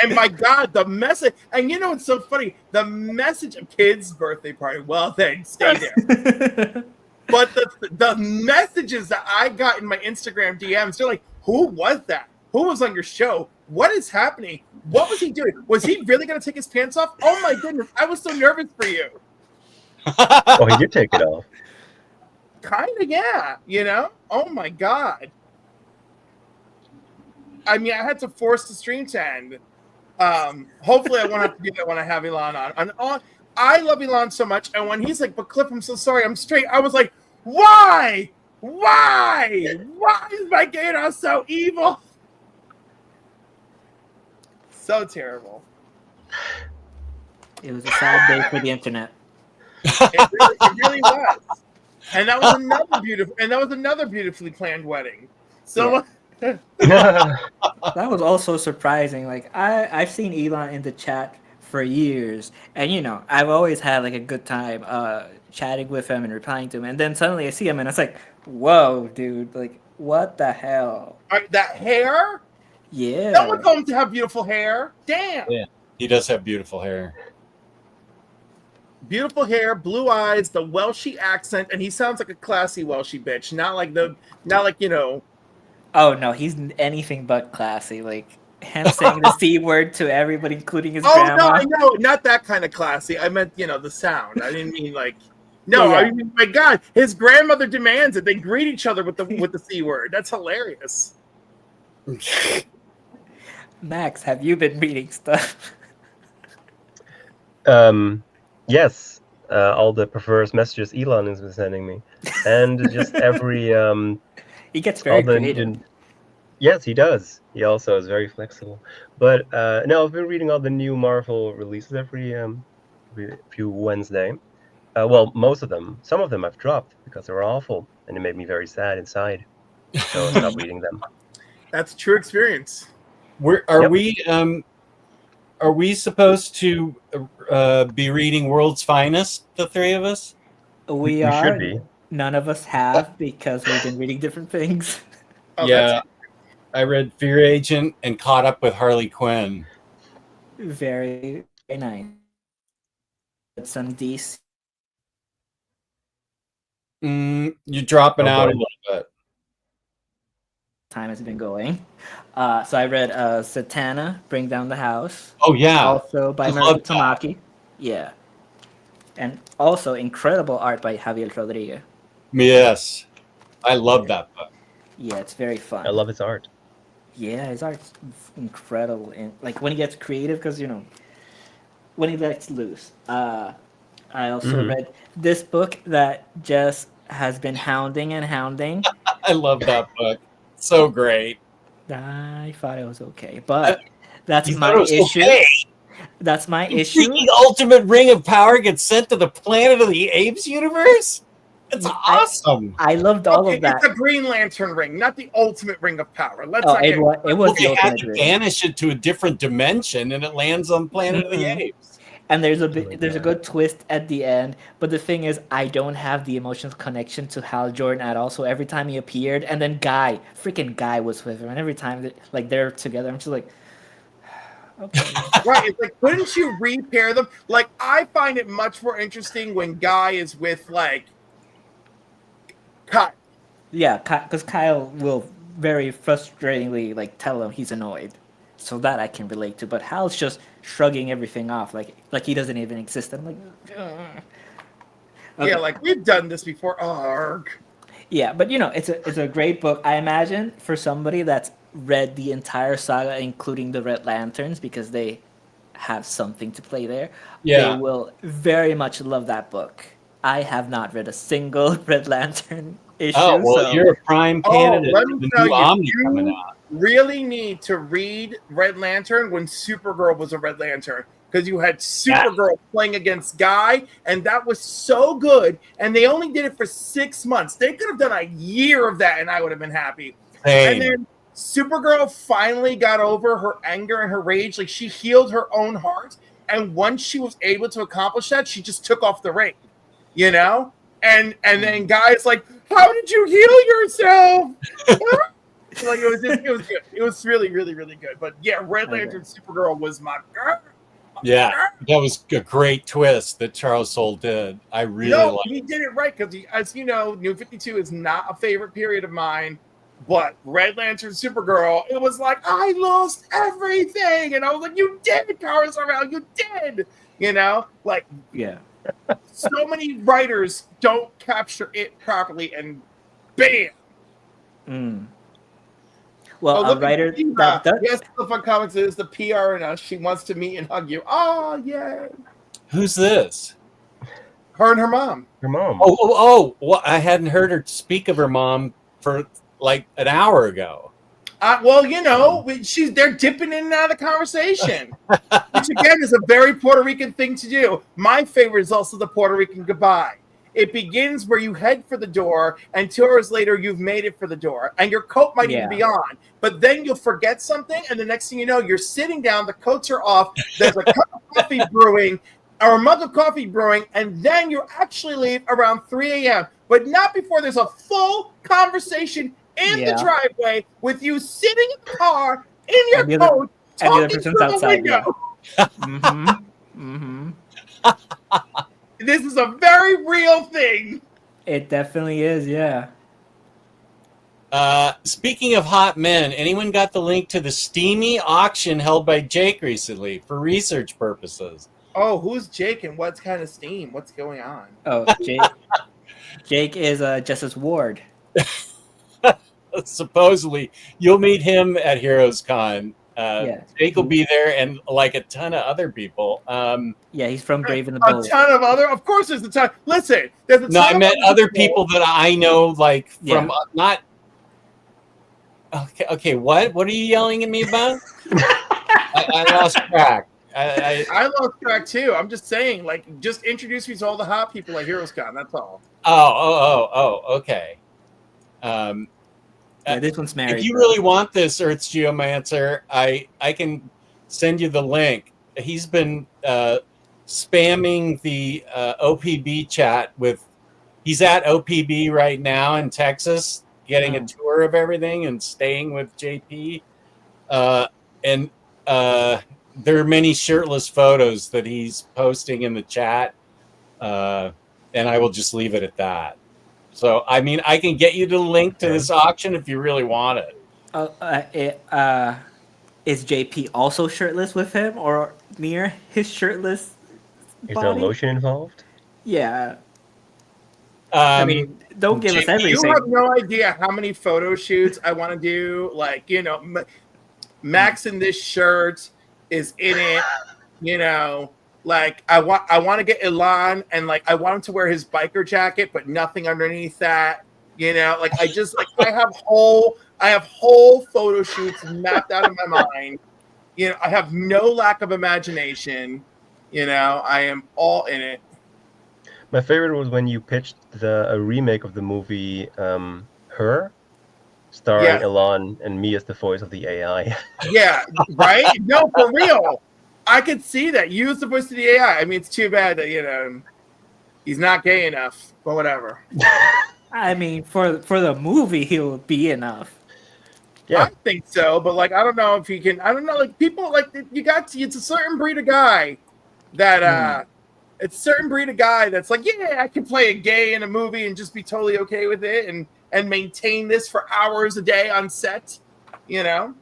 And my God, the message. And you know what's so funny? The message of kids' birthday party. Well, then stay there. But the messages that I got in my Instagram DMs, they're like, "Who was that? Who was on your show? What is happening? What was he doing? Was he really going to take his pants off? Oh my goodness, I was so nervous for you." Oh, he did take it off. Kind of, yeah. You know? Oh my God. I mean, I had to force the stream to end. Hopefully, I won't have to do that when I have Elon on. I love Elon so much, and when he's like, "But Cliff, I'm so sorry, I'm straight," I was like, "Why? Why? Why is my Gator so evil? So terrible." It was a sad day for the internet. It really was. And that was another beautifully planned wedding. So. Yeah. That was also surprising. Like I've seen Elon in the chat for years, and you know I've always had like a good time chatting with him and replying to him, and then suddenly I see him and it's like, whoa, dude, like what the hell? That hair? Yeah. Someone told him to have beautiful hair. Damn. Yeah. He does have beautiful hair. Beautiful hair, blue eyes, the Welshie accent, and he sounds like a classy Welshie bitch. Not like you know. Oh no, he's anything but classy. Like him saying the C word to everybody, including his Oh grandma. no, not that kind of classy. I meant the sound. I didn't mean like. No, Yeah. I mean, my God, his grandmother demands it. They greet each other with the C word. That's hilarious. Max, have you been reading stuff? Yes, all the perverse messages Elon has been sending me, and just every He gets all very the creative. yes, he does. He also is very flexible. But no, I've been reading all the new Marvel releases every few Wednesday. Well, most of them. Some of them I've dropped because they were awful, and it made me very sad inside. So I stopped reading them. That's a true experience. Are we supposed to be reading World's Finest, the three of us? We You are. should be. None of us have because we've been reading different things. Oh, Yeah, I read Fear Agent and caught up with Harley Quinn. Very, very nice. Some DC. You're dropping out a little bit. Time has been going. So I read Satana, Bring Down the House. Oh yeah, Also by I Maruki love that. Tamaki. Yeah. And also incredible art by Javier Rodriguez. Yes, I love that book. Yeah, it's very fun. I love his art. Yeah, his art's incredible. And like when he gets creative, because when he lets loose. I also read this book that Jess has been hounding and hounding. I love that book. So great. I thought it was okay, but that's You my thought it was issue. okay? That's my The issue. freaking ultimate ring of power gets sent to the Planet of the Apes universe? It's awesome. I loved all Okay, of that. it's a Green Lantern ring, not the ultimate ring of power. Let's Oh, not it get was Well, the they had ultimate to ring. banish it to a different dimension, and it lands on Planet of the Mhm. Apes. And there's a my bit, there's a God. good twist at the end, but the thing is, I don't have the emotional connection to Hal Jordan at all. So every time he appeared, and then freaking Guy was with him, and every time that like they're together, I'm just like, okay. right. It's like, couldn't you repair them? Like, I find it much more interesting when Guy is with like Cut. Yeah, because Kyle will very frustratingly like tell him he's annoyed, so that I can relate to. But Hal's just shrugging everything off, like he doesn't even exist. I'm like, ugh. Okay. Yeah, like we've done this before. Arg. Yeah, but it's a great book. I imagine for somebody that's read the entire saga, including the Red Lanterns, because they have something to play there. Yeah. They will very much love that book. I have not read a single Red Lantern issue. Oh, well, so you're a prime candidate let for me the tell new you, Omni coming you out. really need to read Red Lantern when Supergirl was a Red Lantern, because you had Supergirl playing against Guy, and that was so good. And they only did it for 6 months. They could have done a year of that, and I would have been happy. Same. And then Supergirl finally got over her anger and her rage. Like, she healed her own heart, and once she was able to accomplish that, she just took off the ring, And then Guy's like, "How did you heal yourself?" Like, it was good. It was really, really, really good. But yeah, Red Lantern Supergirl was my girl. Yeah, that was a great twist that Charles Soule did. I really liked he did it right, because as you know, New 52 is not a favorite period of mine. But Red Lantern Supergirl, it was like, I lost everything. And I was like, you did, Kara Zor-El, you did. Like, yeah. so many writers don't capture it properly, and bam. Well, a look at writer Eva. that does. Yes, the Fun Comics is the PR in us. She wants to meet and hug you. Oh, yeah. Who's this? Her and her mom. Your mom. Oh! Well, I hadn't heard her speak of her mom for like an hour ago. Well, they're dipping in and out of the conversation, which again is a very Puerto Rican thing to do. My favorite is also the Puerto Rican goodbye. It begins where you head for the door, and 2 hours later, you've made it for the door, and your coat might even be on. But then you'll forget something, and the next thing you know, you're sitting down, the coats are off, there's a cup of coffee brewing, or a mug of coffee brewing, and then you actually leave around 3 a.m., but not before there's a full conversation in the driveway with you sitting in the car, in your coat, talking through the window. Mm-hmm. Mm-hmm. This is a very real thing. It definitely is, yeah. Speaking of hot men, anyone got the link to the steamy auction held by Jake recently for research purposes? Oh, who's Jake and what's kind of steam? What's going on? Oh, Jake is Jess's ward. Supposedly, you'll meet him at Heroes Con. Yeah. Jake will be there, and like a ton of other people. Yeah, he's from Brave and the A Bold. ton of other. Of course, there's a ton. Listen, there's a ton. No, I of met other people that I know, like from not. Okay. What are you yelling at me about? I lost track. I lost track too. I'm just saying, like, just introduce me to all the hot people at Heroes Con. That's all. Okay. Yeah, this one's married. If you really want this, Earth's Geomancer, I can send you the link. He's been spamming the OPB chat with. He's at OPB right now in Texas, getting a tour of everything and staying with JP. And there are many shirtless photos that he's posting in the chat, and I will just leave it at that. So, I mean, I can get you the link to this auction if you really want it. Is JP also shirtless with him, or near his shirtless Is there lotion involved? Yeah. I mean, don't give us everything. You have no idea how many photo shoots I want to do. Like, you know, Max in this shirt is in it. You know, like I want to get Elon, and like I want him to wear his biker jacket, but nothing underneath that. You know, like I have whole photo shoots mapped out in my mind. You know, I have no lack of imagination. You know, I am all in it. My favorite was when you pitched a remake of the movie Her, starring Elon and me as the voice of the AI. Yeah, right? No, for real. I could see that. You as the voice of the AI. I mean, it's too bad that, you know, he's not gay enough, but whatever. I mean, for the movie, he'll be enough. Yeah. I think so, but like, I don't know if he can. I don't know, like people like it's a certain breed of guy that it's a certain breed of guy that's like, yeah, I can play a gay in a movie and just be totally okay with it and maintain this for hours a day on set, you know.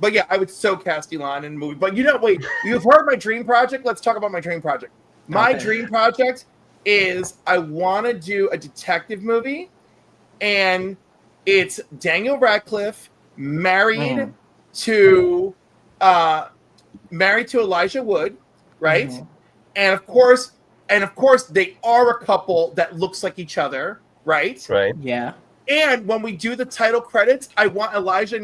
But yeah, I would so cast Elon in a movie. But you know, wait, you've heard my dream project? Let's talk about my dream project. My dream project is I want to do a detective movie, and it's Daniel Radcliffe married to Elijah Wood, right? Mm-hmm. And of course, they are a couple that looks like each other, right? Right. Yeah. And when we do the title credits, I want Elijah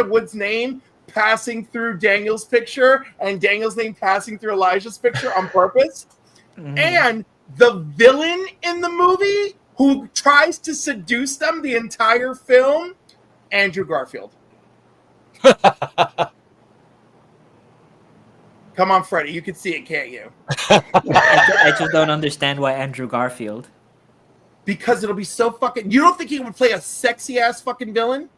Wood's name passing through Daniel's picture and Daniel's name passing through Elijah's picture on purpose. Mm-hmm. And the villain in the movie who tries to seduce them the entire film, Andrew Garfield. Come on, Freddie. You can see it, can't you? I just don't understand why Andrew Garfield. Because it'll be so fucking... You don't think he would play a sexy-ass fucking villain?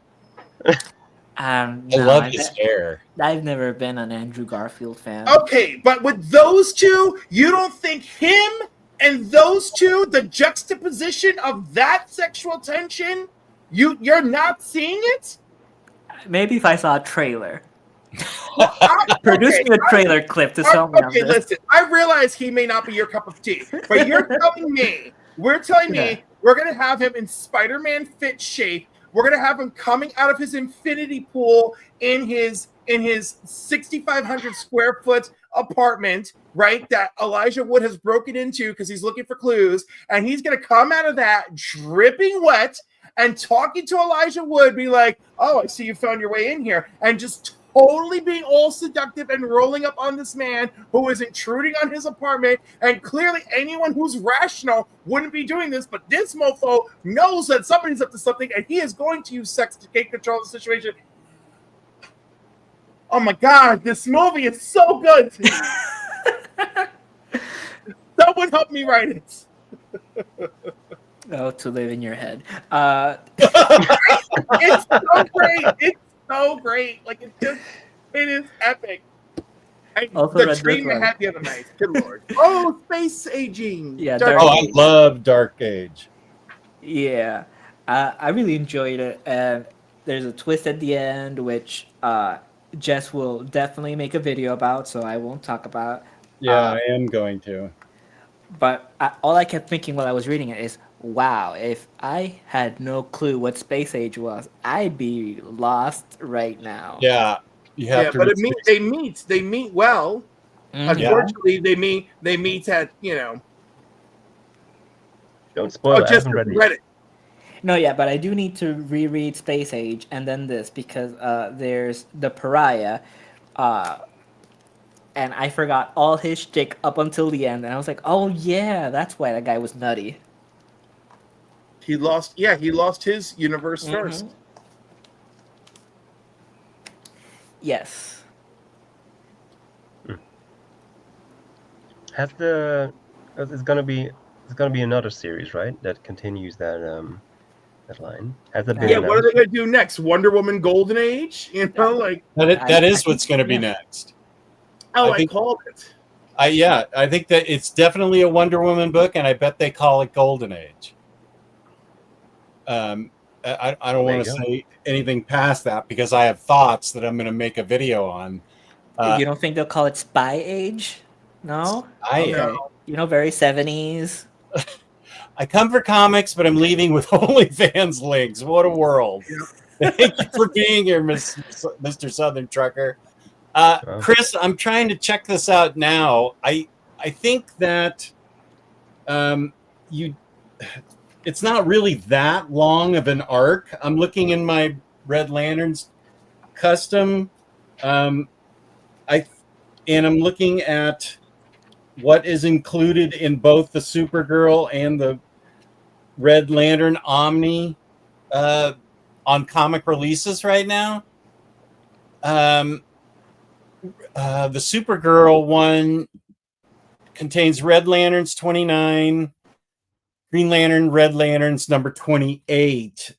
I love his hair. I've never been an Andrew Garfield fan. Okay, but with those two, you don't think him and those two, the juxtaposition of that sexual tension, you're not seeing it? Maybe if I saw a trailer. Produce me a trailer clip to sell me on this. Okay, listen, I realize he may not be your cup of tea, but you're telling me, we're going to have him in Spider-Man fit shape. We're going to have him coming out of his infinity pool in his 6,500 square foot apartment, right, that Elijah Wood has broken into because he's looking for clues, and he's going to come out of that dripping wet and talking to Elijah Wood, be like, oh, I see you found your way in here, and just totally being all seductive and rolling up on this man who is intruding on his apartment. And clearly anyone who's rational wouldn't be doing this, but this mofo knows that somebody's up to something, and he is going to use sex to take control of the situation. Oh my God, this movie is so good. Someone help me write it. Oh, to live in your head. It's so great. It's so great. Like, It is epic. Also The read this dream I one. had the other night. Good lord. Oh, space aging. Yeah, Dark Oh, Dark I Age. love Dark Age. Yeah, I really enjoyed it, and there's a twist at the end, which Jess will definitely make a video about, so I won't talk about. Yeah, I am going to. But all I kept thinking while I was reading it is, wow, if I had no clue what Space Age was, I'd be lost right now. Yeah, you have Yeah, to. but read they meet well. Mhm. Yeah. Unfortunately, they meet at Don't spoil it. I just haven't read it. read it. No, yeah, but I do need to reread Space Age and then this because there's the Pariah, uh, and I forgot all his shtick up until the end, and I was like, oh yeah, that's why that guy was nutty. He lost his universe Mhm. first. Yes. Has the it's gonna be another series, right? That continues that line. Has that been Yeah, what are announced? they gonna do next? Wonder Woman Golden Age? Like That I is what's think- going to be yeah. next. oh, I think- I called it. I think that it's definitely a Wonder Woman book, and I bet they call it Golden Age. I don't There want to you go. say anything past that because I have thoughts that I'm going to make a video on. You don't think they'll call it Spy Age? No? I Very 70s. I come for comics, but I'm leaving with OnlyFans links. What a world! Thank you for being here, Mr. Southern Trucker. Chris, I'm trying to check this out now. I think that it's not really that long of an arc. I'm looking in my Red Lanterns custom. I'm looking at what is included in both the Supergirl and the Red Lantern Omni on comic releases right now. The Supergirl one contains Red Lanterns 29, Green Lantern, Red Lanterns number 28.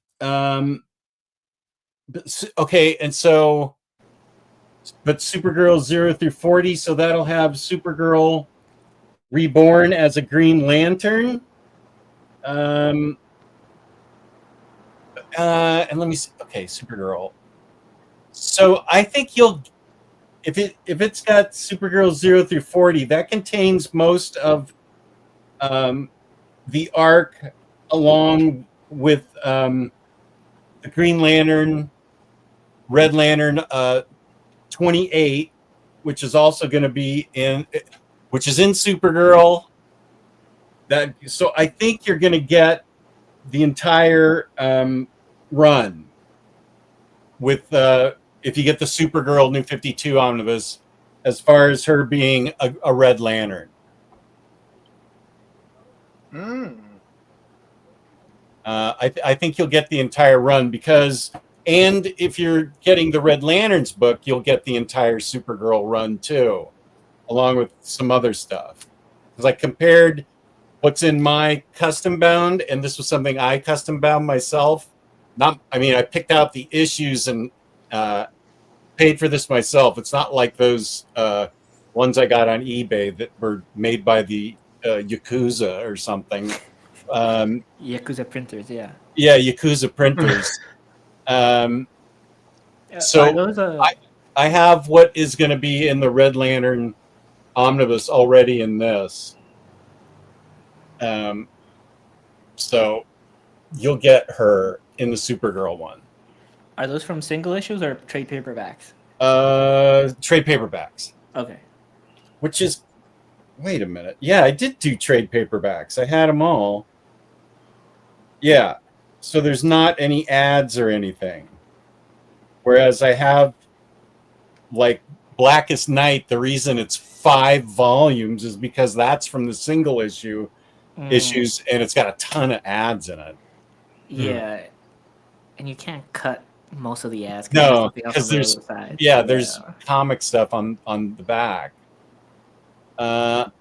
Okay, and so, but Supergirl 0 through 40, so that'll have Supergirl reborn as a Green Lantern. And let me see. Okay, Supergirl. So I think if it's got Supergirl 0 through 40, that contains most of the arc along with the Green Lantern, Red Lantern 28, which is also going to be which is in Supergirl. So I think you're going to get the entire run with if you get the Supergirl New 52 omnibus, as far as her being a Red Lantern. I think you'll get the entire run and if you're getting the Red Lanterns book, you'll get the entire Supergirl run too, along with some other stuff. Because I compared what's in my custom bound, and this was something I custom bound myself. I picked out the issues and paid for this myself. It's not like those ones I got on eBay that were made by the Yakuza or something. Yakuza printers, yeah. Yeah, Yakuza printers. So those, I have what is going to be in the Red Lantern omnibus already in this. So you'll get her in the Supergirl one. are those from single issues or trade paperbacks? Trade paperbacks. Okay. Which is, wait a minute. Yeah, I did do trade paperbacks. I had them all. Yeah. So there's not any ads or anything. Whereas I have, like, Blackest Night, the reason it's 5 volumes is because that's from the single issues, and it's got a ton of ads in it. Yeah. And you can't cut most of the ads. No, because there's comic stuff on the back.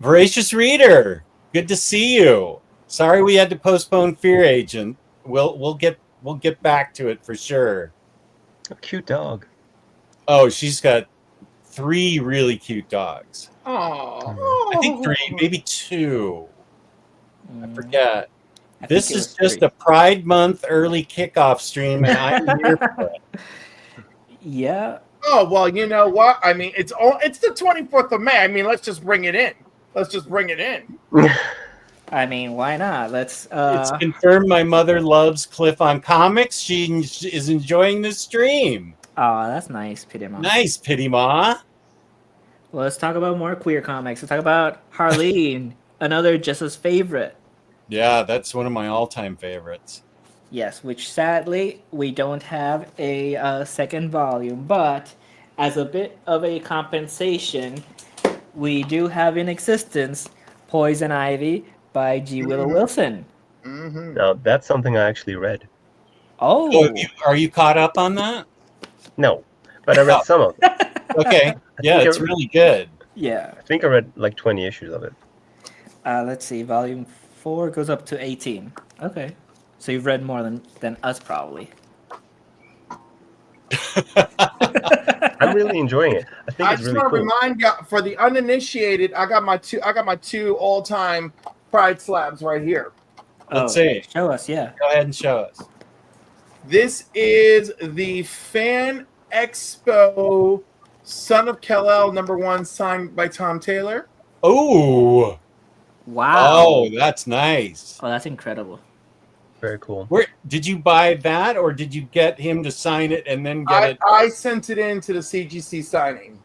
Voracious Reader, good to see you. Sorry we had to postpone Fear Agent. We'll get back to it for sure. A cute dog. Oh, she's got 3 really cute dogs. Oh, I think 3, maybe 2. I Mm, forget. I This think it is was just 3. a Pride Month early kickoff stream, and I'm here for it. Yeah. oh well, you know what? I mean, it's the 24th of May. I mean, let's just bring it in. Let's just bring it in. I mean, why not? Let's It's confirmed my mother loves Cliff on comics. She is enjoying the stream. oh, that's nice, Pity Mom. Nice, Pity Ma. Well, let's talk about more queer comics. Let's talk about Harleen, another Jess's favorite. Yeah, that's one of my all-time favorites. Yes, which sadly we don't have a second volume, but as a bit of a compensation, we do have in existence Poison Ivy by G. Willow Wilson. Mm-hmm. Now that's something I actually read. Oh, Are you caught up on that? No, but I read some of it. Okay. Yeah, think it's really good. yeah. I think I read like 20 issues of it. Let's see. Volume 4 goes up to 18. Okay. So you've read more than us, probably. I'm really enjoying it. I think I it's just really want to cool. remind you, for the uninitiated, I got my two all-time Pride slabs right here. Let's see. Show us, yeah. Go ahead and show us. This is the Fan Expo Son of Kal-El #1 signed by Tom Taylor. Oh. Wow. Oh, that's nice. Oh, that's incredible. Very cool. Where did you buy that, or did you get him to sign it and then get it? I sent it in to the CGC signing,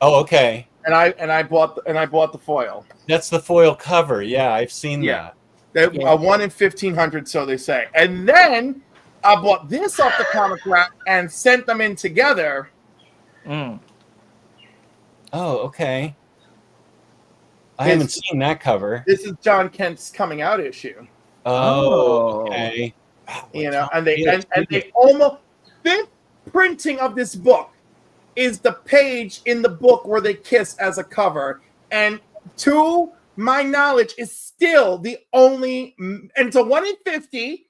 Oh, okay. and I bought the foil. That's the foil cover. Yeah, I've seen Yeah. that. Yeah. A 1 in 1,500, so they say. And then I bought this off the comic rack and sent them in together. Mm. Oh, okay. I His- haven't seen that cover. This is John Kent's coming out issue. Oh, okay. Wow, You what know, Tom and they Taylor and did. they almost fifth printing of this book is the page in the book where they kiss as a cover, and to my knowledge is still the only, and it's a 1 in 50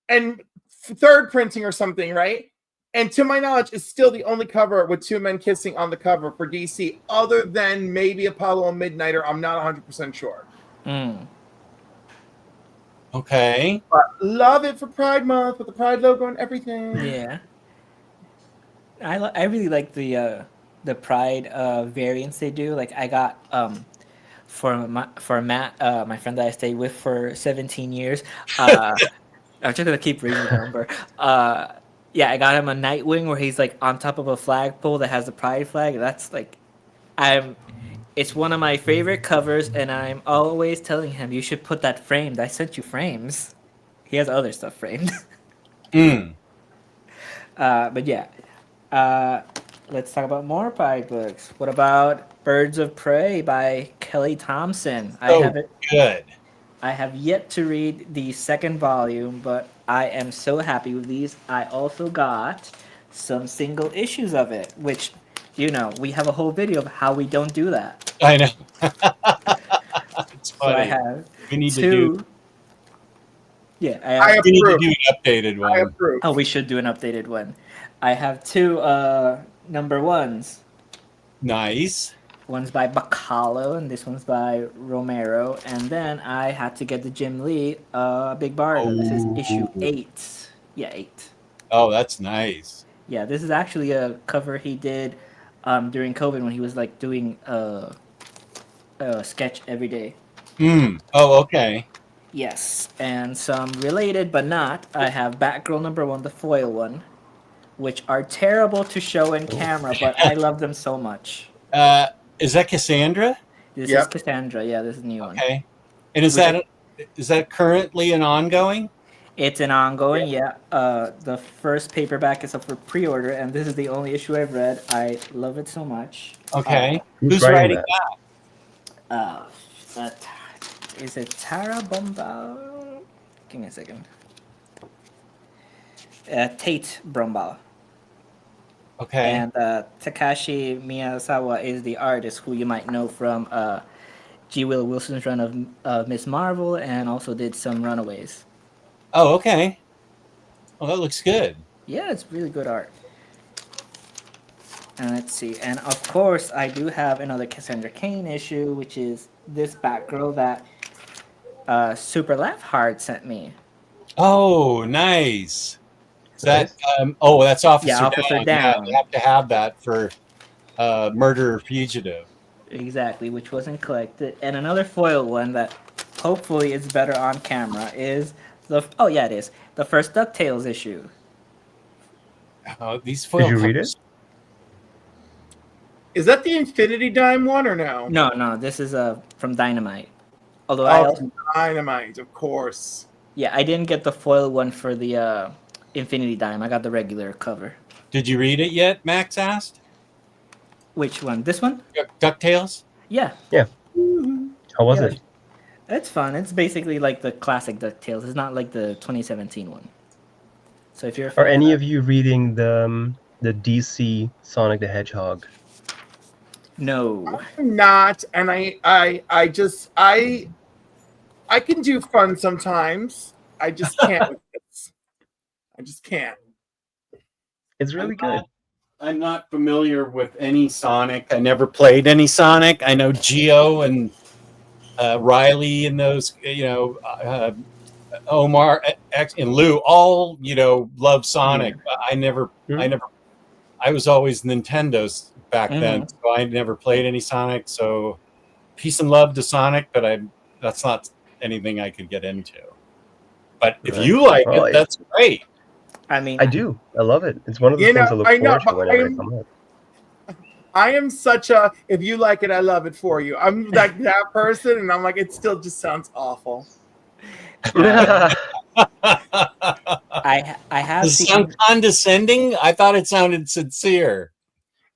and third printing or something, right? And to my knowledge is still the only cover with 2 men kissing on the cover for DC, other than maybe Apollo and Midnighter. I'm not 100% sure. Mm. Okay. But love it for Pride Month with the Pride logo and everything. Yeah. I really like the Pride variants they do. Like I got for Matt, my friend that I stayed with for 17 years. I'm just gonna keep reading the number. Yeah, I got him a Nightwing where he's like on top of a flagpole that has the Pride flag. That's like, it's one of my favorite covers, and I'm always telling him you should put that framed. I sent you frames. He has other stuff framed. Mm. But yeah, let's talk about more Pride books. What about Birds of Prey by Kelly Thompson? Good. I have yet to read the second volume, but I am so happy with these. I also got some single issues of it, which, you know, we have a whole video of how we don't do that. I know. It's So I funny. have We need to two. do. Yeah, We need to approve. do an updated I one. approve. oh, we should do an updated one. I have two #1s. Nice. One's by Bacalo, and this one's by Romero. And then I had to get the Jim Lee Big Barda. This is issue 8. Yeah, 8. Oh, that's nice. Yeah, this is actually a cover he did during COVID when he was like doing a sketch every day. Oh, okay. Yes, and some related but not. I have Batgirl #1, the foil one, which are terrible to show in camera, but I love them so much. Is that Cassandra? This Yep. is Cassandra. Yeah, this is a new one. Okay. And is that currently an ongoing? It's an ongoing, yeah. The first paperback is up for pre-order, and this is the only issue I've read. I love it so much. Okay. Who's Who's writing writing that? Is it Tara Bombal? Give me a second. Tate Bombal. Okay. And Takashi Miyazawa is the artist who you might know from G. Willow Wilson's run of Miss Marvel, and also did some Runaways. Oh, okay. Well, that looks good. Yeah, it's really good art. And let's see. And of course, I do have another Cassandra Cain issue, which is this Batgirl that Super Laugh Hard sent me. Oh, nice. Is that Nice. that's Officer Yeah, Officer Down. Yeah, Down. you have to have that for Murder or Fugitive. Exactly, which wasn't collected. And another foil one that hopefully is better on camera is it is the first DuckTales issue. These foil Did you read covers. it? Is that the Infinity Dime one or no? No, this is from Dynamite. Although I Oh, also, Dynamite, of course. I didn't get the foil one for the Infinity Dime. I got the regular cover. Did you read it yet? Max asked. Which one? This one? DuckTales. Yeah. How was Yeah. it? It's fun. It's basically like the classic DuckTales. It's not like the 2017 one. So if you're a Are fan any of you reading the DC Sonic the Hedgehog? No. I'm not, and I can do fun sometimes. I just can't with this. I just can't. It's really good. I'm not familiar with any Sonic. I never played any Sonic. I know Geo and Riley and those, Omar and Lou all, love Sonic. But I was always Nintendo's back then, so I never played any Sonic. So peace and love to Sonic, but that's not anything I could get into. But if you like it, that's great. I mean, I do. I love it. It's one of the things I look forward to whenever they come out. I am such a, if you like it, I love it for you. I'm like that person, and I'm like, it still just sounds awful. I have Does it sound condescending? I thought it sounded sincere.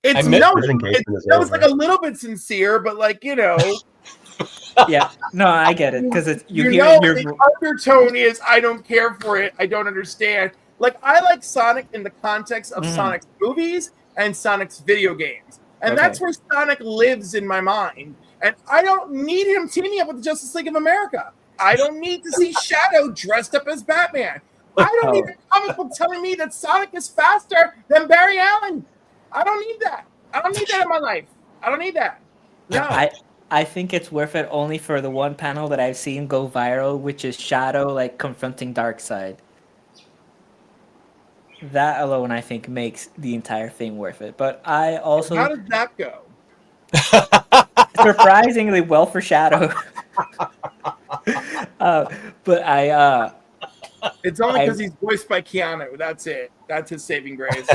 It was like a little bit sincere, but like, yeah, no, I get it because it's the undertone is I don't care for it. I don't understand. Like I like Sonic in the context of Sonic's movies and Sonic's video games, and that's where Sonic lives in my mind. And I don't need him teaming up with the Justice League of America. I don't need to see Shadow dressed up as Batman. I don't need a comic book telling me that Sonic is faster than Barry Allen. I don't need that. I don't need that in my life. I don't need that. No. I think it's worth it only for the one panel that I've seen go viral, which is Shadow like confronting Darkseid. That alone, I think, makes the entire thing worth it. But I also how did that go? Surprisingly well for Shadow. But it's only because he's voiced by Keanu. That's it. That's his saving grace.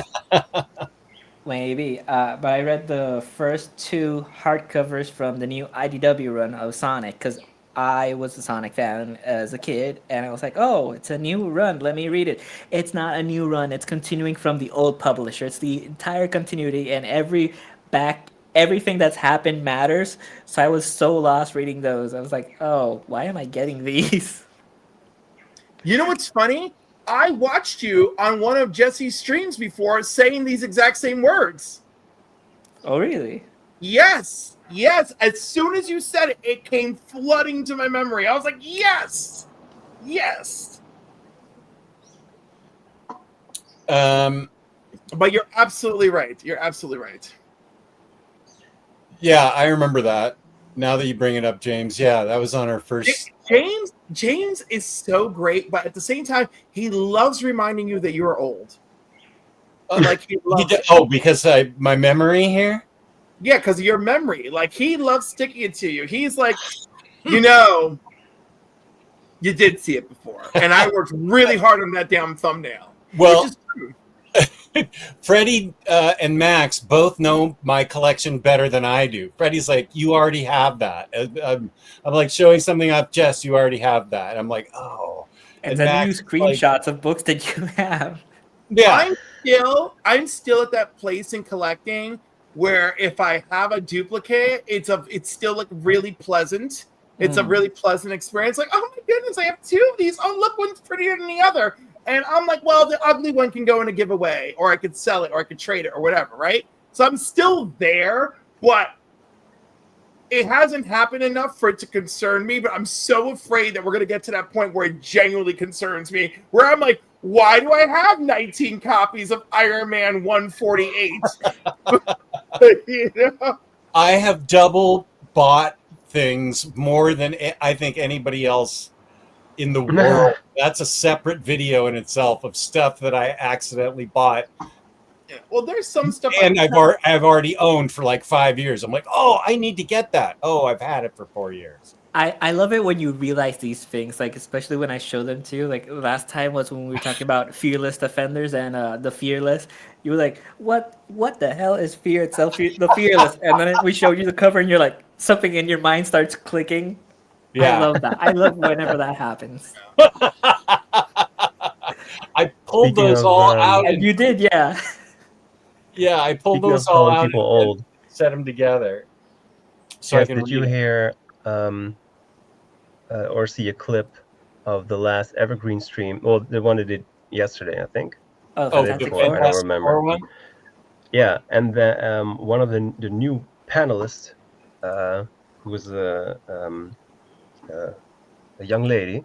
Maybe. But I read the first two hardcovers from the new IDW run of Sonic because I was a Sonic fan as a kid, and I was like, oh, it's a new run. Let me read it. It's not a new run. It's continuing from the old publisher. It's the entire continuity, and everything that's happened matters. So I was so lost reading those. I was like, oh, why am I getting these? You know what's funny? I watched you on one of Jesse's streams before saying these exact same words. Oh, really? Yes. Yes. As soon as you said it, it came flooding to my memory. I was like, yes. Yes. But you're absolutely right. You're absolutely right. Yeah, I remember that. Now that you bring it up, James. Yeah, that was on our first. James is so great, but at the same time, he loves reminding you that you're old. Like he loves because my memory here? Yeah, because of your memory. Like he loves sticking it to you. He's like, you did see it before. And I worked really hard on that damn thumbnail. Well, Freddie and Max both know my collection better than I do. Freddie's like, you already have that. I'm like showing something off, Jess, you already have that. I'm like, oh. And then you screenshots of books that you have. Yeah. I'm still at that place in collecting where if I have a duplicate, it's still like really pleasant. It's a really pleasant experience. Like, oh my goodness, I have two of these. Oh, look, one's prettier than the other. And I'm like, well, the ugly one can go in a giveaway, or I could sell it, or I could trade it, or whatever, right? So I'm still there, but it hasn't happened enough for it to concern me. But I'm so afraid that we're going to get to that point where it genuinely concerns me, where I'm like, Why do I have 19 copies of Iron Man 148? You know? I have double bought things more than I think anybody else in the world. That's a separate video in itself of stuff that I accidentally bought. Well, there's some stuff, and I've already owned for like 5 years. I'm like, oh, I need to get that. Oh, I've had it for 4 years. I love it when you realize these things, like especially when I show them to you. Like last time was when we were talking about Fearless Defenders and the Fearless. You were like, what the hell is Fear itself, the Fearless? And then we showed you the cover and you're like, something in your mind starts clicking. Yeah. I love that. I love whenever that happens. I pulled Speaking those of, all out. And you did, yeah. Yeah, I pulled Speaking those of all calling out people and old, set them together. So Jess, I can did you read it. hear or see a clip of the last Evergreen stream? Well, the one that did yesterday, I think. Oh, The day Fantastic before, I Four. don't remember. One? Yeah, and the, one of the new panelists, who was a young lady,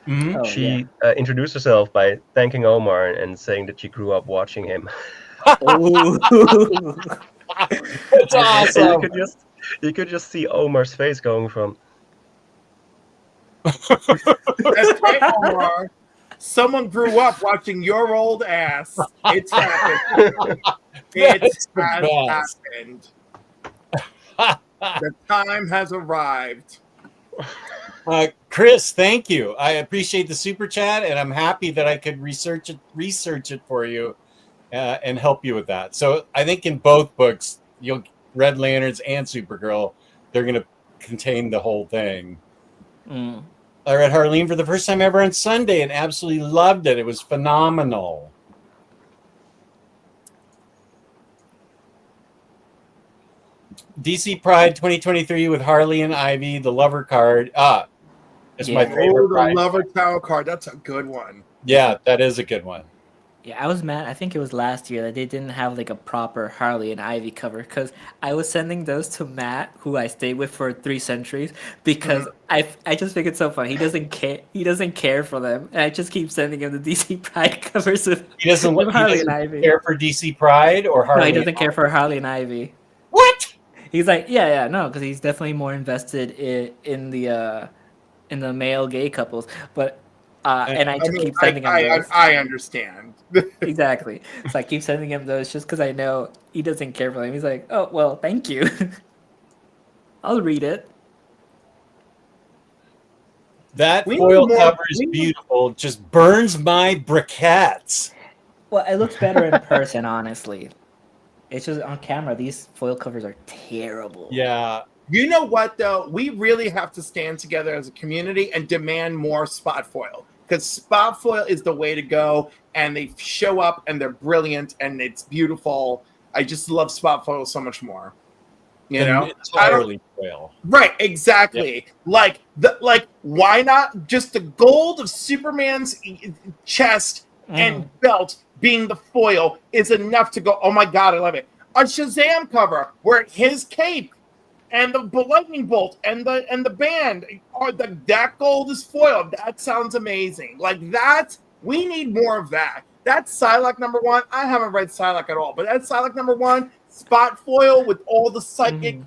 Mhm. Oh, she introduced herself by thanking Omar and saying that she grew up watching him. Ooh. It's And awesome. you could just see Omar's face going from. That's right, Omar. Someone grew up watching your old ass. It's happened. It That's the has best. happened. The time has arrived. Chris, thank you. I appreciate the super chat, and I'm happy that I could research it for you and help you with that. So I think in both books, Red Lanterns and Supergirl, they're going to contain the whole thing. Mm. I read Harleen for the first time ever on Sunday and absolutely loved it. It was phenomenal. DC Pride 2023 with Harley and Ivy, the lover card. It's my Yeah. favorite. Oh, the Pride Lover card. Tower card. That's a good one. Yeah, that is a good one. Yeah, I was mad. I think it was last year that they didn't have like a proper Harley and Ivy cover because I was sending those to Matt, who I stayed with for 3 centuries, because I just think it's so funny. He doesn't care. He doesn't care for them, and I just keep sending him the DC Pride covers with, He doesn't, with he Harley doesn't and Ivy. care for DC Pride or Harley. No, he doesn't care for Harley and Ivy. What? He's like, yeah, no, because he's definitely more invested in the male gay couples, but. And I just keep sending him those. I understand. Exactly. So I keep sending him those just because I know he doesn't care for them. He's like, oh, well, thank you. I'll read it. That We foil need more- cover is beautiful. Just burns my briquettes. Well, it looks better in person, honestly. It's just on camera, these foil covers are terrible. Yeah. You know what, though? We really have to stand together as a community and demand more spot foil. Because spot foil is the way to go, and they show up, and they're brilliant, and it's beautiful. I just love spot foil so much more. You know? Entirely foil. Right, exactly. Yep. Like, why not just the gold of Superman's chest and belt being the foil is enough to go, oh my God, I love it. A Shazam cover where his cape and the lightning bolt and the band are that gold is foil. That sounds amazing. Like that, we need more of that. That's Psylocke #1. I haven't read Psylocke at all, but that's Psylocke #1. Spot foil with all the psychic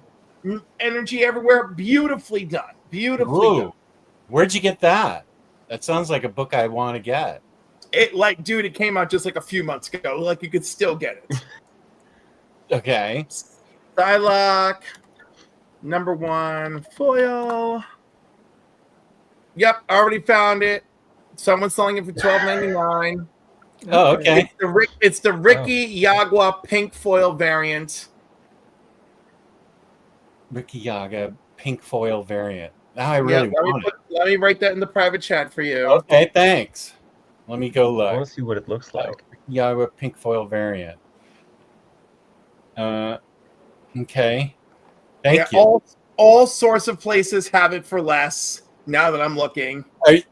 energy everywhere. Beautifully done. Beautifully done. Where'd you get that? That sounds like a book I want to get. It came out just like a few months ago. Like you could still get it. Okay. Psylocke #1 foil. Yep, already found it. Someone's selling it for $12.99. Oh, okay. It's the Ricky Yagua pink foil variant. Ricky Yaga pink foil variant. Now I really want it. Let me write that in the private chat for you. Okay, thanks. Let me go look. I want to see what it looks like. Yaga pink foil variant. Okay. Thank you. All sorts of places have it for less. Now that I'm looking,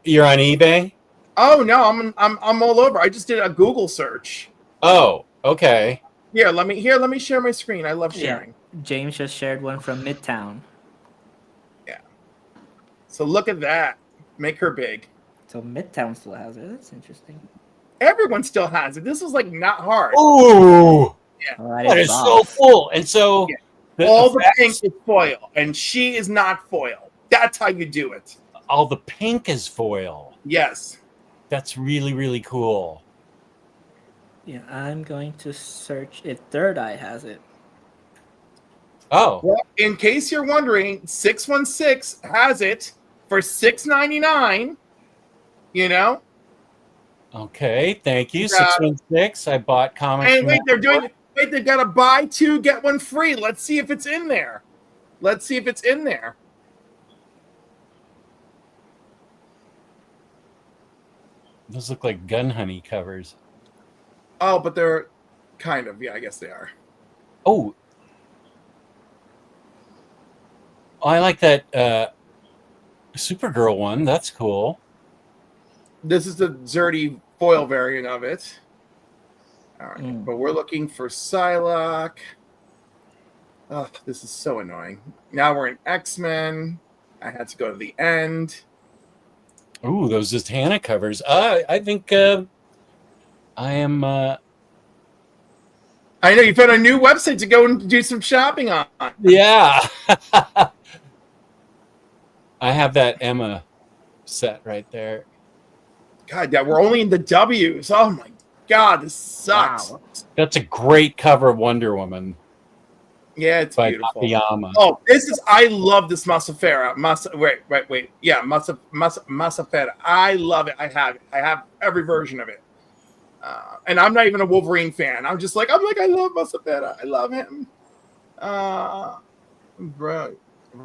You're on eBay? Oh no, I'm all over. I just did a Google search. Oh, okay. Let me share my screen. I love sharing. Yeah. James just shared one from Midtown. Yeah. So look at that. Make her big. So Midtown still has it. That's interesting. Everyone still has it. This is like not hard. Ooh, Oh, that is so cool. And so Yeah. All the pink is foil, and she is not foil. That's how you do it. all the pink is foil. Yes. That's really, really cool. Yeah, I'm going to search if Third Eye has it. Oh, Well, in case you're wondering, 616 has it for $6.99. You know. okay. Thank you. Yeah. 616. I bought comics. And from wait, that they've got to buy 2, get 1 free. Let's see if it's in there. Let's see if it's in there. Those look like Gun Honey covers. Oh, but they're kind of, yeah, I guess they are. Oh, I like that Supergirl one. That's cool. This is the Zerty foil variant of it. All right, but we're looking for Psylocke. Oh, this is so annoying. Now we're in X-Men. I had to go to the end. Ooh, those just Hannah covers. I think I am. I know you found a new website to go and do some shopping on. Yeah. I have that Emma set right there. God, yeah, we're only in the W's. Oh my God, this sucks. Wow. That's a great cover of Wonder Woman Yeah, it's by beautiful. Akiyama. Oh, I love this Masafera. Wait. Yeah, Masafera. I love it. I have every version of it. And I'm not even a Wolverine fan. I'm like, I love Masafera. I love him.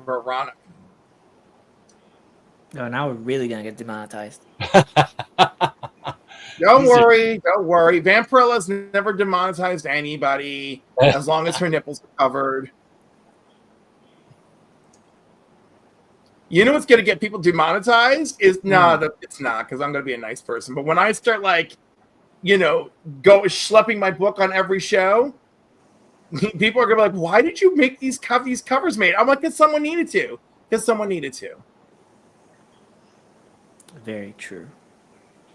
Veronica. Oh, now we're really gonna get demonetized. Don't worry. Vampirella's never demonetized anybody as long as her nipples are covered. You know what's going to get people demonetized is it's not because I'm going to be a nice person. But when I start go schlepping my book on every show, people are going to be like, "Why did you make these covers made?" I'm like, "Because someone needed to." Very true.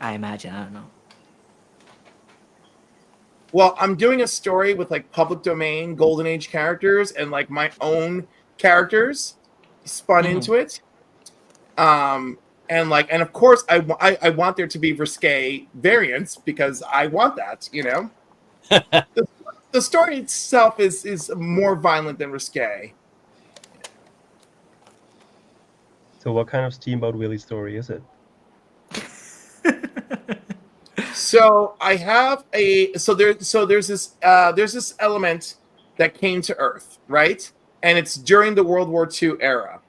I imagine. I don't know. Well, I'm doing a story with public domain Golden Age characters and my own characters spun into it. And of course I want there to be risque variants because I want that, the story itself is more violent than risque. So what kind of Steamboat Willie story is it? So I have there's this element that came to Earth, right? And it's during the World War II era.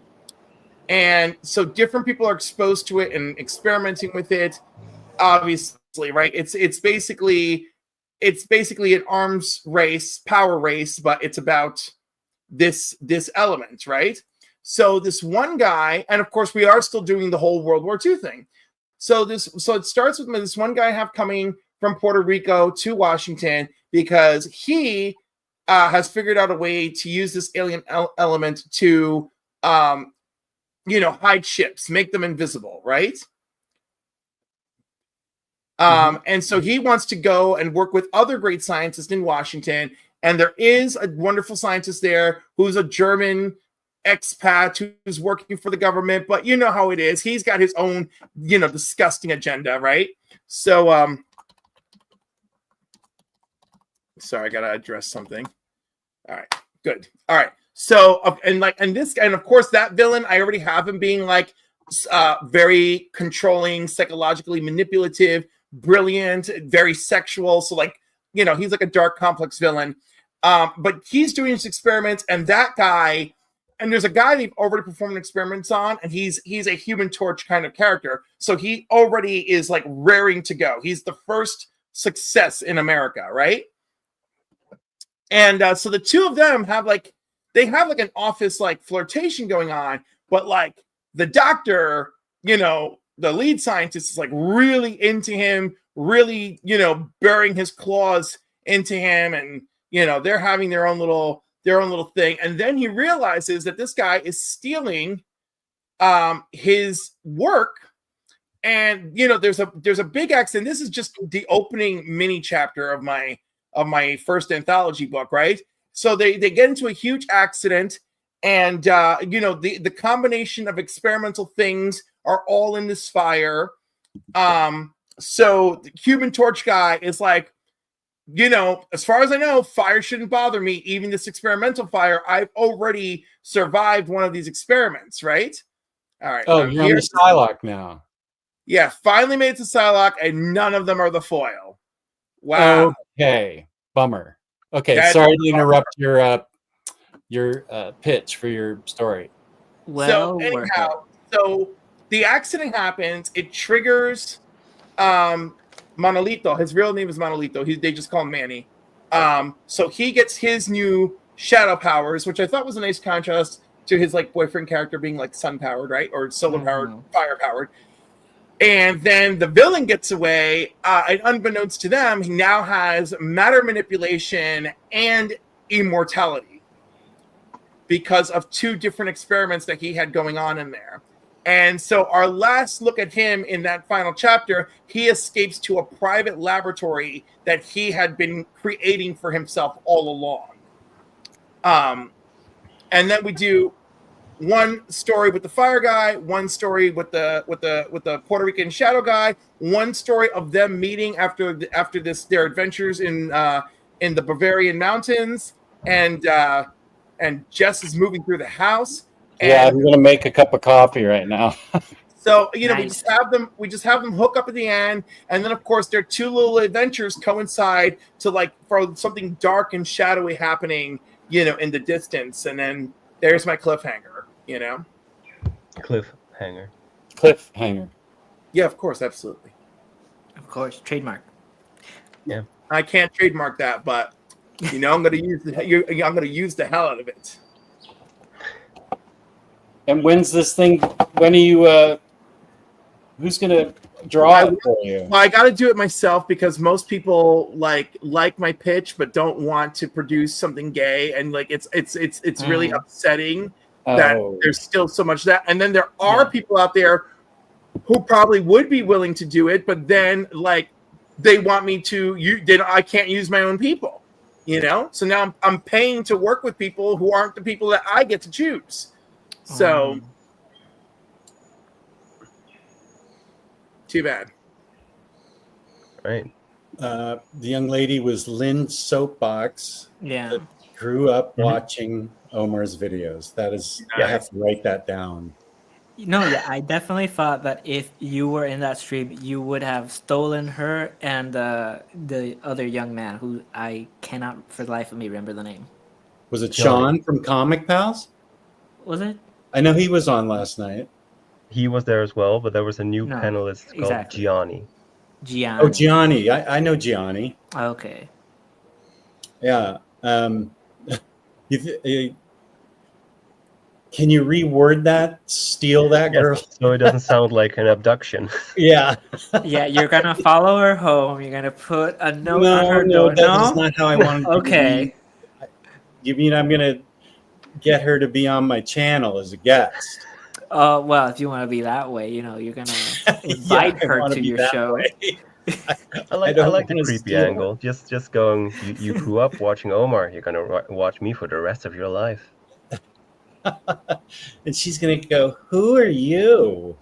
And so different people are exposed to it and experimenting with it, obviously, right? It's basically an arms race, power race, but it's about this element, right? So this one guy, and of course we are still doing the whole World War II thing. So it starts with this one guy coming from Puerto Rico to Washington because he has figured out a way to use this alien element to hide ships, make them invisible, right? And so he wants to go and work with other great scientists in Washington. And there is a wonderful scientist there who's a German expat who's working for the government, but you know how it is. He's got his own, disgusting agenda, right? So, sorry, I gotta address something. All right, good. All right. So, and of course, that villain, I already have him being very controlling, psychologically manipulative, brilliant, very sexual. So, he's like a dark, complex villain. But he's doing his experiments, and that guy, and there's a guy they've already performed experiments on, and he's a Human Torch kind of character. So he already is raring to go. He's the first success in America, right? And so the two of them have they have an office flirtation going on, but the doctor, the lead scientist is really into him, really, burying his claws into him, and they're having their own little thing. And then he realizes that this guy is stealing his work And there's a big accident. This is just the opening mini chapter of my first anthology book, right? So they get into a huge accident, and the combination of experimental things are all in this fire. So the Human Torch guy is like, as far as I know, fire shouldn't bother me. Even this experimental fire, I've already survived one of these experiments, right? All right. Oh, you're on the Psylocke now. Yeah, finally made it to Psylocke, and none of them are the foil. Wow. Okay, bummer. Okay, That's sorry to interrupt your pitch for your story. Well, so the accident happens. It triggers Monolito. His real name is Monolito. They just call him Manny. So he gets his new shadow powers, which I thought was a nice contrast to his like boyfriend character being like sun powered, right, or solar powered, fire powered. And then the villain gets away, and unbeknownst to them, he now has matter manipulation and immortality because of 2 different experiments that he had going on in there. And so our last look at him in that final chapter, he escapes to a private laboratory that he had been creating for himself all along. And then we do one story with the fire guy, one story with the Puerto Rican shadow guy, one story of them meeting after their adventures in the Bavarian mountains, and Jess is moving through the house. Yeah, I'm gonna make a cup of coffee right now. So Nice. we just have them hook up at the end, and then of course their 2 little adventures coincide to like for something dark and shadowy happening, in the distance, and then there's my cliffhanger. Cliffhanger. Yeah, of course, absolutely. Of course, trademark. Yeah. I can't trademark that, but I'm gonna use the hell out of it. And when's this thing? When are you? Who's gonna draw it for you? Well, I got to do it myself because most people like my pitch, but don't want to produce something gay, and like it's really upsetting that there's still so much that. And then there are people out there who probably would be willing to do it, but then like they want me to. Then I can't use my own people, So now I'm paying to work with people who aren't the people that I get to choose. So. Too bad. Right. The young lady was Lynn Soapbox. Yeah. That grew up watching Omar's videos. That is, I have to write that down. I definitely thought that if you were in that stream, you would have stolen her and the other young man who I cannot for the life of me remember the name. Was it Sean from Comic Pals? Was it? I know he was on last night. He was there as well, but there was a new panelist called Gianni. Gianni. Oh, Gianni. I know Gianni. Okay. Yeah. Can you reword that? Steal that girl? Yes, so it doesn't sound like an abduction. Yeah. Yeah, you're gonna follow her home. You're gonna put a note on her door. No, that's not how I want it. Okay. You mean I'm gonna get her to be on my channel as a guest? Oh, well, if you want to be that way, you're gonna invite her to your show. I like the creepy angle. Just going. You grew up watching Omar. You're gonna watch me for the rest of your life. And she's gonna go, "Who are you?"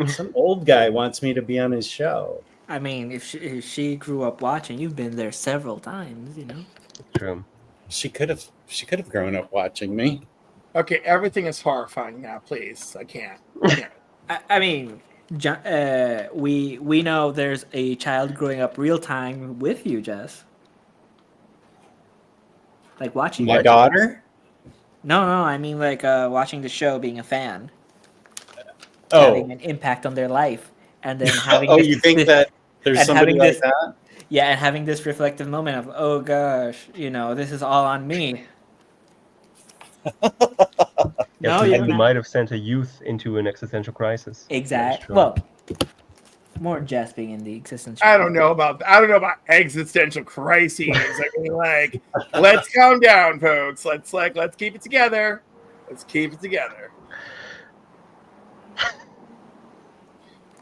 Some old guy wants me to be on his show. I mean, if she grew up watching, you've been there several times. True. She could have grown up watching me. Okay, everything is horrifying now. Please, I can't. I mean, we know there's a child growing up real time with you, Jess. Like watching my daughter. No, I mean like watching the show, being a fan. Having an impact on their life, and then having. You think that there's somebody like that? Yeah, and having this reflective moment of, oh gosh, this is all on me. You might have sent a youth into an existential crisis. Exactly. Well, more Jess being in the existential. I don't know about existential crises. I mean, like, let's calm down, folks. Let's keep it together. Let's keep it together.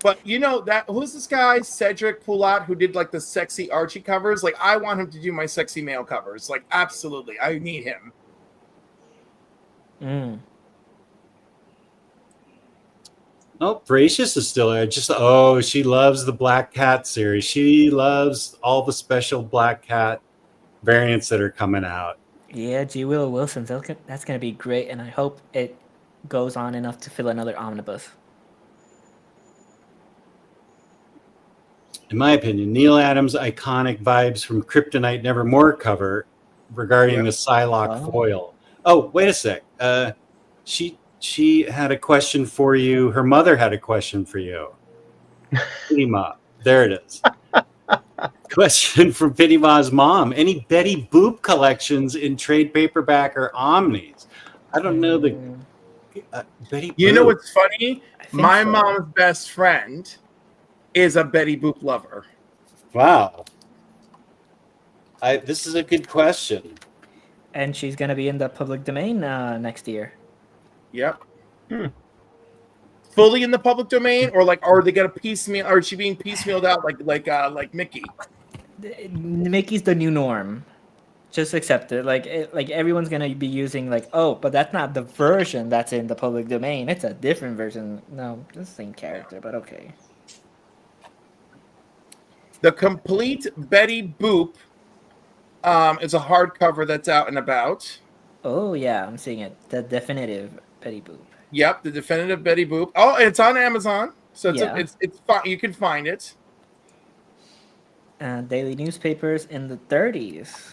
But you know that who's this guy Cedric Poulat who did like the sexy Archie covers? Like I want him to do my sexy male covers. Like absolutely, I need him. Mm. Oh, Gracious is still there. She loves the Black Cat series. She loves all the special Black Cat variants that are coming out. Yeah, G. Willow Wilson's. That's gonna be great, and I hope it goes on enough to fill another omnibus. In my opinion, Neil Adams' iconic vibes from Kryptonite Nevermore cover regarding the Psylocke foil. Oh, wait a sec. She had a question for you. Her mother had a question for you. Pity Ma. There it is. Question from Pity Ma's mom. Any Betty Boop collections in trade paperback or Omnis? I don't know the Betty Boop. You know what's funny? My so. mom's best friend is a Betty Boop lover. Wow. This is a good question. And she's gonna be in the public domain next year. Yep. Fully in the public domain, or like, are they gonna piecemeal? Or is she being piecemealed out like Mickey? Mickey's the new norm. Just accept it. Like everyone's gonna be using like, oh, but that's not the version that's in the public domain. It's a different version. No, it's the same character, but okay. The complete Betty Boop is a hardcover that's out and about. Oh yeah, I'm seeing it. The definitive Betty Boop. Yep, the definitive Betty Boop. Oh, it's on Amazon, so it's fine. You can find it. Daily newspapers in the 30s.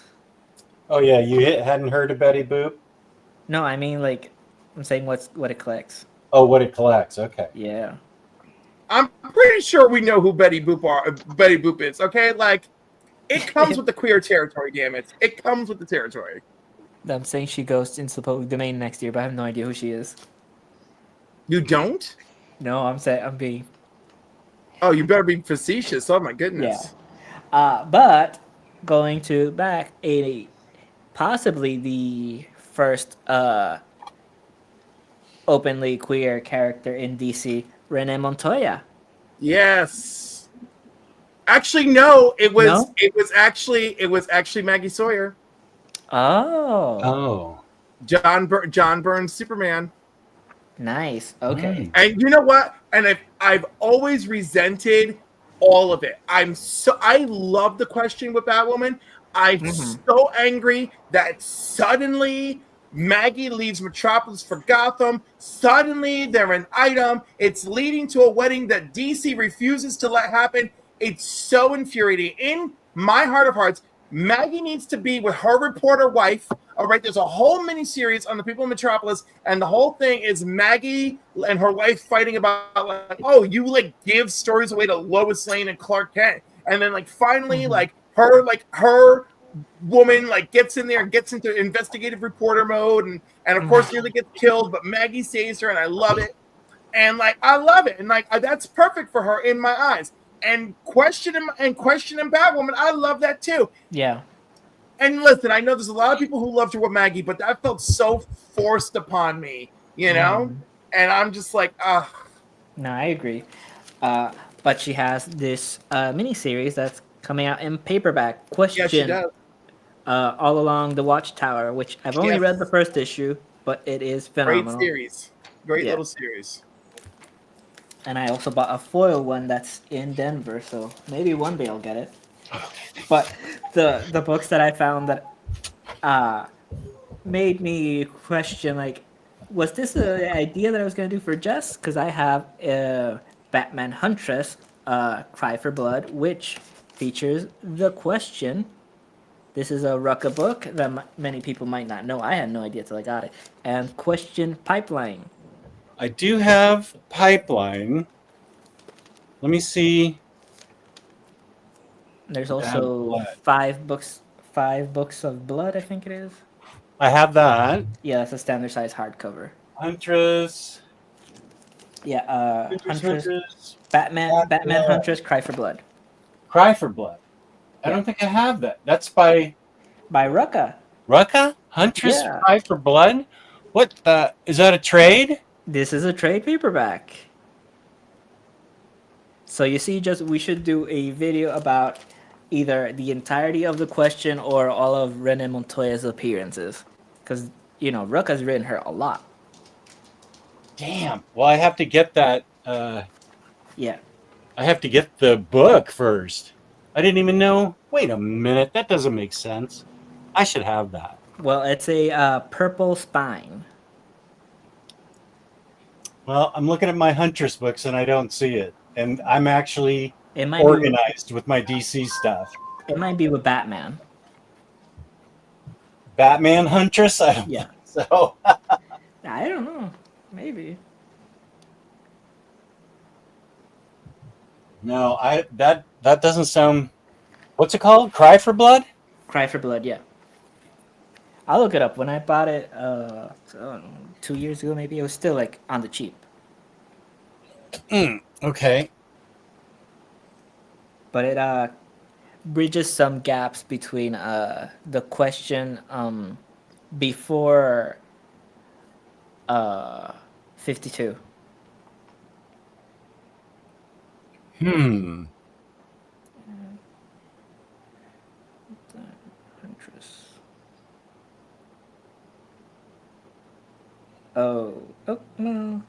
Oh yeah, you hadn't heard of Betty Boop? No, I mean like, I'm saying what it collects. Oh, what it collects. Okay. Yeah. I'm pretty sure we know who Betty Boop is. Okay, like it comes with the queer territory. Damn it, it comes with the territory. I'm saying she goes into the public domain next year, but I have no idea who she is. You don't? No, I'm being. Oh, you better be facetious. Oh my goodness. Yeah. But going to back 80, possibly the first openly queer character in DC, Renee Montoya. Yes. Actually, no. It was. No? It was actually Maggie Sawyer. Oh. John Byrne's Superman. Nice. Okay. And you know what? And I've always resented all of it. I love the question with Batwoman. I'm so angry that suddenly Maggie leaves Metropolis for Gotham. Suddenly they're an item. It's leading to a wedding that DC refuses to let happen. It's so infuriating. In my heart of hearts, Maggie needs to be with her reporter wife. All right, there's a whole miniseries on the people in Metropolis, and the whole thing is Maggie and her wife fighting about like, oh, you like give stories away to Lois Lane and Clark Kent, and then like finally like her woman like gets in there and gets into investigative reporter mode, and of course nearly gets killed, but Maggie saves her, and I love it, and like I love it, and like that's perfect for her in my eyes. And question Batwoman, I love that too. Yeah. And listen, I know there's a lot of people who loved her with Maggie, but that felt so forced upon me, you know? And I'm just like, No, I agree. But she has this miniseries that's coming out in paperback. Question. Yeah, she does. All Along the Watchtower, which I've only read the first issue, but it is phenomenal. Great series. Great little series. And I also bought a foil one that's in Denver, so maybe one day I'll get it. But the books that I found that made me question, like, was this an idea that I was going to do for Jess? Because I have Batman Huntress, Cry for Blood, which features the question. This is a Rucka book that many people might not know. I had no idea till I got it. And question Pipeline. I do have Pipeline. Let me see. There's also five books of blood, I think it is. I have that. Yeah, that's a standard size hardcover. Huntress. Yeah, Huntress. Batman Huntress, Cry for Blood. Cry for Blood. I don't think I have that. That's by Rucka. Rucka? Huntress, Cry for Blood? What is that a trade? This is a trade paperback. So you see, just we should do a video about either the entirety of the question or all of Rene Montoya's appearances, because Rook has written her a lot. Damn. Well, I have to get that. Yeah. I have to get the book first. I didn't even know. Wait a minute. That doesn't make sense. I should have that. Well, it's a purple spine. Well, I'm looking at my Huntress books and I don't see it. And I'm actually It might organized with my DC stuff. It might be with Batman. Batman Huntress? I don't Yeah. think so. I don't know. Maybe. No, that doesn't sound. What's it called? Cry for Blood? Cry for Blood, yeah. I'll look it up. When I bought it 2 years ago, maybe, it was still like on the cheap. Okay. But it bridges some gaps between the question before 52. Oh no.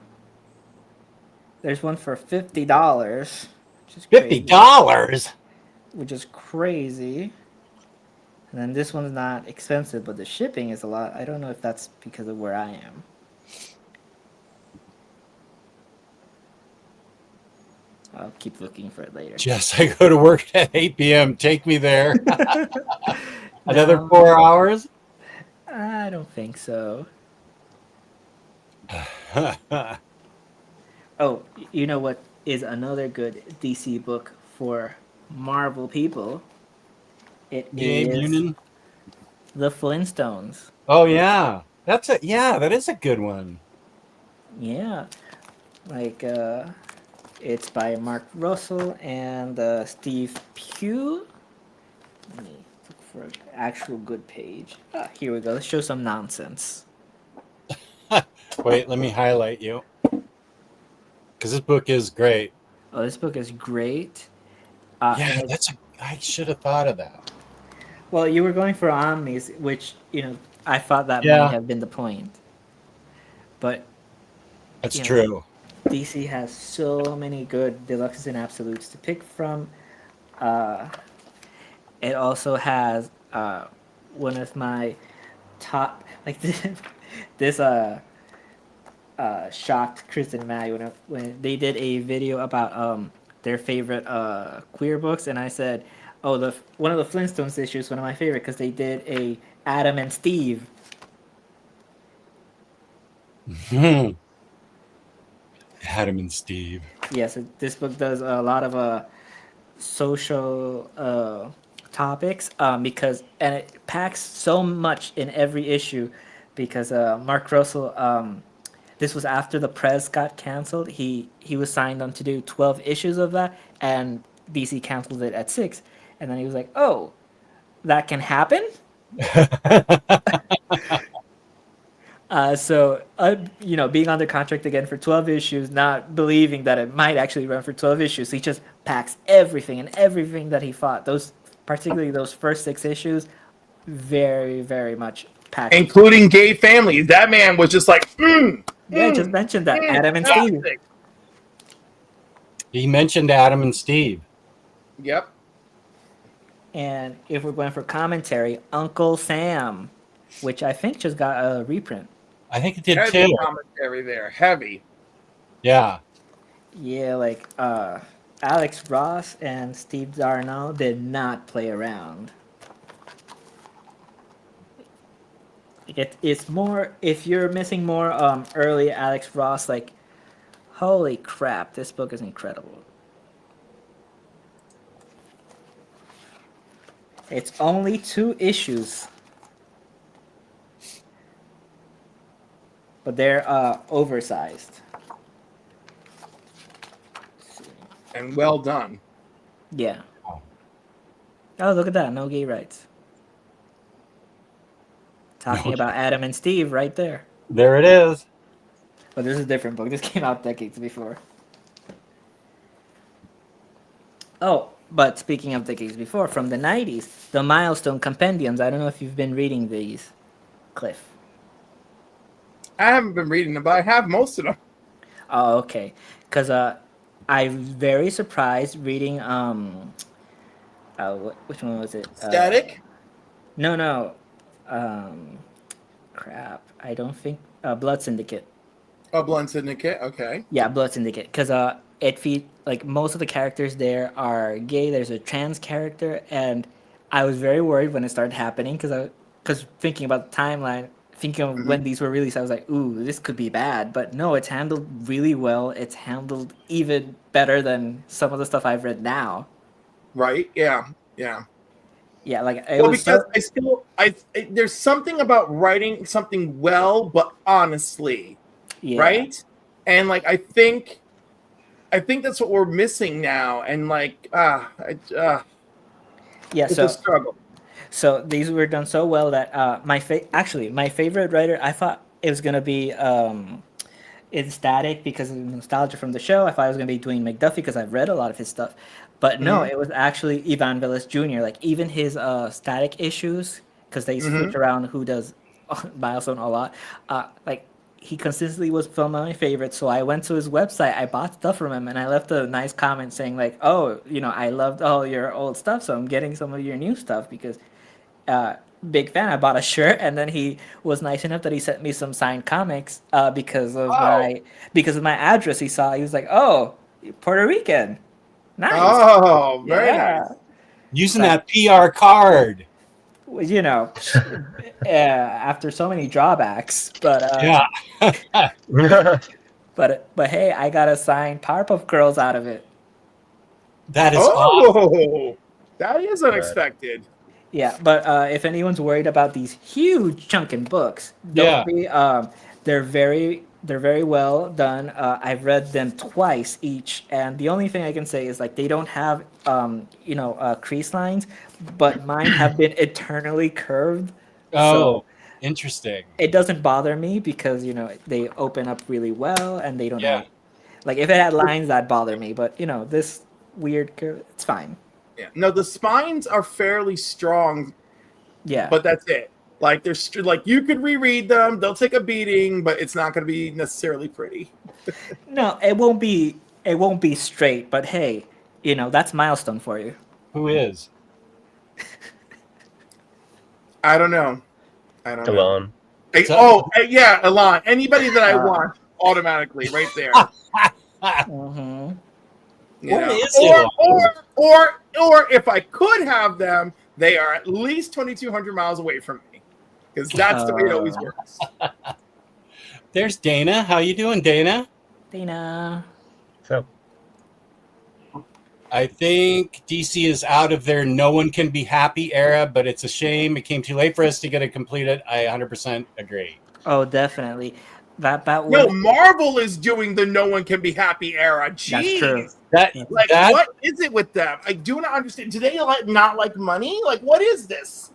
There's one for $50. Which is crazy. $50? Which is crazy. And then this one's not expensive, but the shipping is a lot. I don't know if that's because of where I am. I'll keep looking for it later. Jess, I go to work at 8 p.m. Take me there. Another No. 4 hours? I don't think so. Oh, you know what is another good DC book for Marvel people? It Gabe is Union? The Flintstones. Oh yeah. That is a good one. Yeah. Like it's by Mark Russell and Steve Pugh. Let me look for an actual good page. Ah, here we go. Let's show some nonsense. Wait, let me highlight you. Because this book is great. Oh, this book is great. Yeah, I should have thought of that. Well, you were going for Omnis, which, I thought that Yeah. might have been the point. But That's you know, true. DC has so many good deluxes and absolutes to pick from. It also has one of my top, like this shocked Kristen and Maddie when they did a video about their favorite queer books, and I said, oh, one of the Flintstones issues, one of my favorite, because they did a Adam and Steve. Adam and Steve. Yes, this book does a lot of social topics because it packs so much in every issue because Mark Russell, this was after the Prez got canceled. He was signed on to do 12 issues of that, and DC canceled it at 6. And then he was like, oh, that can happen? So, being under contract again for 12 issues, not believing that it might actually run for 12 issues, he just packs everything that he fought. Particularly those first 6 issues, very, very much packed. Including gay families. That man was just like, Yeah, I just mentioned that. Adam and Steve. He mentioned Adam and Steve. Yep. And if we're going for commentary, Uncle Sam, which I think just got a reprint. I think it did Heavy too. commentary there. Heavy. Yeah. Yeah, like Alex Ross and Steve Darnell did not play around. It's more, if you're missing more early Alex Ross, like, holy crap, this book is incredible. It's only 2 issues. But they're oversized. And well done. Yeah. Oh, look at that. No gay rights. Talking about Adam and Steve right there. There it is. But this is a different book. This came out decades before. Oh, but speaking of decades before, from the 90s, the Milestone Compendiums. I don't know if you've been reading these, Cliff. I haven't been reading them, but I have most of them. Oh, okay. Because I was very surprised reading which one was it? Static. No. Um, crap. I don't think Blood Syndicate. Oh, Blunt Syndicate. Okay. Yeah, Blood Syndicate. Because it feed like most of the characters there are gay. There's a trans character, and I was very worried when it started happening because thinking about the timeline, thinking of when these were released, I was like, ooh, this could be bad. But no, it's handled really well. It's handled even better than some of the stuff I've read now. Right. Yeah. Yeah. Yeah, like it Well, was because so, there's something about writing something well, but honestly, yeah. right? And like I think that's what we're missing now. And like Yeah, it's a struggle. so these were done so well that my favorite writer, I thought it was gonna be in Static because of the nostalgia from the show. I thought it was gonna be Dwayne McDuffie because I've read a lot of his stuff, but no, it was actually Ivan Velez Jr. Like even his Static issues, because they switch around who does Milestone a lot. Like he consistently was some of my favorites. So I went to his website, I bought stuff from him, and I left a nice comment saying like, "Oh, I loved all your old stuff, so I'm getting some of your new stuff because." Big fan. I bought a shirt, and then he was nice enough that he sent me some signed comics because of my address. He was like, "Oh, Puerto Rican, nice." Oh, very nice. Using that PR card. After so many drawbacks, but Yeah. but hey, I got a signed Powerpuff Girls out of it. That is awesome. Oh, that is unexpected. Yeah, but if anyone's worried about these huge chunking books, don't be. They're very well done. I've read them twice each, and the only thing I can say is like they don't have crease lines, but mine have been eternally curved. Oh, interesting. It doesn't bother me because they open up really well, and they don't Yeah. like if it had lines that'd bother me, but this weird curve, it's fine. Yeah. No, the spines are fairly strong. Yeah. But that's it. Like they're like you could reread them. They'll take a beating, but it's not going to be necessarily pretty. No, it won't be. It won't be straight. But hey, that's Milestone for you. Who is? I don't know. Alon. Yeah, Alon. Anybody that I want automatically right there. Mm-hmm. What is it? Or if I could have them, they are at least 2,200 miles away from me, because that's the way it always works. There's Dana. How you doing, Dana? Dana. So I think DC is out of their no one can be happy era, but it's a shame it came too late for us to get it completed. I 100% agree. Oh, definitely. That No, Marvel is doing the no one can be happy era. Jeez. That's true. What is it with them? I do not understand. Do they not like money? Like, what is this?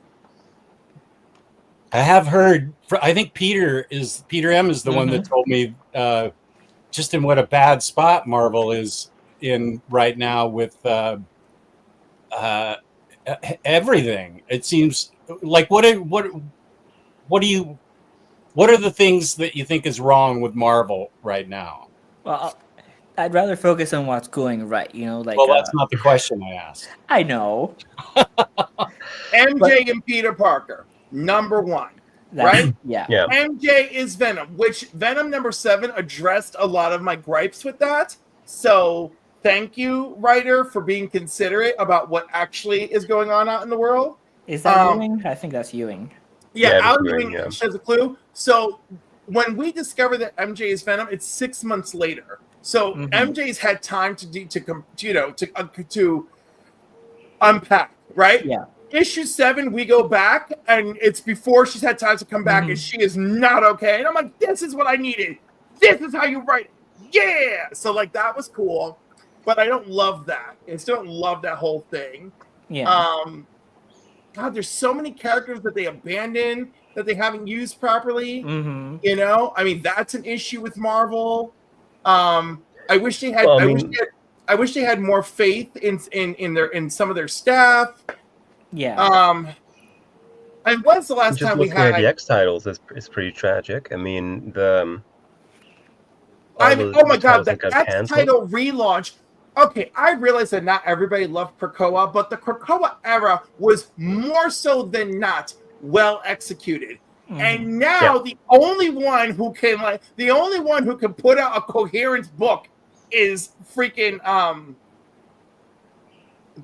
I have heard. I think Peter M is the one that told me just in what a bad spot Marvel is in right now with everything. It seems like what are the things that you think is wrong with Marvel right now? Well, I'd rather focus on what's going right. Well, that's not the question I asked. I know. MJ and Peter Parker, number one. Right? Yeah. MJ is Venom, which Venom #7 addressed a lot of my gripes with that. So thank you, writer, for being considerate about what actually is going on out in the world. Is that Ewing? I think that's Ewing. Yeah, Al Ewing has a clue. So when we discover that MJ is Venom, it's 6 months later. So MJ's had time to unpack, right? Yeah. Issue 7, we go back, and it's before she's had time to come back, and she is not okay. And I'm like, this is what I needed. This is how you write it. Yeah. So like that was cool, but I don't love that. I still don't love that whole thing. Yeah. God, there's so many characters that they abandoned that they haven't used properly. I mean, that's an issue with Marvel. I wish they had. I wish they had more faith in some of their staff. Yeah. And when's the last Just time we looking at had? the X titles is pretty tragic. I mean, the Oh my god, titles the that got X canceled. title relaunch. Okay, I realize that not everybody loved Krakoa, but the Krakoa era was more so than not well executed. And now the only one who can put out a coherent book is freaking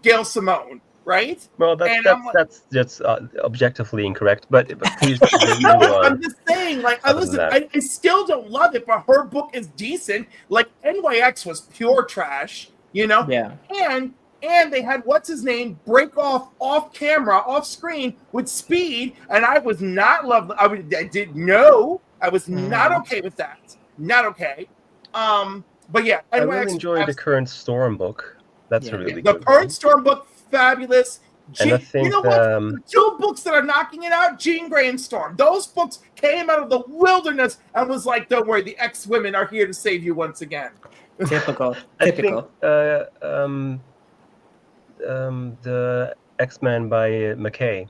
Gail Simone, right? Well, And I'm like, that's just objectively incorrect. But please, you can no, go on. I'm just saying, like, Other than listen, that. I still don't love it, but her book is decent. Like, NYX was pure trash, you know? Yeah. And they had what's his name break off camera, off screen with Speed, and I was not I was not okay with that. Not okay. But yeah, I NYX really enjoyed the current Storm book. That's a really the good current one. Storm book, fabulous. And I think you know what? The two books that are knocking it out, Jean Grey and Storm. Those books came out of the wilderness and was like, "Don't worry, the X-women are here to save you once again." Typical. I think the X-Men by McKay.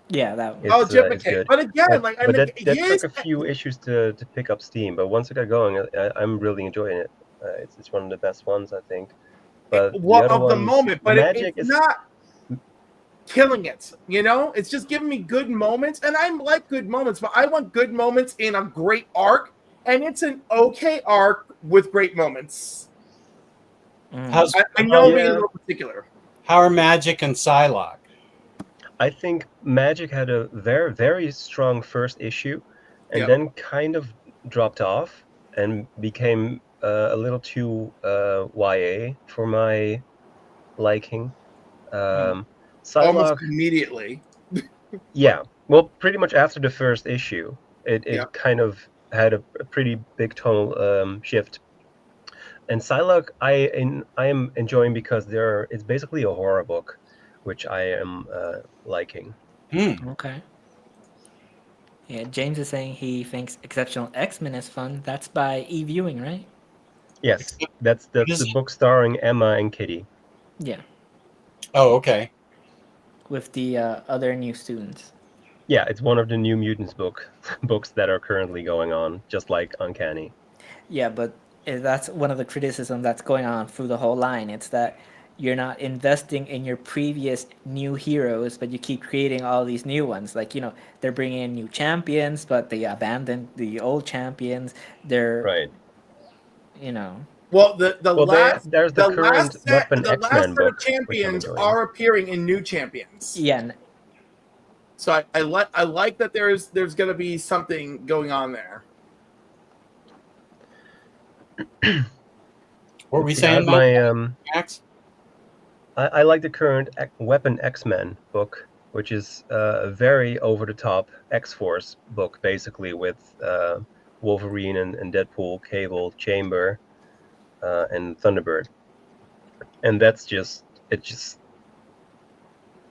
Yeah, that one. Oh, Jim is McKay. good. But again, but that took a few issues to pick up steam. But once it got going, I'm really enjoying it. It's one of the best ones, I think. But the moment, but it's not killing it. You know, it's just giving me good moments, and I like good moments, but I want good moments in a great arc, and it's an okay arc with great moments. I know being a little particular. How are Magic and Psylocke? I think Magic had a very, very strong first issue, and then kind of dropped off and became a little too YA for my liking. Psylocke, almost immediately. Yeah, well, pretty much after the first issue, it kind of had a pretty big tonal shift. And Psylocke, I am enjoying because it's basically a horror book, which I am liking. Okay. Yeah, James is saying he thinks Exceptional X-Men is fun. That's by E-Viewing, right? Yes, that's the book starring Emma and Kitty. Yeah. Oh, okay. With the other new students. Yeah, it's one of the New Mutants books that are currently going on, just like Uncanny. Yeah, but that's one of the criticism that's going on through the whole line. It's that you're not investing in your previous new heroes, but you keep creating all these new ones. Like, you know, they're bringing in new champions, but they abandoned the old champions. They're right. You know. Well, there's the current Weapon X-Men book, champions are appearing in new champions. Yeah. So I like that there's going to be something going on there. What were we saying about Max? I like the current Weapon X-Men book, which is a very over-the-top X-Force book, basically with Wolverine and Deadpool, Cable, Chamber, and Thunderbird. And it's just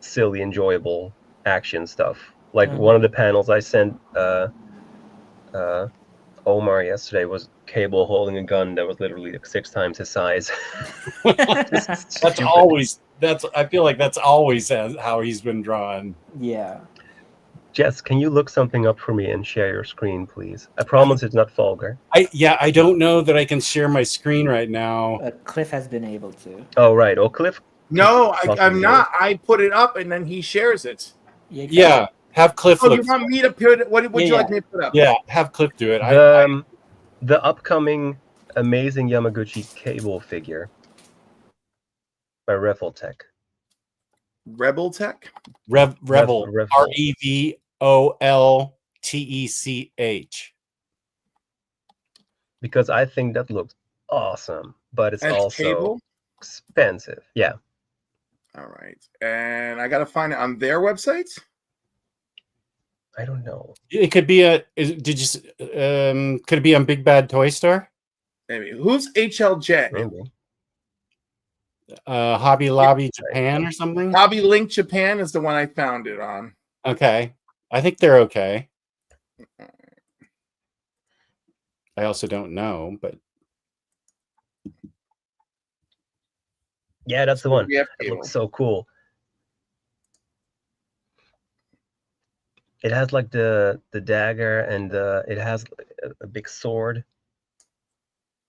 silly, enjoyable action stuff. Like one of the panels I sent Omar yesterday was Cable holding a gun that was literally like 6 times his size. I feel like that's always how he's been drawn. Yeah. Jess, can you look something up for me and share your screen, please? I promise it's not vulgar. I don't know that I can share my screen right now. Cliff has been able to. Oh, right. Oh, Cliff. No, I'm not. I put it up and then he shares it. Yeah. Have Cliff look. You want me to put it? What would you like me to put up? Yeah, have Cliff do it. The upcoming amazing Yamaguchi Cable figure by Rebel Tech. Rebel Tech? Rebel. REVOLTECH. Because I think that looks awesome, but it's also Cable? expensive. Yeah. All right. And I got to find it on their website? I don't know. It could be could it be on Big Bad Toy Store? Maybe. Who's HLJ? Maybe. Hobby Lobby Japan or something? Hobby Link Japan is the one I found it on. Okay. I think they're okay. I also don't know, but Yeah, that's the one. We have It cable. looks so cool. It has like the dagger, and it has a big sword.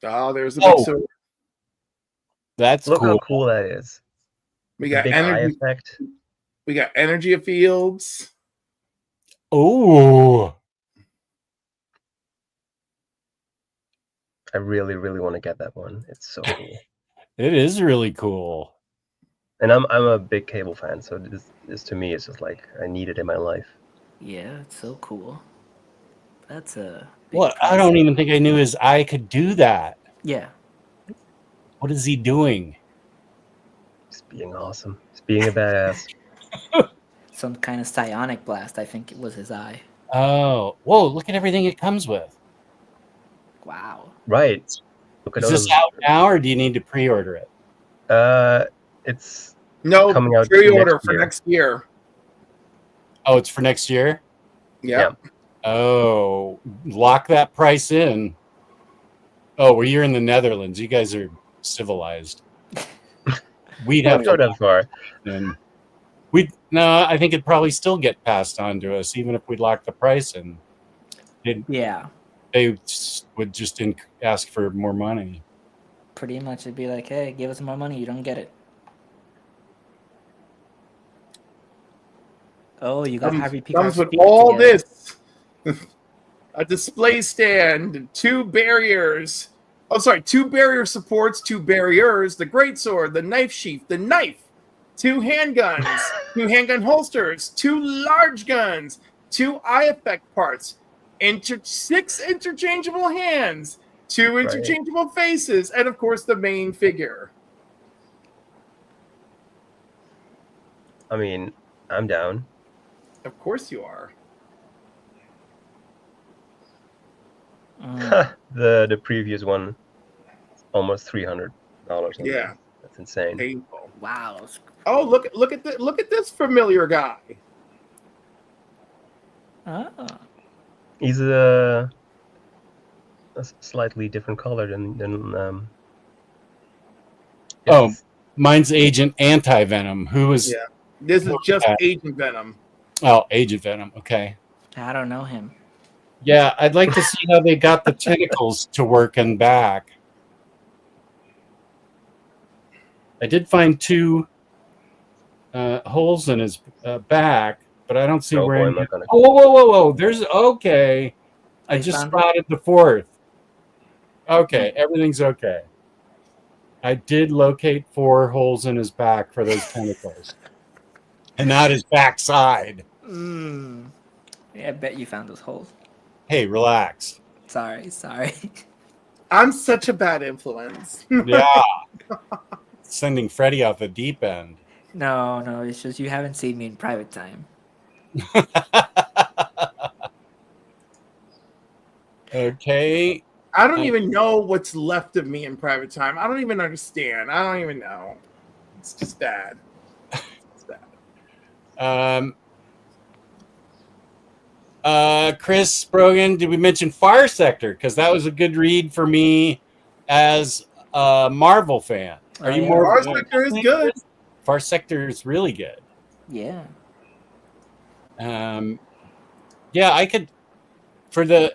Oh, there's a big sword. That's Look cool. how cool that is. We The got big eye energy. effect. We got energy fields. Oh, I really, really want to get that one. It's so cool. it is really cool. And I'm a big cable fan, so this to me is just like I need it in my life. Yeah, it's so cool. That's a big Well, I price. don't even think I knew his eye could do that. Yeah. What is he doing? He's being awesome. He's being a badass. Some kind of psionic blast, I think it was his eye. Oh, whoa! Look at everything it comes with. Wow. Right. Look at Is this those. out now, or do you need to pre-order it? It's No, coming out pre-order next for year. next year. Oh, it's for next year. Yeah. Oh, lock that price in. Oh, well, you're in the Netherlands. You guys are civilized. We'd have Don't to go that far. And no, I think it'd probably still get passed on to us, even if we locked the price in. Yeah. They would just ask for more money. Pretty much it'd be like, hey, give us more money, you don't get it. Oh, you got Harvey Comes Peacock's with feet all together. this. A display stand, 2 barriers. Oh, sorry, 2 barrier supports, 2 barriers, the greatsword, the knife sheath, the knife, 2 handguns, 2 handgun holsters, 2 large guns, 2 eye effect parts, 6 interchangeable hands, 2 interchangeable faces, and of course the main figure. I mean, I'm down. Of course you are. The previous one, almost $300. Yeah, That's insane. painful. Wow. Oh, look at this familiar guy. Oh. He's a slightly different color than Oh, mine's Agent Anti-Venom. Who is? Yeah, this is just Agent Venom. Oh, Agent Venom. Okay. I don't know him. Yeah, I'd like to see how they got the tentacles to work and back. I did find 2 holes in his back, but I don't see Oh, where. boy, I'm not gonna- Whoa! There's okay. I They just found spotted the 4th. Okay, everything's okay. I did locate 4 holes in his back for those tentacles, and not his backside. Yeah, I bet you found those holes. Hey, relax. Sorry. I'm such a bad influence. Yeah, sending Freddie off the deep end. No, it's just you haven't seen me in private time. Okay. I don't even know what's left of me in private time. I don't even understand. I don't even know. It's just bad. It's bad. Chris Brogan, did we mention Far Sector? Because that was a good read for me as a Marvel fan. Are you more? Far Sector is good. Far Sector is really good. Yeah. Yeah, I could for the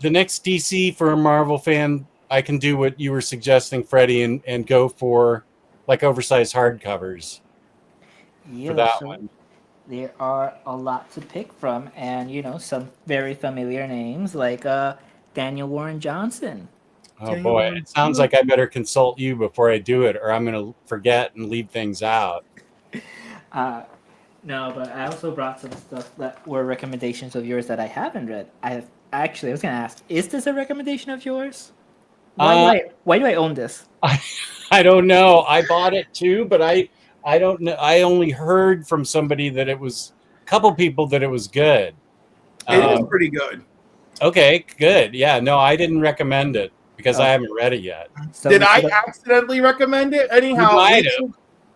next DC for a Marvel fan. I can do what you were suggesting, Freddie, and go for like oversized hardcovers for that one. There are a lot to pick from, and some very familiar names like Daniel Warren Johnson. Oh boy, it sounds like I better consult you before I do it, or I'm going to forget and leave things out. No, but I also brought some stuff that were recommendations of yours that I haven't read. I was going to ask, is this a recommendation of yours? Why do I own this? I don't know. I bought it too, but I don't know. I only heard from somebody that it was a couple people that it was good. It is pretty good. Okay, good. Yeah, no, I didn't recommend it because I haven't read it yet. So Did I accidentally recommend it? Anyhow,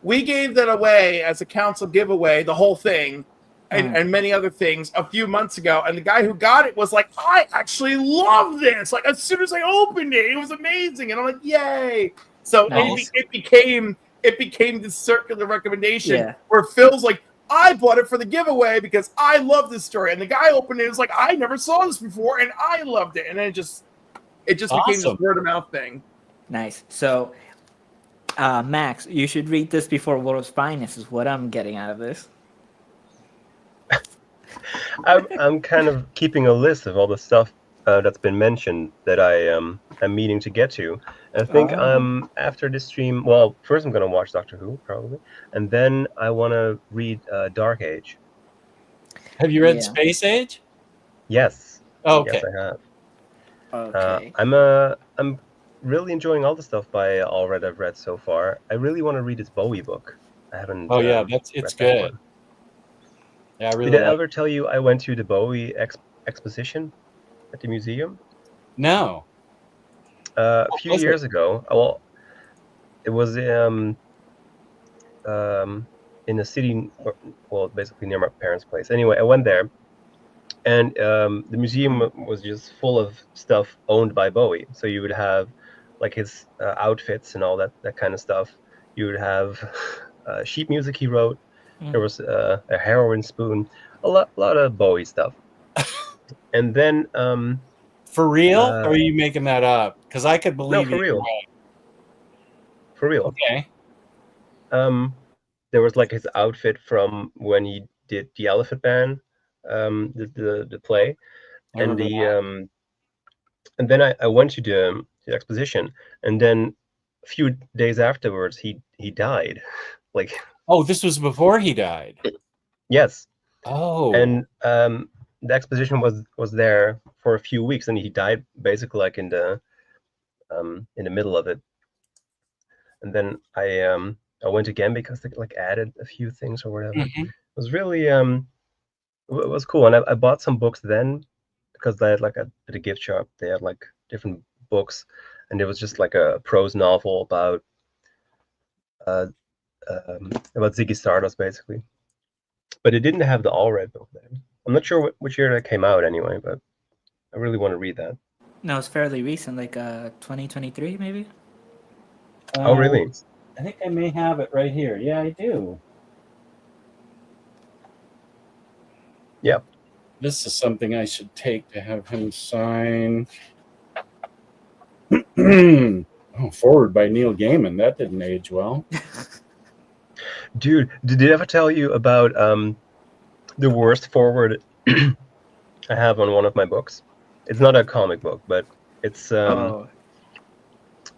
we gave that away as a council giveaway, the whole thing, and many other things a few months ago. And the guy who got it was like, I actually love this. Like, as soon as I opened it, it was amazing. And I'm like, yay. So nice. it became it became this circular recommendation Yeah. where Phil's like, I bought it for the giveaway because I love this story. And the guy opened it and was like, I never saw this before and I loved it. And then it just became this Awesome. word of mouth thing. Nice. So, Max, you should read this before World's Finest is what I'm getting out of this. I'm kind of keeping a list of all the stuff that's been mentioned that I'm meaning to get to. And I think after this stream, well, first I'm going to watch Doctor Who probably, and then I want to read Dark Age. Have you read Yeah. Space Age? Yes. Oh, okay. Yes, I have. Okay. I'm really enjoying all the stuff by All Red I've read so far. I really want to read his Bowie book. I haven't. Oh yeah, it's read that good. one. Yeah, I really Did I like ever tell you I went to the Bowie exposition at the museum? No. A few was it? years ago. Well, it was in a city, well, basically near my parents' place. Anyway, I went there, and the museum was just full of stuff owned by Bowie. So you would have like his outfits and all that kind of stuff. You would have sheet music he wrote. There was a heroin spoon, a lot of Bowie stuff. And then For real? Or are you making that up? Because I could believe for either real. way. For real. Okay. There was like his outfit from when he did the Elephant Man, the play, I and remember that. and then I went to the exposition, and then a few days afterwards he died. Like, Oh, this was before he died. yes. Oh. And the exposition was there for a few weeks, and he died basically like in the middle of it. And then I went again because they like added a few things or whatever. Mhm. It was really it was cool, and I bought some books then because they had like at a gift shop they had like different books, and it was just like a prose novel about Ziggy Stardust basically. But it didn't have the All Red book then. I'm not sure which year that came out anyway, but I really want to read that. No, it's fairly recent, like 2023 maybe. Oh, really? I think I may have it right here. Yeah, I do. Yeah. This is something I should take to have him sign. Oh, forward by Neil Gaiman. That didn't age well. Dude, did I ever tell you about the worst forward I have on one of my books? It's not a comic book, but it's one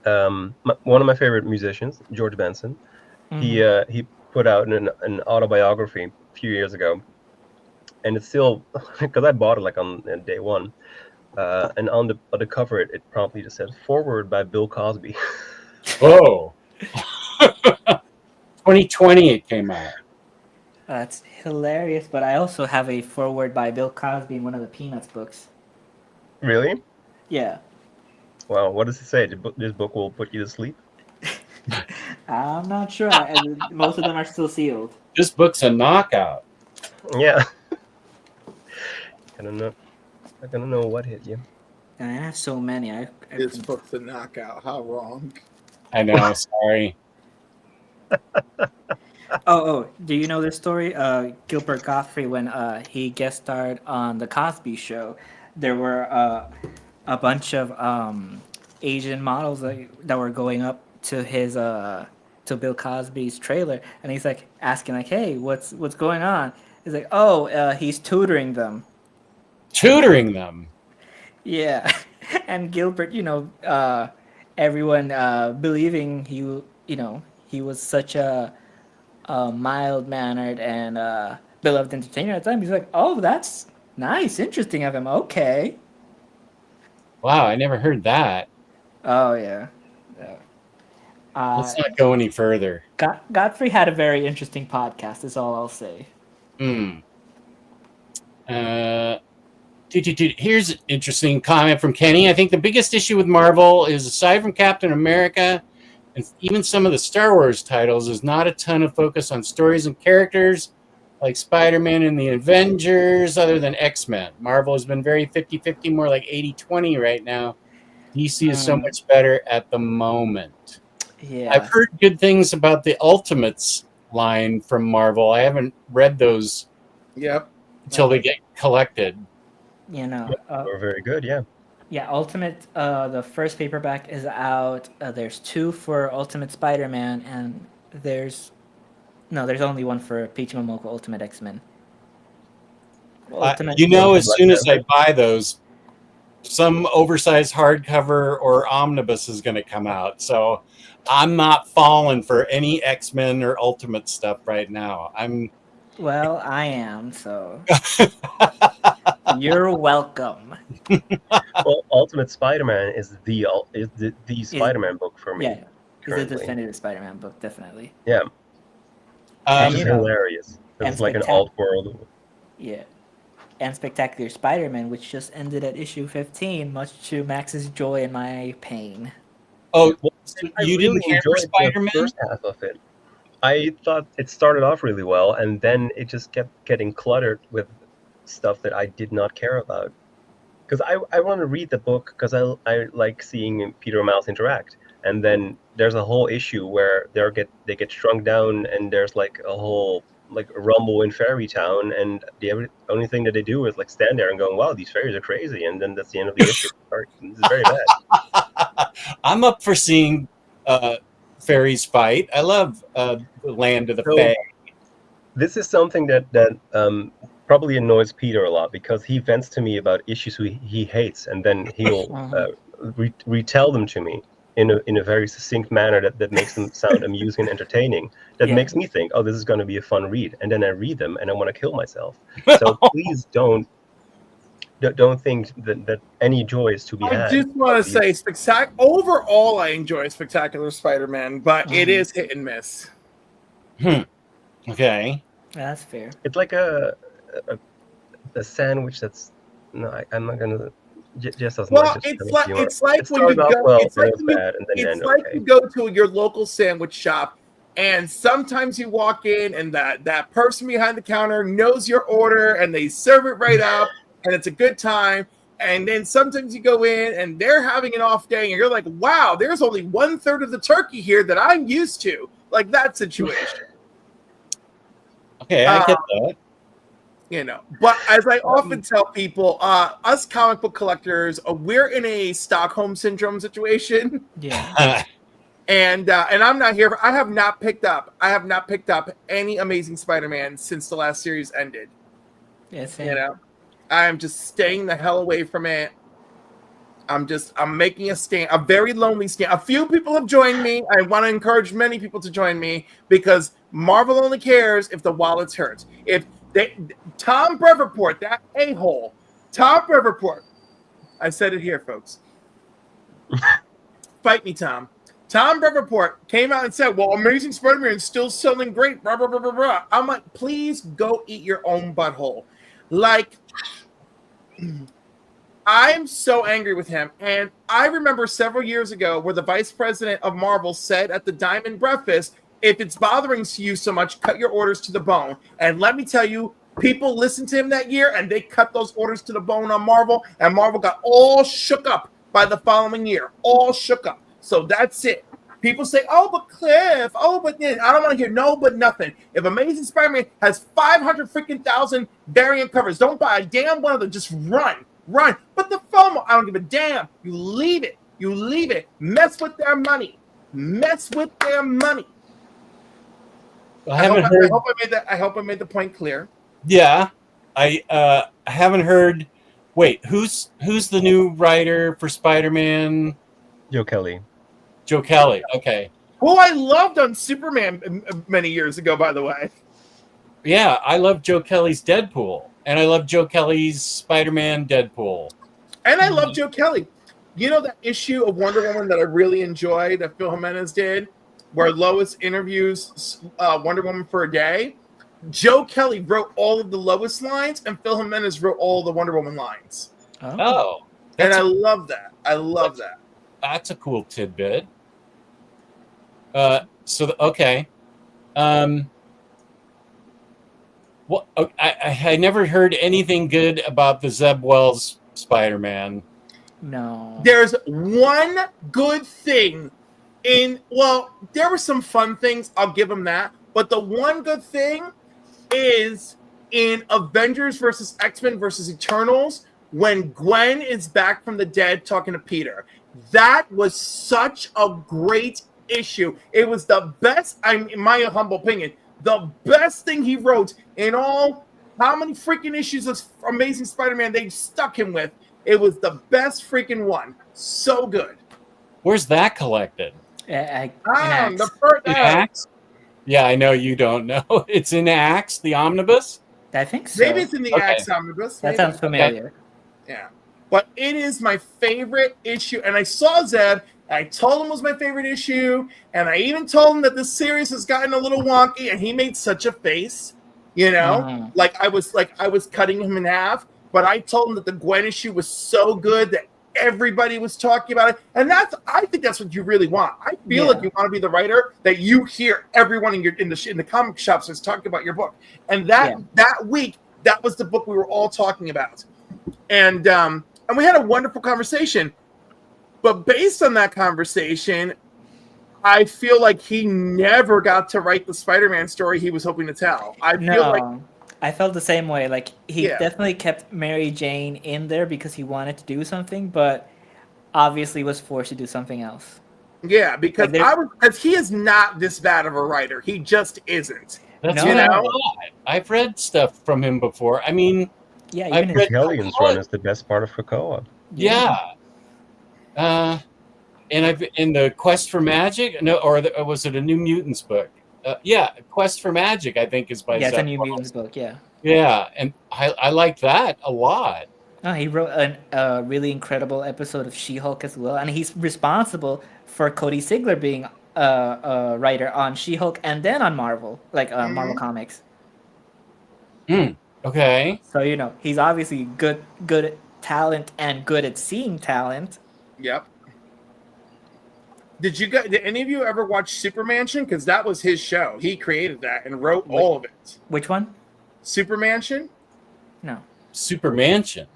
of my favorite musicians, George Benson. Mhm. He put out an autobiography a few years ago, and it's still because I bought it like on day one, and on the cover it promptly just says "Forward by Bill Cosby." Oh. 2020 it came out. That's hilarious. But I also have a foreword by Bill Cosby in one of the Peanuts books. Really? Yeah. Wow. What does it say? This book will put you to sleep? I'm not sure. Most of them are still sealed. This book's a knockout. Yeah. I don't know what hit you. And I have so many. This book's a knockout. How wrong? I know. Sorry. Oh, do you know this story? Gilbert Gottfried, when he guest starred on The Cosby Show, there were a bunch of Asian models that were going up to his to Bill Cosby's trailer, and he's like asking like, "Hey, what's going on?" He's like, "Oh, he's tutoring them." Tutoring them. Yeah, and Gilbert, everyone believing he was such a mild-mannered and beloved entertainer at the time. He's like, "Oh, that's nice, interesting of him. Okay." Wow, I never heard that. Oh yeah. Let's not go any further. Godfrey had a very interesting podcast. Is all I'll say. Here's an interesting comment from Kenny. I think the biggest issue with Marvel is, aside from Captain America and even some of the Star Wars titles, is not a ton of focus on stories and characters like Spider-Man and the Avengers, other than X-Men. Marvel has been very 50-50, more like 80-20 right now. DC is so much better at the moment. Yeah. I've heard good things about the Ultimates line from Marvel. I haven't read those Yep. until they get collected. You know, They're very good. Yeah. yeah, Ultimate, the first paperback is out. There's 2 for Ultimate Spider-Man, and there's only 1 for Peach Momoko Ultimate X-Men. Ultimate, You know, as Black soon as I Panther. buy those, some oversized hardcover or omnibus is going to come out. So I'm not falling for any X-Men or Ultimate stuff right now. well, I am, so you're welcome. Well, Ultimate Spider-Man is the Spider-Man book for me. Yeah, it's a currently. definitive Spider-Man book, definitely. Yeah, And, which is you know, hilarious. and It's like an spectac- alt world. Yeah. And Spectacular Spider-Man, which just ended at issue 15, much to Max's joy and my pain. Oh, Well, so I you really didn't care for enjoyed Spider-Man? the first half of it. I thought it started off really well, and then it just kept getting cluttered with stuff that I did not care about. Because I want to read the book because I like seeing Peter and Miles interact, and then there's a whole issue where they get shrunk down, and there's like a whole like a rumble in Fairy Town, and the only thing that they do is like stand there and go, "Wow, these fairies are crazy," and then that's the end of the issue. This is very bad. I'm up for seeing fairies fight. I love the Land of the So- Fae. This is something that probably annoys Peter a lot because he vents to me about issues he hates, and then he'll retell them to me in a very succinct manner that makes them sound amusing and entertaining. That Yeah. makes me think, oh, this is going to be a fun read, and then I read them and I want to kill myself. So please don't think that any joy is to be I had. just want to say, overall, I enjoy Spectacular Spider-Man, but it is hit and miss. Okay. That's fair. It's like a sandwich that's I'm not gonna. Jess doesn't Well, like this it's kind of like humor. it's like It when you started off go. well, It's then like it was when you, bad, and then it's ended like okay. you go to your local sandwich shop, and sometimes you walk in, and that person behind the counter knows your order, and they serve it right up, and it's a good time. And then sometimes you go in, and they're having an off day, and you're like, "Wow, there's only 1/3 of the turkey here that I'm used to." Like that situation. Okay, I get that. You know, but as I often tell people, us comic book collectors, we're in a Stockholm syndrome situation, Yeah. and I'm not here. I have not picked up any Amazing Spider-Man since the last series ended. Yeah, same. You know, I'm just staying the hell away from it. I'm making a stand, a very lonely stand. A few people have joined me. I want to encourage many people to join me because Marvel only cares if the wallets hurt. Tom Breverport, that a-hole, Tom Breverport, I said it here, folks. Fight me, Tom. Tom Breverport came out and said, well, Amazing Spider-Man is still selling great, blah, blah, blah, blah, blah. I'm like, please go eat your own butthole. Like, I'm so angry with him. And I remember several years ago where the vice president of Marvel said at the Diamond Breakfast, if it's bothering you so much, cut your orders to the bone. And let me tell you, people listened to him that year and they cut those orders to the bone on Marvel. And Marvel got all shook up by the following year. All shook up. So that's it. People say, oh, but Cliff, oh, but then I don't want to hear no, but nothing. If Amazing Spider-Man has 500,000 variant covers, don't buy a damn one of them. Just run. But the FOMO, I don't give a damn. You leave it. Mess with their money. I haven't heard. I hope I made the point clear. Yeah, I haven't heard. Wait, who's the new writer for Spider-Man? Joe Kelly. Joe Kelly. Okay. Who I loved on Superman many years ago, by the way. Yeah, I love Joe Kelly's Deadpool, and I love Joe Kelly's Spider-Man Deadpool. And I love Joe Kelly. You know that issue of Wonder Woman that I really enjoyed that Phil Jimenez did, where Lois interviews Wonder Woman for a day? Joe Kelly wrote all of the Lois lines, and Phil Jimenez wrote all of the Wonder Woman lines. Oh, And I love that. that's a cool tidbit. Okay. Well, I never heard anything good about the Zeb Wells Spider-Man. No. There's one good thing there were some fun things. I'll give him that. But the one good thing is in Avengers versus X-Men versus Eternals, when Gwen is back from the dead talking to Peter. That was such a great issue. It was the best, in my humble opinion, the best thing he wrote in all, how many freaking issues of Amazing Spider-Man they stuck him with. It was the best freaking one. So good. Where's that collected? In Axe. The first In Axe? Yeah, I know you don't know. It's in Axe, the omnibus? I think so. Maybe it's in the Axe omnibus. That sounds familiar. Yeah. But it is my favorite issue. And I saw Zeb. I told him it was my favorite issue. And I even told him that this series has gotten a little wonky. And he made such a face. You know? Like I was cutting him in half. But I told him that the Gwen issue was so good that everybody was talking about it. And I think that's what you really want. I feel like you want to be the writer that you hear everyone in the comic shops is talking about your book. And that week, that was the book we were all talking about. And we had a wonderful conversation. But based on that conversation, I feel like he never got to write the Spider-Man story he was hoping to tell. I felt the same way. Like, he definitely kept Mary Jane in there because he wanted to do something, but obviously was forced to do something else. Yeah, because because he is not this bad of a writer. He just isn't. That's what I thought. I've read stuff from him before. I mean, I've read Hellions run is the best part of Krakoa. Yeah. And I've in the Quest for Magic. No, or was it a New Mutants book? Quest for Magic, I think, is by it's a New Mutants book, Yeah, and I like that a lot. Oh, he wrote a really incredible episode of She-Hulk as well, and he's responsible for Cody Sigler being a writer on She-Hulk and then on Marvel, Marvel Comics. Okay. So, he's obviously good at talent and good at seeing talent. Yep. Did any of you ever watch Supermansion? Because that was his show. He created that and wrote all of it. Which one? Supermansion? No. Supermansion,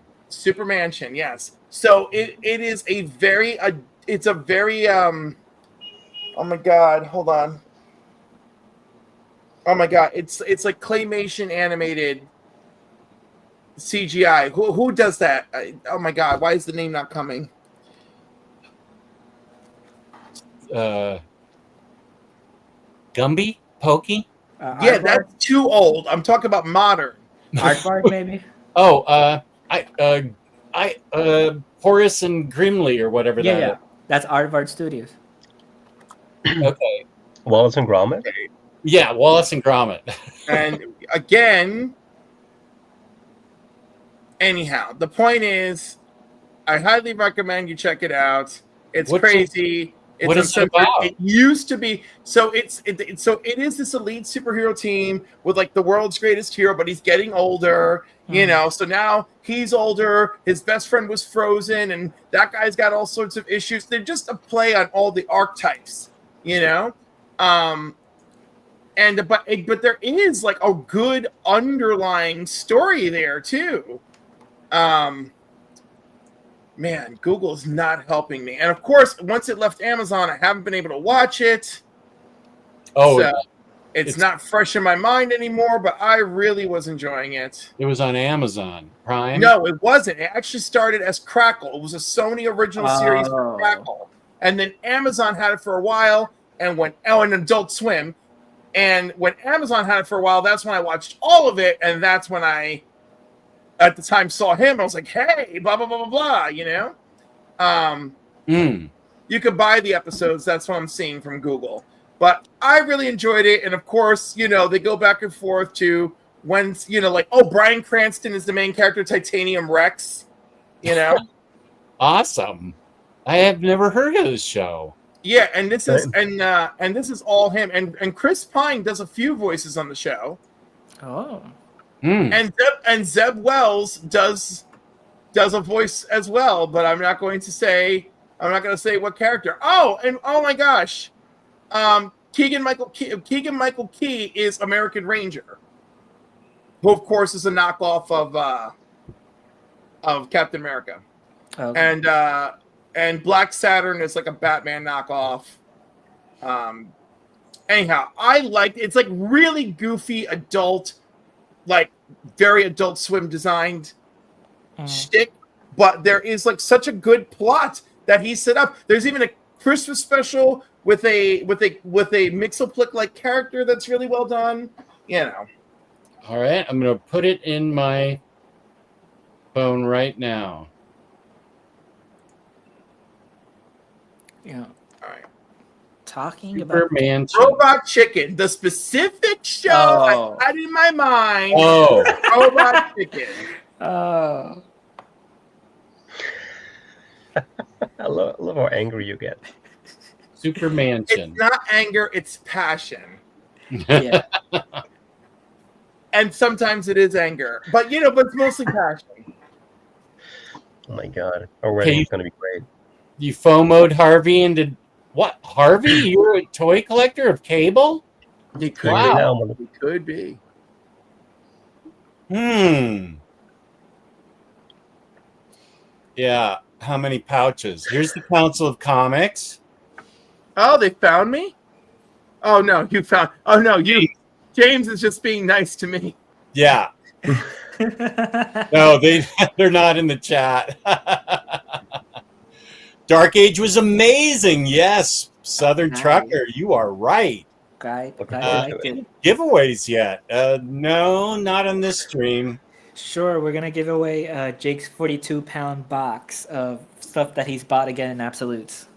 yes. So it is a very oh my god, hold on. Oh my god, it's like claymation animated CGI. Who does that? Oh my god, why is the name not coming? Gumby? Pokey? That's too old. I'm talking about modern. Aardvark, maybe? Horace and Grimley or whatever that is. That's Aardvark Studios. Okay. Wallace and Gromit? Yeah, Wallace and Gromit. And again, anyhow, the point is, I highly recommend you check it out. It's crazy. What is it about? It used to be so. It is this elite superhero team with like the world's greatest hero, but he's getting older. So now he's older. His best friend was frozen, and that guy's got all sorts of issues. They're just a play on all the archetypes, but there is like a good underlying story there too. Man, Google's not helping me. And of course, once it left Amazon, I haven't been able to watch it. So it's not fresh in my mind anymore, but I really was enjoying it. It was on Amazon Prime? No, it wasn't. It actually started as Crackle. It was a Sony original series for Crackle. And then Amazon had it for a while, and an Adult Swim. And when Amazon had it for a while, that's when I watched all of it, and that's when I at the time saw him. I was like, hey, blah, blah, blah, blah, blah, You could buy the episodes. That's what I'm seeing from Google. But I really enjoyed it. And of course, they go back and forth to when, Bryan Cranston is the main character, Titanium Rex, Awesome. I have never heard of this show. Yeah, and this is this is all him. And Chris Pine does a few voices on the show. Oh. And Zeb Wells does a voice as well, but I'm not going to say what character. Oh, and oh my gosh, Keegan Michael Key is American Ranger, who of course is a knockoff of Captain America, and Black Saturn is like a Batman knockoff, Anyhow, I liked it's like really goofy adult, like very Adult Swim designed shtick, but there is like such a good plot that he set up. There's even a Christmas special with a Mixoplick like character that's really well done. You know. All right, I'm going to put it in my phone right now. Yeah. All right. Talking about Superman. Robot Chicken, the specific show I had in my mind. Oh, Robot Chicken. oh, I love how angry you get. Superman. It's not anger, it's passion. yeah. And sometimes it is anger. But but it's mostly passion. Oh my god. Already it's gonna be great. You FOMO'd Harvey into what? Harvey? You're a toy collector of cable? It could Wow. be. It could be. Yeah. How many pouches? Here's the Council of Comics. Oh, they found me? Oh no, you found you. James is just being nice to me. Yeah. No, they're not in the chat. Dark Age was amazing. Yes. Southern Nice. Trucker, you are right. Guy, Looking I forward to liked it. it. Giveaways yet? No, not on this stream. Sure, we're gonna give away Jake's 42-pound box of stuff that he's bought again in absolutes.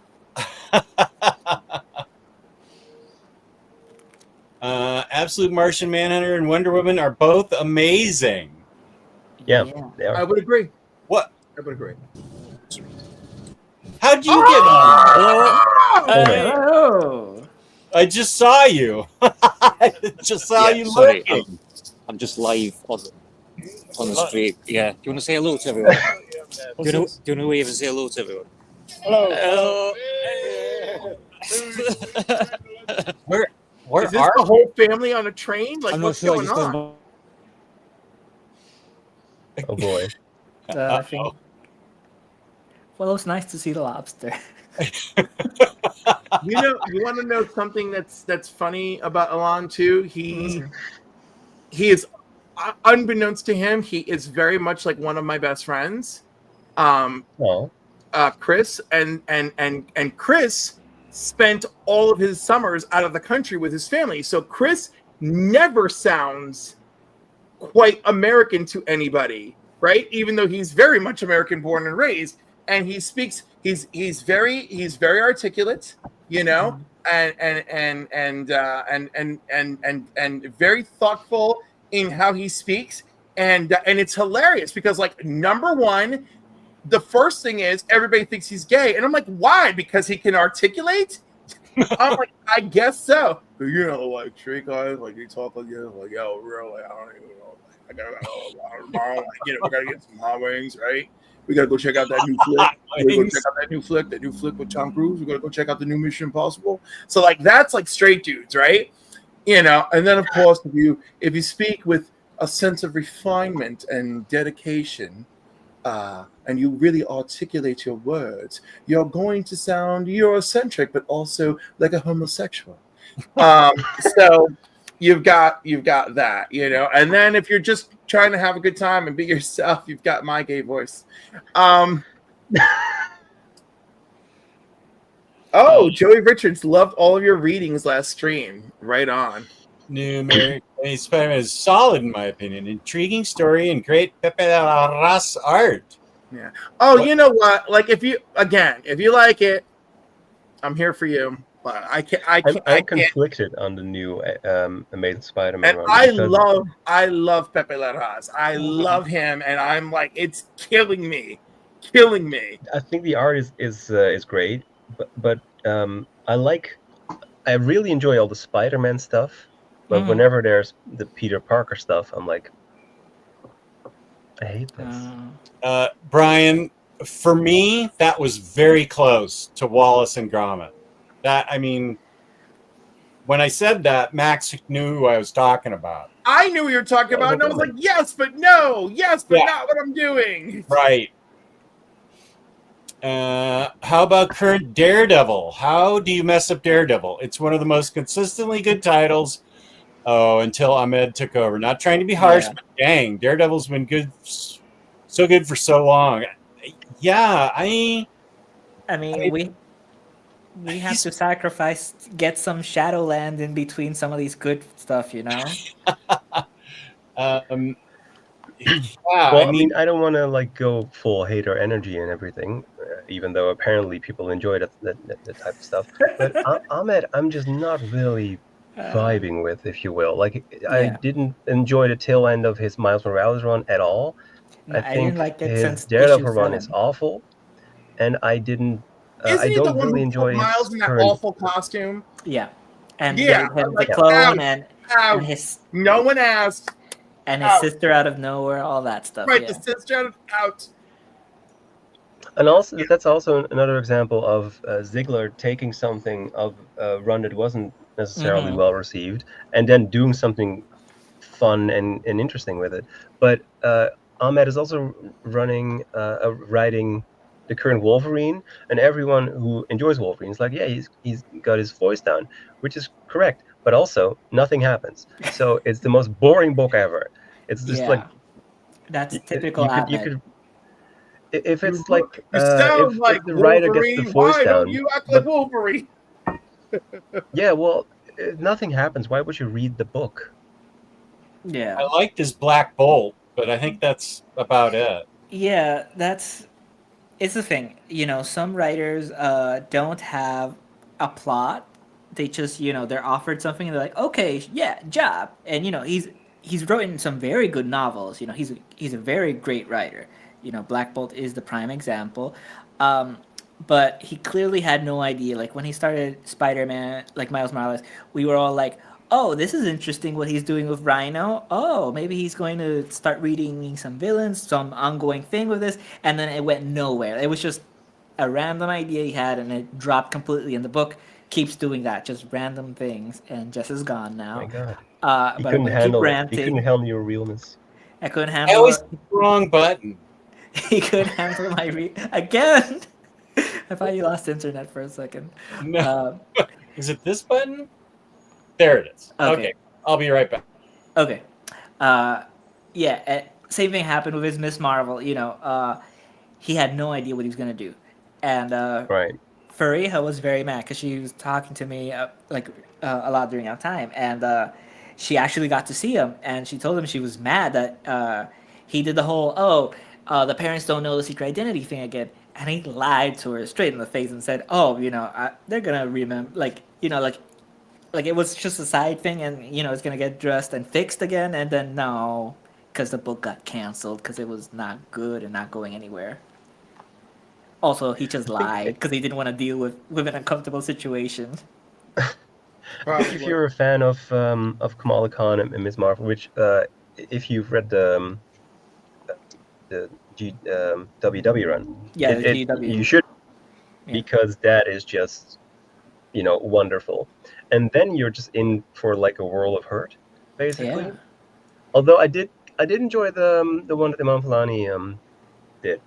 Absolute Martian Manhunter and Wonder Woman are both amazing. Yeah, they I are. would agree. What? I would agree. How'd you get on? Hey. Oh, I just saw you. I just saw you sorry, looking. I'm just live on the stream. Yeah. Do you want to say hello to everyone? Do you want to wave and say hello to everyone? Hello. Where Is this are the whole family on a train? Like, I'm not what's sure. going on? Oh boy. I think. Well, it was nice to see the lobster. You want to know something that's funny about Alon too? He is, unbeknownst to him, he is very much like one of my best friends, Oh. Chris, and Chris spent all of his summers out of the country with his family. So Chris never sounds quite American to anybody, right? Even though he's very much American born and raised, and he speaks. He's very articulate, and very thoughtful in how he speaks, and it's hilarious because, like, number one, the first thing is everybody thinks he's gay, and I'm like, why? Because he can articulate. I'm like, I guess so. But, like straight guys, like you talk like like yo, real, like, I don't even know. I gotta we gotta get some hot wings, right? We gotta go check out that new flick. We gotta go check out that new flick with Tom Cruise. We gotta go check out the new Mission Impossible. So, like, that's like straight dudes, right? And then of course, if you speak with a sense of refinement and dedication, and you really articulate your words, you're going to sound Eurocentric, but also like a homosexual. So you've got that, and then if you're just trying to have a good time and be yourself, you've got my gay voice. Joey Richards loved all of your readings last stream. Right on. New American Spider-Man is solid in my opinion. Intriguing story and great Pepe Larraz art. Yeah. Oh, you know what? Like, if you like it, I'm here for you. But I'm conflicted on the new Amazing Spider-Man. And run I love Pepe Larraz. I love him, and I'm like, it's killing me. I think the art is great, but I really enjoy all the Spider-Man stuff. But whenever there's the Peter Parker stuff, I'm like, I hate this. Brian, for me, that was very close to Wallace and Gromit. That, I mean, when I said that, Max knew who I was talking about. I knew what you were talking about, and I was like, yes, but no, yes, but not what I'm doing. Right. How about current Daredevil? How do you mess up Daredevil? It's one of the most consistently good titles. Oh, until Ahmed took over. Not trying to be harsh, Yeah. but dang, Daredevil's been good, so good for so long. Yeah, I mean, we have he's to sacrifice, get some Shadowland in between some of these good stuff, you know. yeah. Well, I I mean, mean, I don't want to like go full hater energy and everything, even though apparently people enjoy that type of stuff. But Ahmed, I'm just not really vibing with, if you will. Like, I Yeah. didn't enjoy the tail end of his Miles Morales run at all. No, I I didn't think like it his since issue Daredevil run is 7. awful, and I didn't. I Isn't he the don't one really who put enjoy Miles his in that current. awful costume? Yeah, and Yeah, gave him the like clone ouch, and ouch. his No one asked. Ouch. sister out of nowhere, all that stuff. Right, Yeah. the sister out. And also, that's also another example of Ziegler taking something of a run that wasn't necessarily Mhm. well received, and then doing something fun and interesting with it. But Ahmed is also writing the current Wolverine, and everyone who enjoys Wolverine is like, yeah, he's got his voice down, which is correct. But also, nothing happens. So it's the most boring book ever. It's just like Yeah, that's you, typical you could you Ahmed. could if You it's like you sound if like the writer gets the Wolverine. voice Why don't down, you act like but Wolverine? yeah, well, nothing happens. Why would you read the book? Yeah. I liked his Black Bolt, but I think that's about it. Yeah, that's it's the thing. You know, some writers don't have a plot. They just, they're offered something and they're like, okay, yeah, job. And he's written some very good novels. He's a very great writer. Black Bolt is the prime example. Um, but he clearly had no idea. Like when he started Spider-Man, like Miles Morales, we were all like, "Oh, this is interesting what he's doing with Rhino. Oh, maybe he's going to start reading some villains, some ongoing thing with this." And then it went nowhere. It was just a random idea he had, and it dropped completely. And the book keeps doing that, just random things. And Jess is gone My now. God, But I'm gonna keep he couldn't ranting. handle your realness. I couldn't I always handle. hit the wrong button. He couldn't handle my again. I thought you lost internet for a second. No, Uh, is it this button? There it is. Okay. Okay, I'll be right back. okay. Yeah. Same thing happened with his Miss Marvel. He had no idea what he was gonna do, and Right. Fariha was very mad because she was talking to me a lot during our time, and she actually got to see him, and she told him she was mad that he did the whole the parents don't know the secret identity thing again, and he lied to her straight in the face and said, "Oh, they're gonna remember, like it was just a side thing, and it's gonna get dressed and fixed again," and then no, because the book got canceled because it was not good and not going anywhere. Also, he just lied because he didn't want to deal with an uncomfortable situation. I think if you're a fan of Kamala Khan and Ms. Marvel, which if you've read the WW run, Yeah, the GW. you should, Yeah. because that is just wonderful. And then you're just in for like a world of hurt, basically. Yeah. Although I did enjoy the one that Imam Fulani did.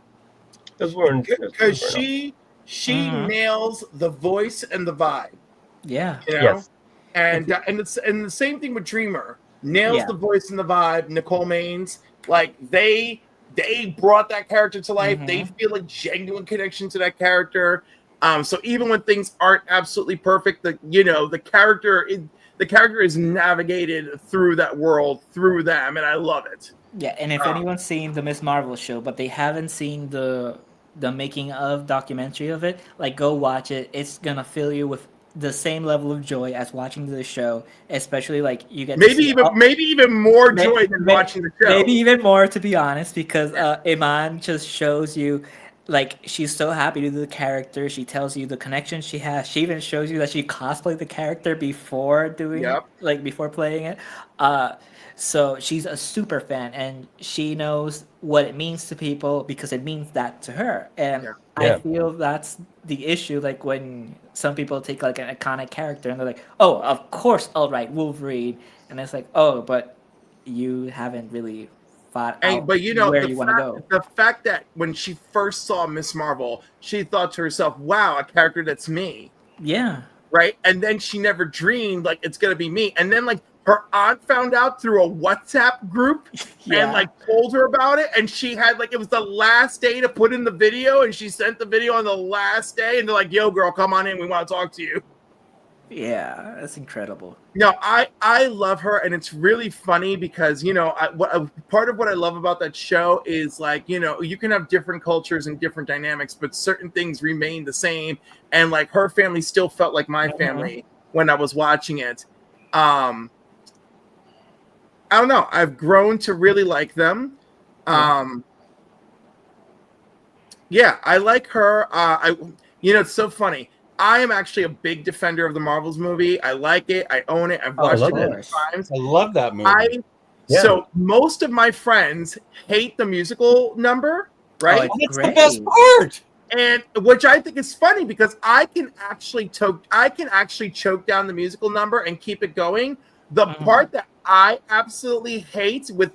Those weren't Because super enough. she Mhm. nails the voice and the vibe. Yeah. You know? Yes. And the same thing with Dreamer. Nails Yeah. the voice and the vibe. Nicole Maines, like they brought that character to life. They Mhm. feel a genuine connection to that character. So even when things aren't absolutely perfect, the character is navigated through that world through them, and I love it. Yeah, and if anyone's seen the Miss Marvel show, but they haven't seen the making of documentary of it, like go watch it. It's gonna fill you with the same level of joy as watching the show, especially like you get to Maybe see even more May- joy than may- watching the show. maybe even more, to be honest, because Iman just shows you, like, she's so happy to do the character. She tells you the connection she has. She even shows you that she cosplayed the character before Yep. before playing it. Uh, so she's a super fan, and she knows what it means to people because it means that to her. And Yeah. I Yeah. feel that's the issue. Like when some people take like an iconic character and they're like, "Oh, of course, I'll write Wolverine," and it's like, "Oh, but you haven't really thought And, out but you know, where you want to go. the fact that when she first saw Miss Marvel, she thought to herself, "Wow, a character that's me." Yeah. Right, and then she never dreamed like it's gonna be me. And then like her aunt found out through a WhatsApp group and like told her about it, and she had like it was the last day to put in the video, and she sent the video on the last day, and they're like, "Yo, girl, come on in, we want to talk to you." Yeah, that's incredible. No, I love her, and it's really funny because you know part of what I love about that show is like you know you can have different cultures and different dynamics, but certain things remain the same. And like her family still felt like my family when I was watching it. I don't know. I've grown to really like them. Yeah, I like her. You know, it's so funny. I am actually a big defender of the Marvels movie. I like it. I own it. I've watched it many times. I love that movie. So most of my friends hate the musical number, right? Oh, it's the best part. And which I think is funny because I can actually choke down the musical number and keep it going. The part that I absolutely hate with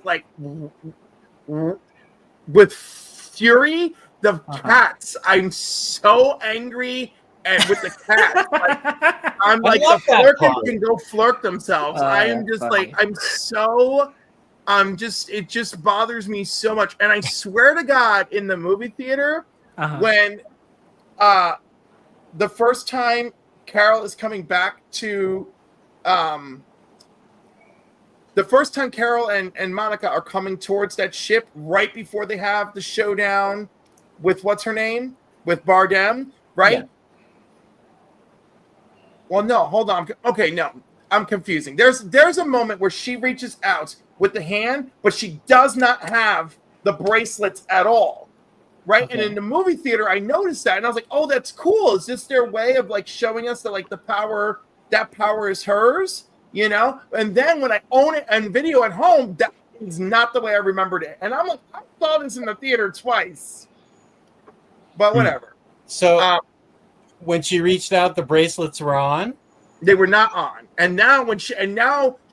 fury, the cats. I'm so angry. And with the cat, like, I'm like the flirkins can go flirt themselves. I am just like it just bothers me so much. And I swear to God, in the movie theater, when the first time Carol is coming back to the first time Carol and Monica are coming towards that ship right before they have the showdown with what's her name? With Bardem, right? Yeah. Well, no, hold on. Okay, no, I'm confusing. There's a moment where she reaches out with the hand, but she does not have the bracelets at all, right? Okay. And in the movie theater, I noticed that, and I was like, "Oh, that's cool. Is this their way of like showing us that like that power is hers?" You know? And then when I own it on video at home, that is not the way I remembered it, and I'm like, I saw this in the theater twice, but whatever. So. When she reached out, the bracelets were on? They were not on. And now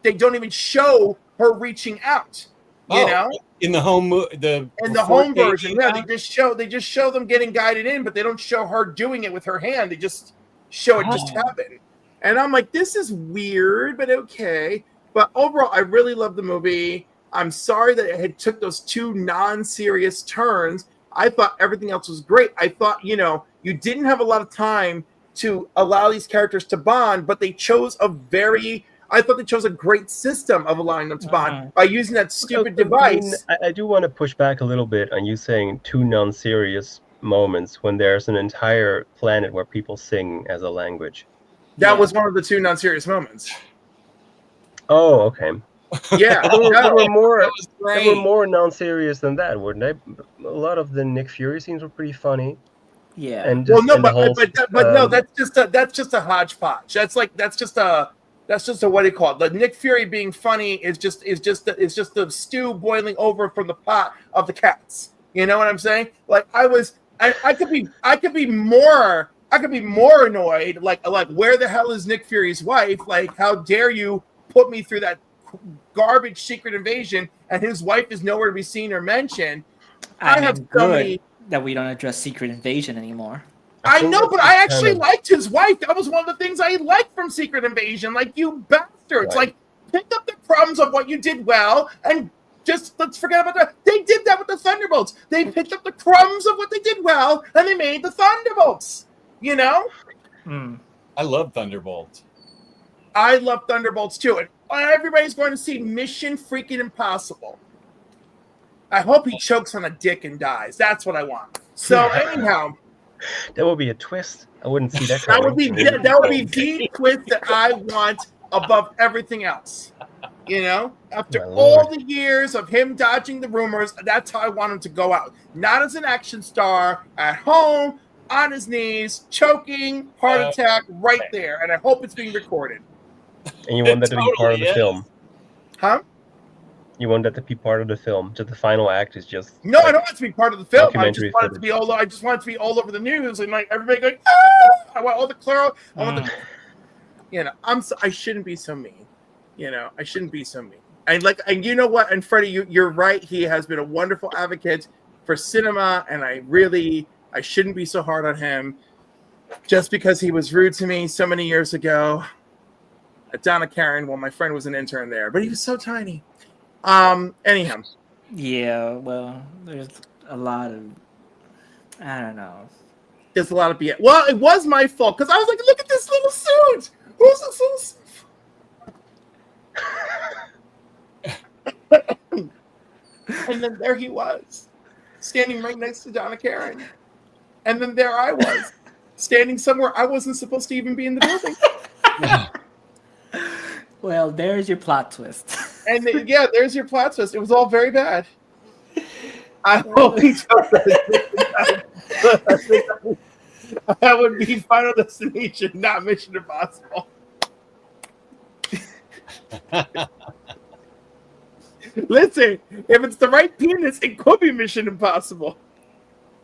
they don't even show her reaching out. You know? In the home version, yeah, they just show them getting guided in, but they don't show her doing it with her hand. They just show it just happen. And I'm like, this is weird, but okay. But overall, I really love the movie. I'm sorry that it took those two non-serious turns. I thought everything else was great. I thought, you know, you didn't have a lot of time to allow these characters to bond, but they chose a great system of allowing them to bond by using that stupid device. I do want to push back a little bit on you saying two non-serious moments when there's an entire planet where people sing as a language. That was one of the two non-serious moments. Oh, okay. Yeah, there were more non-serious than that, weren't they? A lot of the Nick Fury scenes were pretty funny. Yeah. And just, no, that's just a hodgepodge. That's just a what do you call it? The Nick Fury being funny is just the stew boiling over from the pot of the cats. You know what I'm saying? Like I could be more annoyed. Like where the hell is Nick Fury's wife? Like how dare you put me through that garbage secret invasion and his wife is nowhere to be seen or mentioned. I have so many that we don't address Secret Invasion anymore. I know, but I actually liked his wife. That was one of the things I liked from Secret Invasion. Like, you bastards. Like, pick up the crumbs of what you did well and just let's forget about that. They did that with the Thunderbolts. They picked up the crumbs of what they did well and they made the Thunderbolts. You know? I love Thunderbolts. I love Thunderbolts too. And everybody's going to see Mission Freaking Impossible. I hope he chokes on a dick and dies. That's what I want. So anyhow, that would be a twist. I wouldn't see that. That would be the twist that I want above everything else. You know, after all the years of him dodging the rumors, that's how I want him to go out. Not as an action star, at home, on his knees, choking, heart attack, right there. And I hope it's being recorded. And you want that to be part of the film? Huh? You want that to be part of the film? Just the final act is just no. I don't want it to be part of the film. I just want it to be all. I just want it to be all over the news and like everybody going. Ah! I want all the clear. I want the. You know, I shouldn't be so mean. You know, I shouldn't be so mean. And you know what? And Freddie, you're right. He has been a wonderful advocate for cinema, and I shouldn't be so hard on him just because he was rude to me so many years ago at Donna Karen while my friend was an intern there. But he was so tiny. Anyhow. Yeah, well, there's a lot of, I don't know. There's a lot of BS. Well, it was my fault because I was like, look at this little suit. Who's this little suit? And then there he was, standing right next to Donna Karen. And then there I was, standing somewhere I wasn't supposed to even be in the building. Well, there's your plot twist. And there's your plot twist. It was all very bad. I only told that would be Final Destination, not Mission Impossible. Listen, if it's the right penis, it could be Mission Impossible.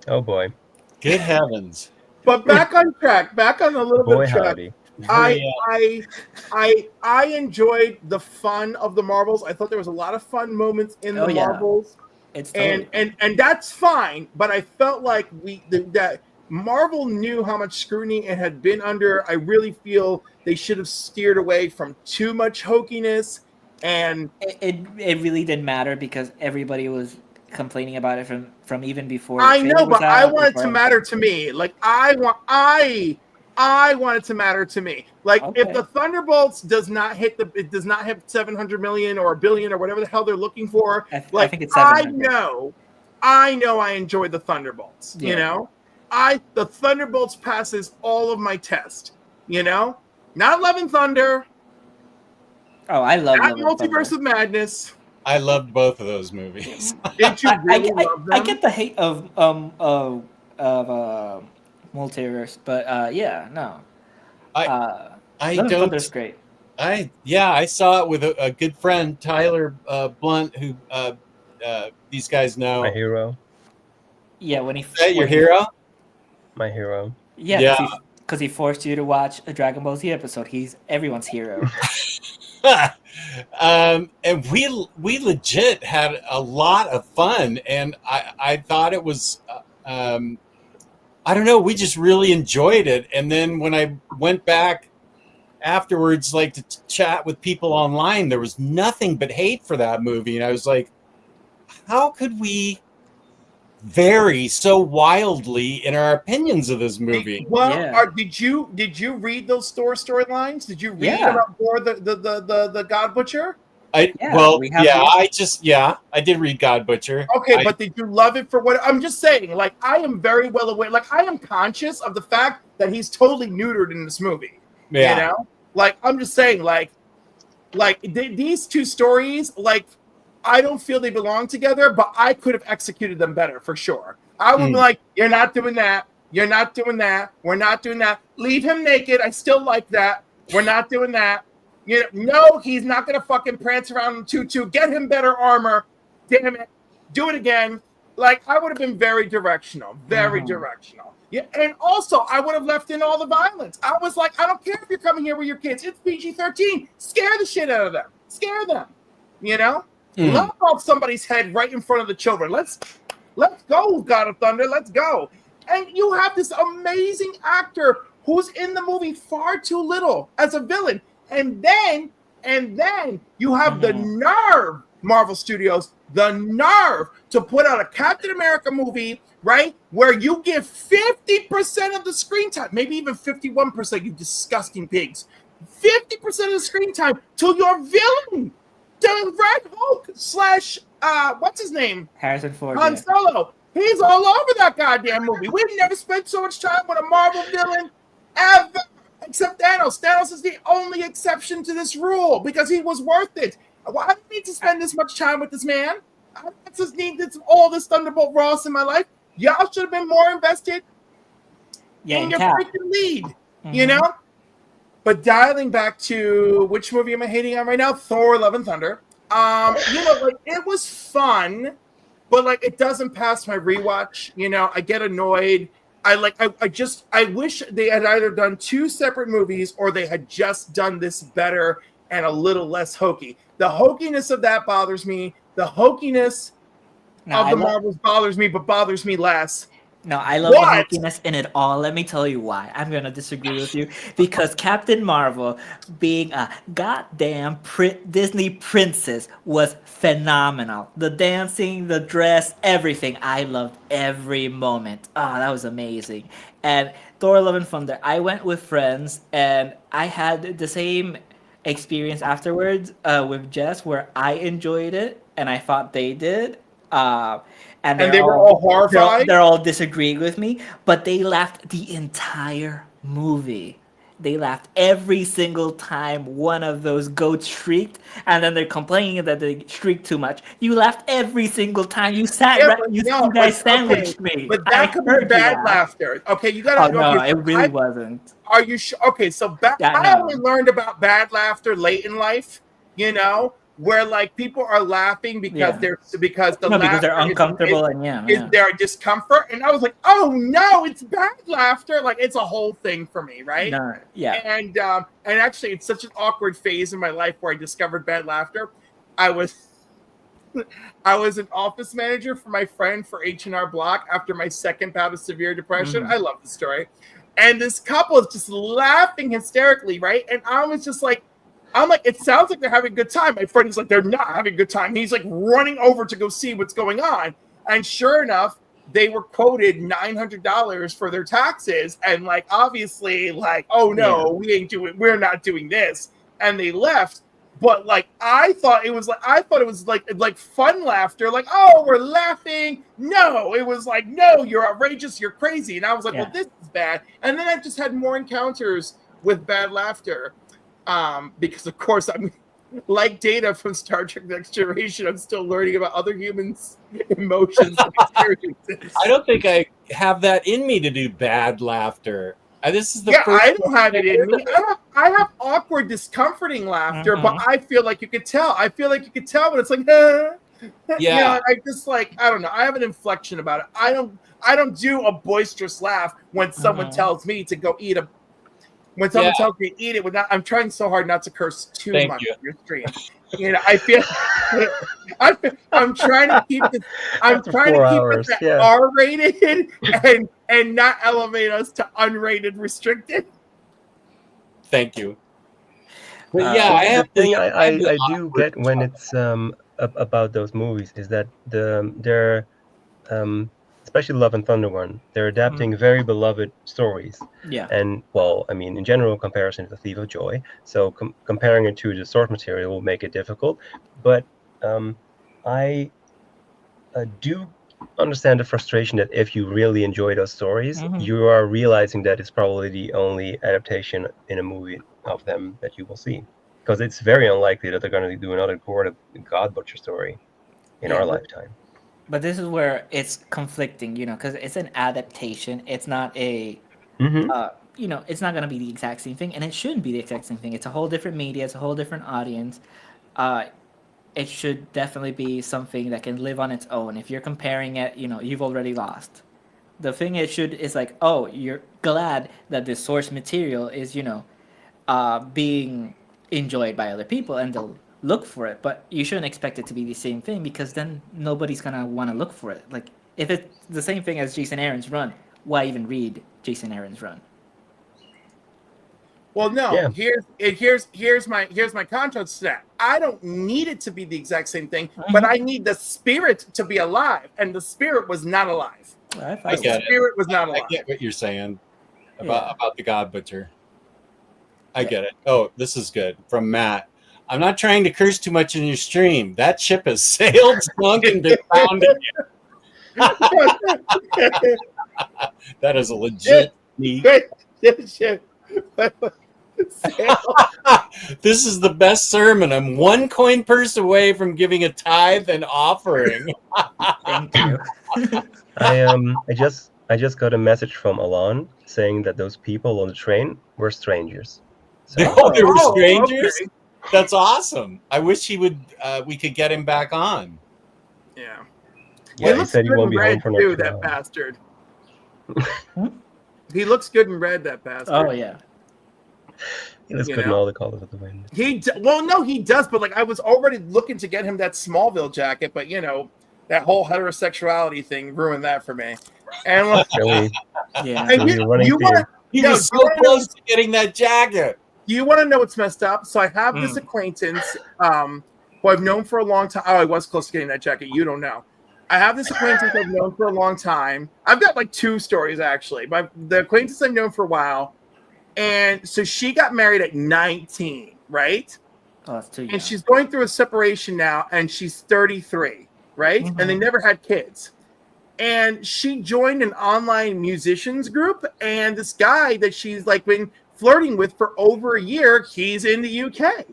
Oh boy. Good heavens. But back on track, back on a little bit of track. Howdy. I enjoyed the fun of the Marvels. I thought there was a lot of fun moments in the Marvels. It's totally and that's fine, but I felt like that Marvel knew how much scrutiny it had been under. I really feel they should have steered away from too much hokiness, and it really didn't matter because everybody was complaining about it from even before. I know, but I want it to matter to me. Like I want it to matter to me. Like if the Thunderbolts does not hit 700 million or a billion or whatever the hell they're looking for. I think it's 700. I know I enjoy the Thunderbolts. Yeah. You know, the Thunderbolts passes all of my tests. You know, not Love and Thunder. Oh, I love not Multiverse of Madness. I loved both of those movies. Did you really love them? I get the hate of multiverse, but yeah, no. I don't. Thunder's great. I saw it with a good friend, Tyler Blunt, who these guys know. My hero. Yeah, when he. Is that your hero? My hero. Yeah. Because he forced you to watch a Dragon Ball Z episode. He's everyone's hero. And we legit had a lot of fun, and I thought it was I don't know, we just really enjoyed it. And then when I went back afterwards, like to chat with people online, there was nothing but hate for that movie, and I was like, how could we vary so wildly in our opinions of this movie? Well, did you read those storylines? Did you read about more the God Butcher? I did read God Butcher. Okay, but did you love it for what? I'm just saying, like, I am very well aware, like, I am conscious of the fact that he's totally neutered in this movie. Yeah. You know? Like, I'm just saying, like these two stories, like, I don't feel they belong together, but I could have executed them better for sure. I would be like, you're not doing that. You're not doing that. We're not doing that. Leave him naked. I still like that. We're not doing that. No, he's not going to fucking prance around in tutu. Get him better armor. Damn it. Do it again. Like, I would have been very directional. Very directional. Yeah, and also, I would have left in all the violence. I was like, I don't care if you're coming here with your kids. It's PG-13. Scare the shit out of them. Scare them. You know? Lop off somebody's head right in front of the children. Let's go, God of Thunder. Let's go. And you have this amazing actor who's in the movie far too little as a villain. And then you have the nerve, Marvel Studios, the nerve to put out a Captain America movie, right, where you give 50% of the screen time, maybe even 51%, you disgusting pigs, 50% of the screen time to your villain. The Red Hulk / what's his name? Harrison Ford. Han Solo. He's all over that goddamn movie. We've never spent so much time with a Marvel villain ever, except Thanos. Thanos is the only exception to this rule because he was worth it. I didn't need to spend this much time with this man. I just need all this Thunderbolt Ross in my life. Y'all should have been more invested in your freaking lead, you know? But dialing back to which movie am I hating on right now? Thor: Love and Thunder. It was fun, but like it doesn't pass my rewatch. You know, I get annoyed. I wish they had either done two separate movies or they had just done this better and a little less hokey. The hokiness of that bothers me. The hokiness of the Marvels bothers me, but bothers me less. No, I love the hokiness in it all. Let me tell you why. I'm going to disagree with you. Because Captain Marvel, being a goddamn Disney princess, was phenomenal. The dancing, the dress, everything. I loved every moment. Oh, that was amazing. And Thor Love and Thunder, I went with friends, and I had the same experience afterwards with Jess, where I enjoyed it, and I thought they did. And they were all horrified. They're all disagreeing with me, but they laughed the entire movie. They laughed every single time one of those goats shrieked, and then they're complaining that they shrieked too much. You laughed every single time. You sat, you guys sandwiched me. But that could be bad laughter. Okay, you gotta. Oh no, it really wasn't. Are you sure? Okay, so I only learned about bad laughter late in life. You know, where like people are laughing because they're because they're uncomfortable and is their discomfort, and I was like, oh no, it's bad laughter. Like it's a whole thing for me, right? No, and actually, it's such an awkward phase in my life where I discovered bad laughter. I was an office manager for my friend for H&R Block after my second bout of severe depression. I love the story, and this couple is just laughing hysterically, right? And I was just like. I'm like, it sounds like they're having a good time. My friend is like, they're not having a good time. He's like running over to go see what's going on. And sure enough, they were quoted $900 for their taxes. And like, obviously, like, oh no, we're not doing this. And they left. But like, I thought it was like fun laughter. Like, oh, we're laughing. No, it was like, no, you're outrageous. You're crazy. And I was like, well, this is bad. And then I've just had more encounters with bad laughter. Because of course I'm like Data from Star Trek Next Generation. I'm still learning about other humans' emotions and experiences. I don't think I have that in me to do bad laughter. This is the first. I don't have it in me. I have awkward, discomforting laughter, but I feel like you could tell. I feel like you could tell when it's like, you know, I just like I don't know. I have an inflection about it. I don't do a boisterous laugh when someone tells me to go eat a. When someone tells me to eat it, I'm trying so hard not to curse too much on your stream. You know, I feel I'm trying to keep it. I'm trying to keep it R-rated and not elevate us to unrated, restricted. Thank you. But I have the thing I do get when it's about those movies is that they're especially Love and Thunder one, they're adapting very beloved stories. Yeah. And, well, I mean, in general, comparison to The Thief of Joy. So comparing it to the source material will make it difficult. But I do understand the frustration that if you really enjoy those stories, you are realizing that it's probably the only adaptation in a movie of them that you will see. Because it's very unlikely that they're going to do another God Butcher story in our lifetime. But this is where it's conflicting, you know, because it's an adaptation. It's not a, you know, it's not going to be the exact same thing, and it shouldn't be the exact same thing. It's a whole different media. It's a whole different audience. It should definitely be something that can live on its own. If you're comparing it, you know, you've already lost. The thing is like, oh, you're glad that the source material is, you know, being enjoyed by other people, and they'll look for it, but you shouldn't expect it to be the same thing, because then nobody's gonna want to look for it. Like, if it's the same thing as Jason Aaron's run, why even read Jason Aaron's run? Well, no. Here's my contrast to that. I don't need it to be the exact same thing, but I need the spirit to be alive, and the spirit was not alive. I get spirit was not alive. I get what you're saying about the God Butcher. I get it. Oh, this is good from Matt. I'm not trying to curse too much in your stream. That ship has sailed, sunk, and been found again. That is a legit need. This is the best sermon. I'm 1 coin purse away from giving a tithe and offering. Thank you. I just got a message from Alon saying that those people on the train were strangers. So, they were strangers? Okay. That's awesome. I wish he would. We could get him back on. Yeah. Yeah, he said he won't be home for another 2 that bastard. He looks good in red, that bastard. Oh yeah. He was You putting know? all the colors of the wind. Well, no, he does, but like I was already looking to get him that Smallville jacket, but you know, that whole heterosexuality thing ruined that for me. And like, Really, Yeah. and really running you theme. want He no, was you so wanna know close to getting that jacket. Do you want to know what's messed up? So I have this acquaintance, who I've known for a long time. Oh, I was close to getting that jacket. You don't know. I have this acquaintance I've known for a long time. I've got like 2 stories actually. The acquaintance I've known for a while, and so she got married at 19, right? Oh, that's too young. And she's going through a separation now, and she's 33, right? And they never had kids. And she joined an online musicians group, and this guy that she's like been flirting with for over a year, he's in the UK.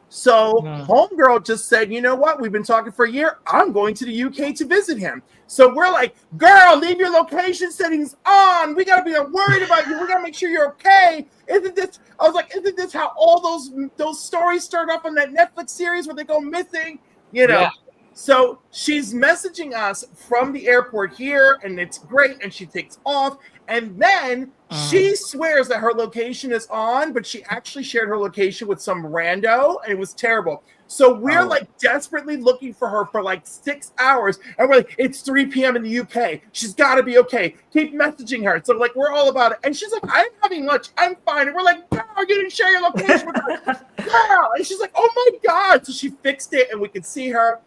So homegirl just said, you know what? We've been talking for a year. I'm going to the UK to visit him. So we're like, girl, leave your location settings on. We got to be worried about you. We got to make sure you're okay. Isn't this? I was like, isn't this how all those stories start off on that Netflix series where they go missing? You know. Yeah. So she's messaging us from the airport here, and it's great. And she takes off, and then she swears that her location is on, but she actually shared her location with some rando, and it was terrible. So we're like desperately looking for her for like 6 hours, and we're like, it's 3 p.m. in the UK. She's got to be okay. Keep messaging her. So like we're all about it, and she's like, I'm having lunch. I'm fine. And we're like, girl, you didn't share your location with her, girl. And she's like, oh my god. So she fixed it, and we could see her.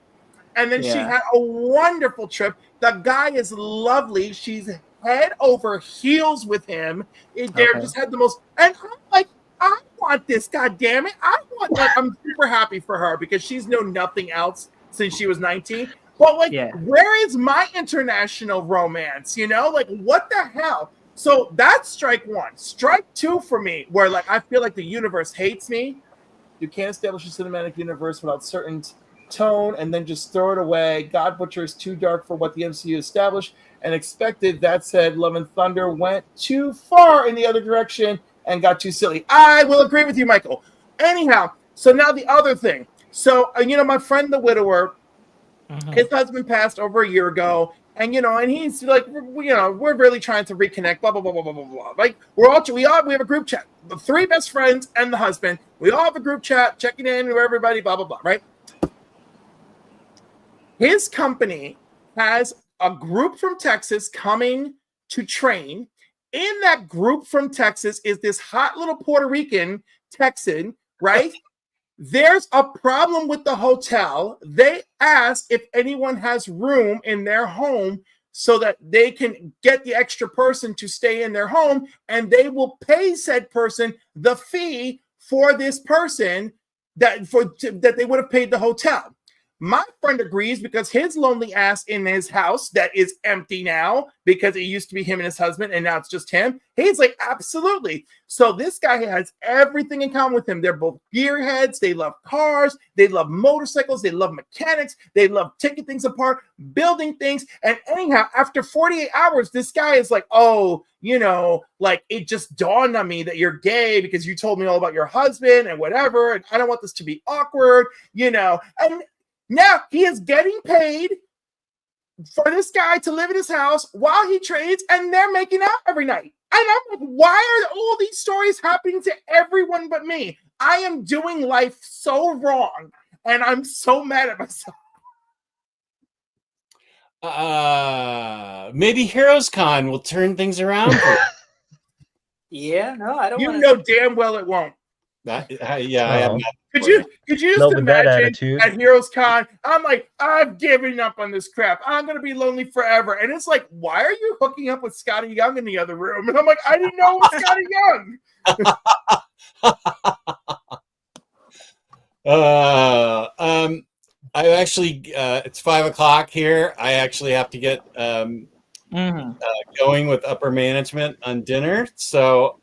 And then she had a wonderful trip. The guy is lovely. She's head over heels with him. They just had the most. And I'm like, I want this. God damn it! I'm super happy for her because she's known nothing else since she was 19. But like, where is my international romance? You know, like what the hell? So that's strike 1. Strike 2 for me, where like I feel like the universe hates me. You can't establish a cinematic universe without certain tone and then just throw it away. God Butcher is too dark for what the MCU established and expected. That said, Love and Thunder went too far in the other direction and got too silly. I will agree with you, Michael. Anyhow, so now the other thing. So, you know, my friend, the widower, his husband passed over a year ago. And, you know, and he's like, you know, we're really trying to reconnect, blah, blah, blah, blah, blah, blah, blah. Like, we have a group chat. The 3 best friends and the husband. We all have a group chat, checking in with everybody, blah, blah, blah, right? His company has a group from Texas coming to train. In that group from Texas is this hot little Puerto Rican Texan, right? There's a problem with the hotel. They ask if anyone has room in their home so that they can get the extra person to stay in their home, and they will pay said person the fee for this person that they would have paid the hotel. My friend agrees because his lonely ass in his house that is empty now because it used to be him and his husband and now it's just him. He's like, absolutely. So this guy has everything in common with him. They're both gearheads. They love cars. They love motorcycles. They love mechanics. They love taking things apart, building things. And anyhow, after 48 hours, this guy is like, oh, you know, like it just dawned on me that you're gay because you told me all about your husband and whatever. And I don't want this to be awkward, you know. And now he is getting paid for this guy to live in his house while he trades, and they're making out every night. And I'm like, why are all these stories happening to everyone but me? I am doing life so wrong, and I'm so mad at myself. Maybe Heroes Con will turn things around. Yeah, no, I don't. You know damn well it won't. I have not. Could you just No, with that imagine attitude. at Heroes Con, I'm like, I've given up on this crap. I'm going to be lonely forever. And it's like, why are you hooking up with Scotty Young in the other room? And I'm like, I didn't know it was Scotty Young. I actually, it's 5:00 here. I actually have to get going with upper management on dinner. So,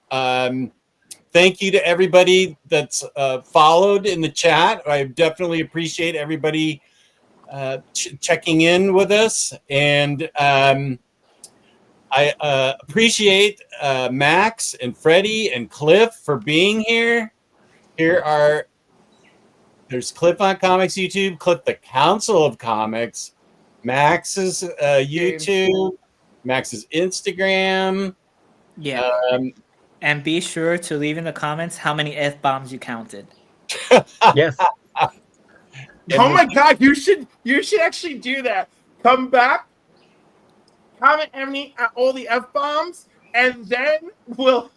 thank you to everybody that's followed in the chat. I definitely appreciate everybody checking in with us. And I appreciate Max and Freddie and Cliff for being here. There's Cliff on Comics YouTube, Cliff the Council of Comics, Max's YouTube, Max's Instagram. Yeah. And be sure to leave in the comments how many F-bombs you counted. Yes. Oh my God, you should actually do that. Come back, comment all the F-bombs, and then we'll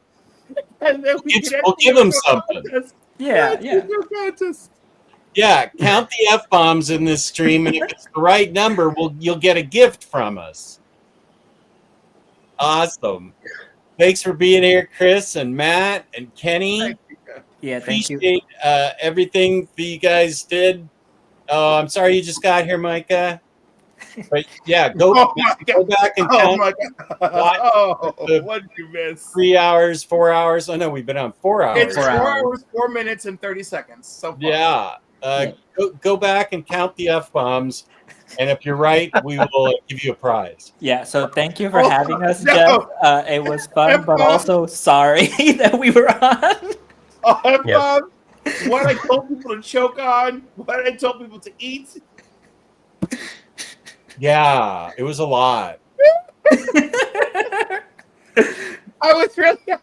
give them something. Yeah, yeah. Yeah, count the F-bombs in this stream, and if it's the right number, you'll get a gift from us. Awesome. Thanks for being here, Chris and Matt and Kenny. Yeah, thank you. Appreciate everything that you guys did. Oh, I'm sorry you just got here, Micah. But yeah, go back and count. My God. What did you miss? 3 hours, 4 hours. Oh no, we've been on 4 hours. It's 4 hours, 4 minutes, and 30 seconds. So far. Yeah. Go back and count the F-bombs. And if you're right, we will give you a prize. Yeah, so thank you for having us, Jeff. It was fun, but also sorry that we were on. Yes. What I told people to choke on, what I told people to eat. Yeah, it was a lot. I was really I'm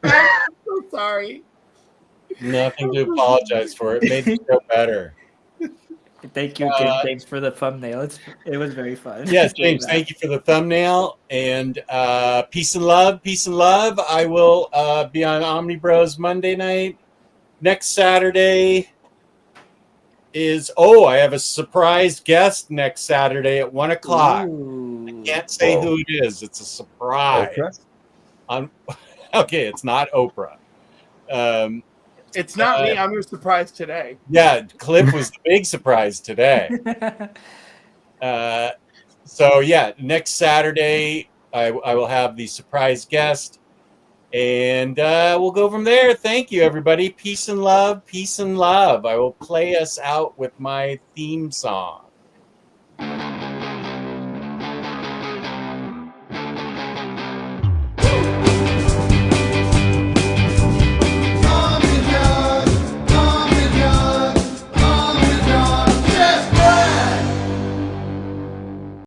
so sorry. Nothing to apologize for. It made the show better. Thank you, James. Thanks for the thumbnail. It was very fun. Yes, James, thank you for the thumbnail. And peace and love. Peace and love. I will be on Omnibros Monday night. Next Saturday I have a surprise guest next Saturday at 1 o'clock. I can't say who it is. It's a surprise. Okay, it's not Oprah. It's not me. I'm surprised today. Yeah, Cliff was the big surprise today. So yeah, next Saturday I will have the surprise guest, and we'll go from there. Thank you, everybody. Peace and love. Peace and love. I will play us out with my theme song.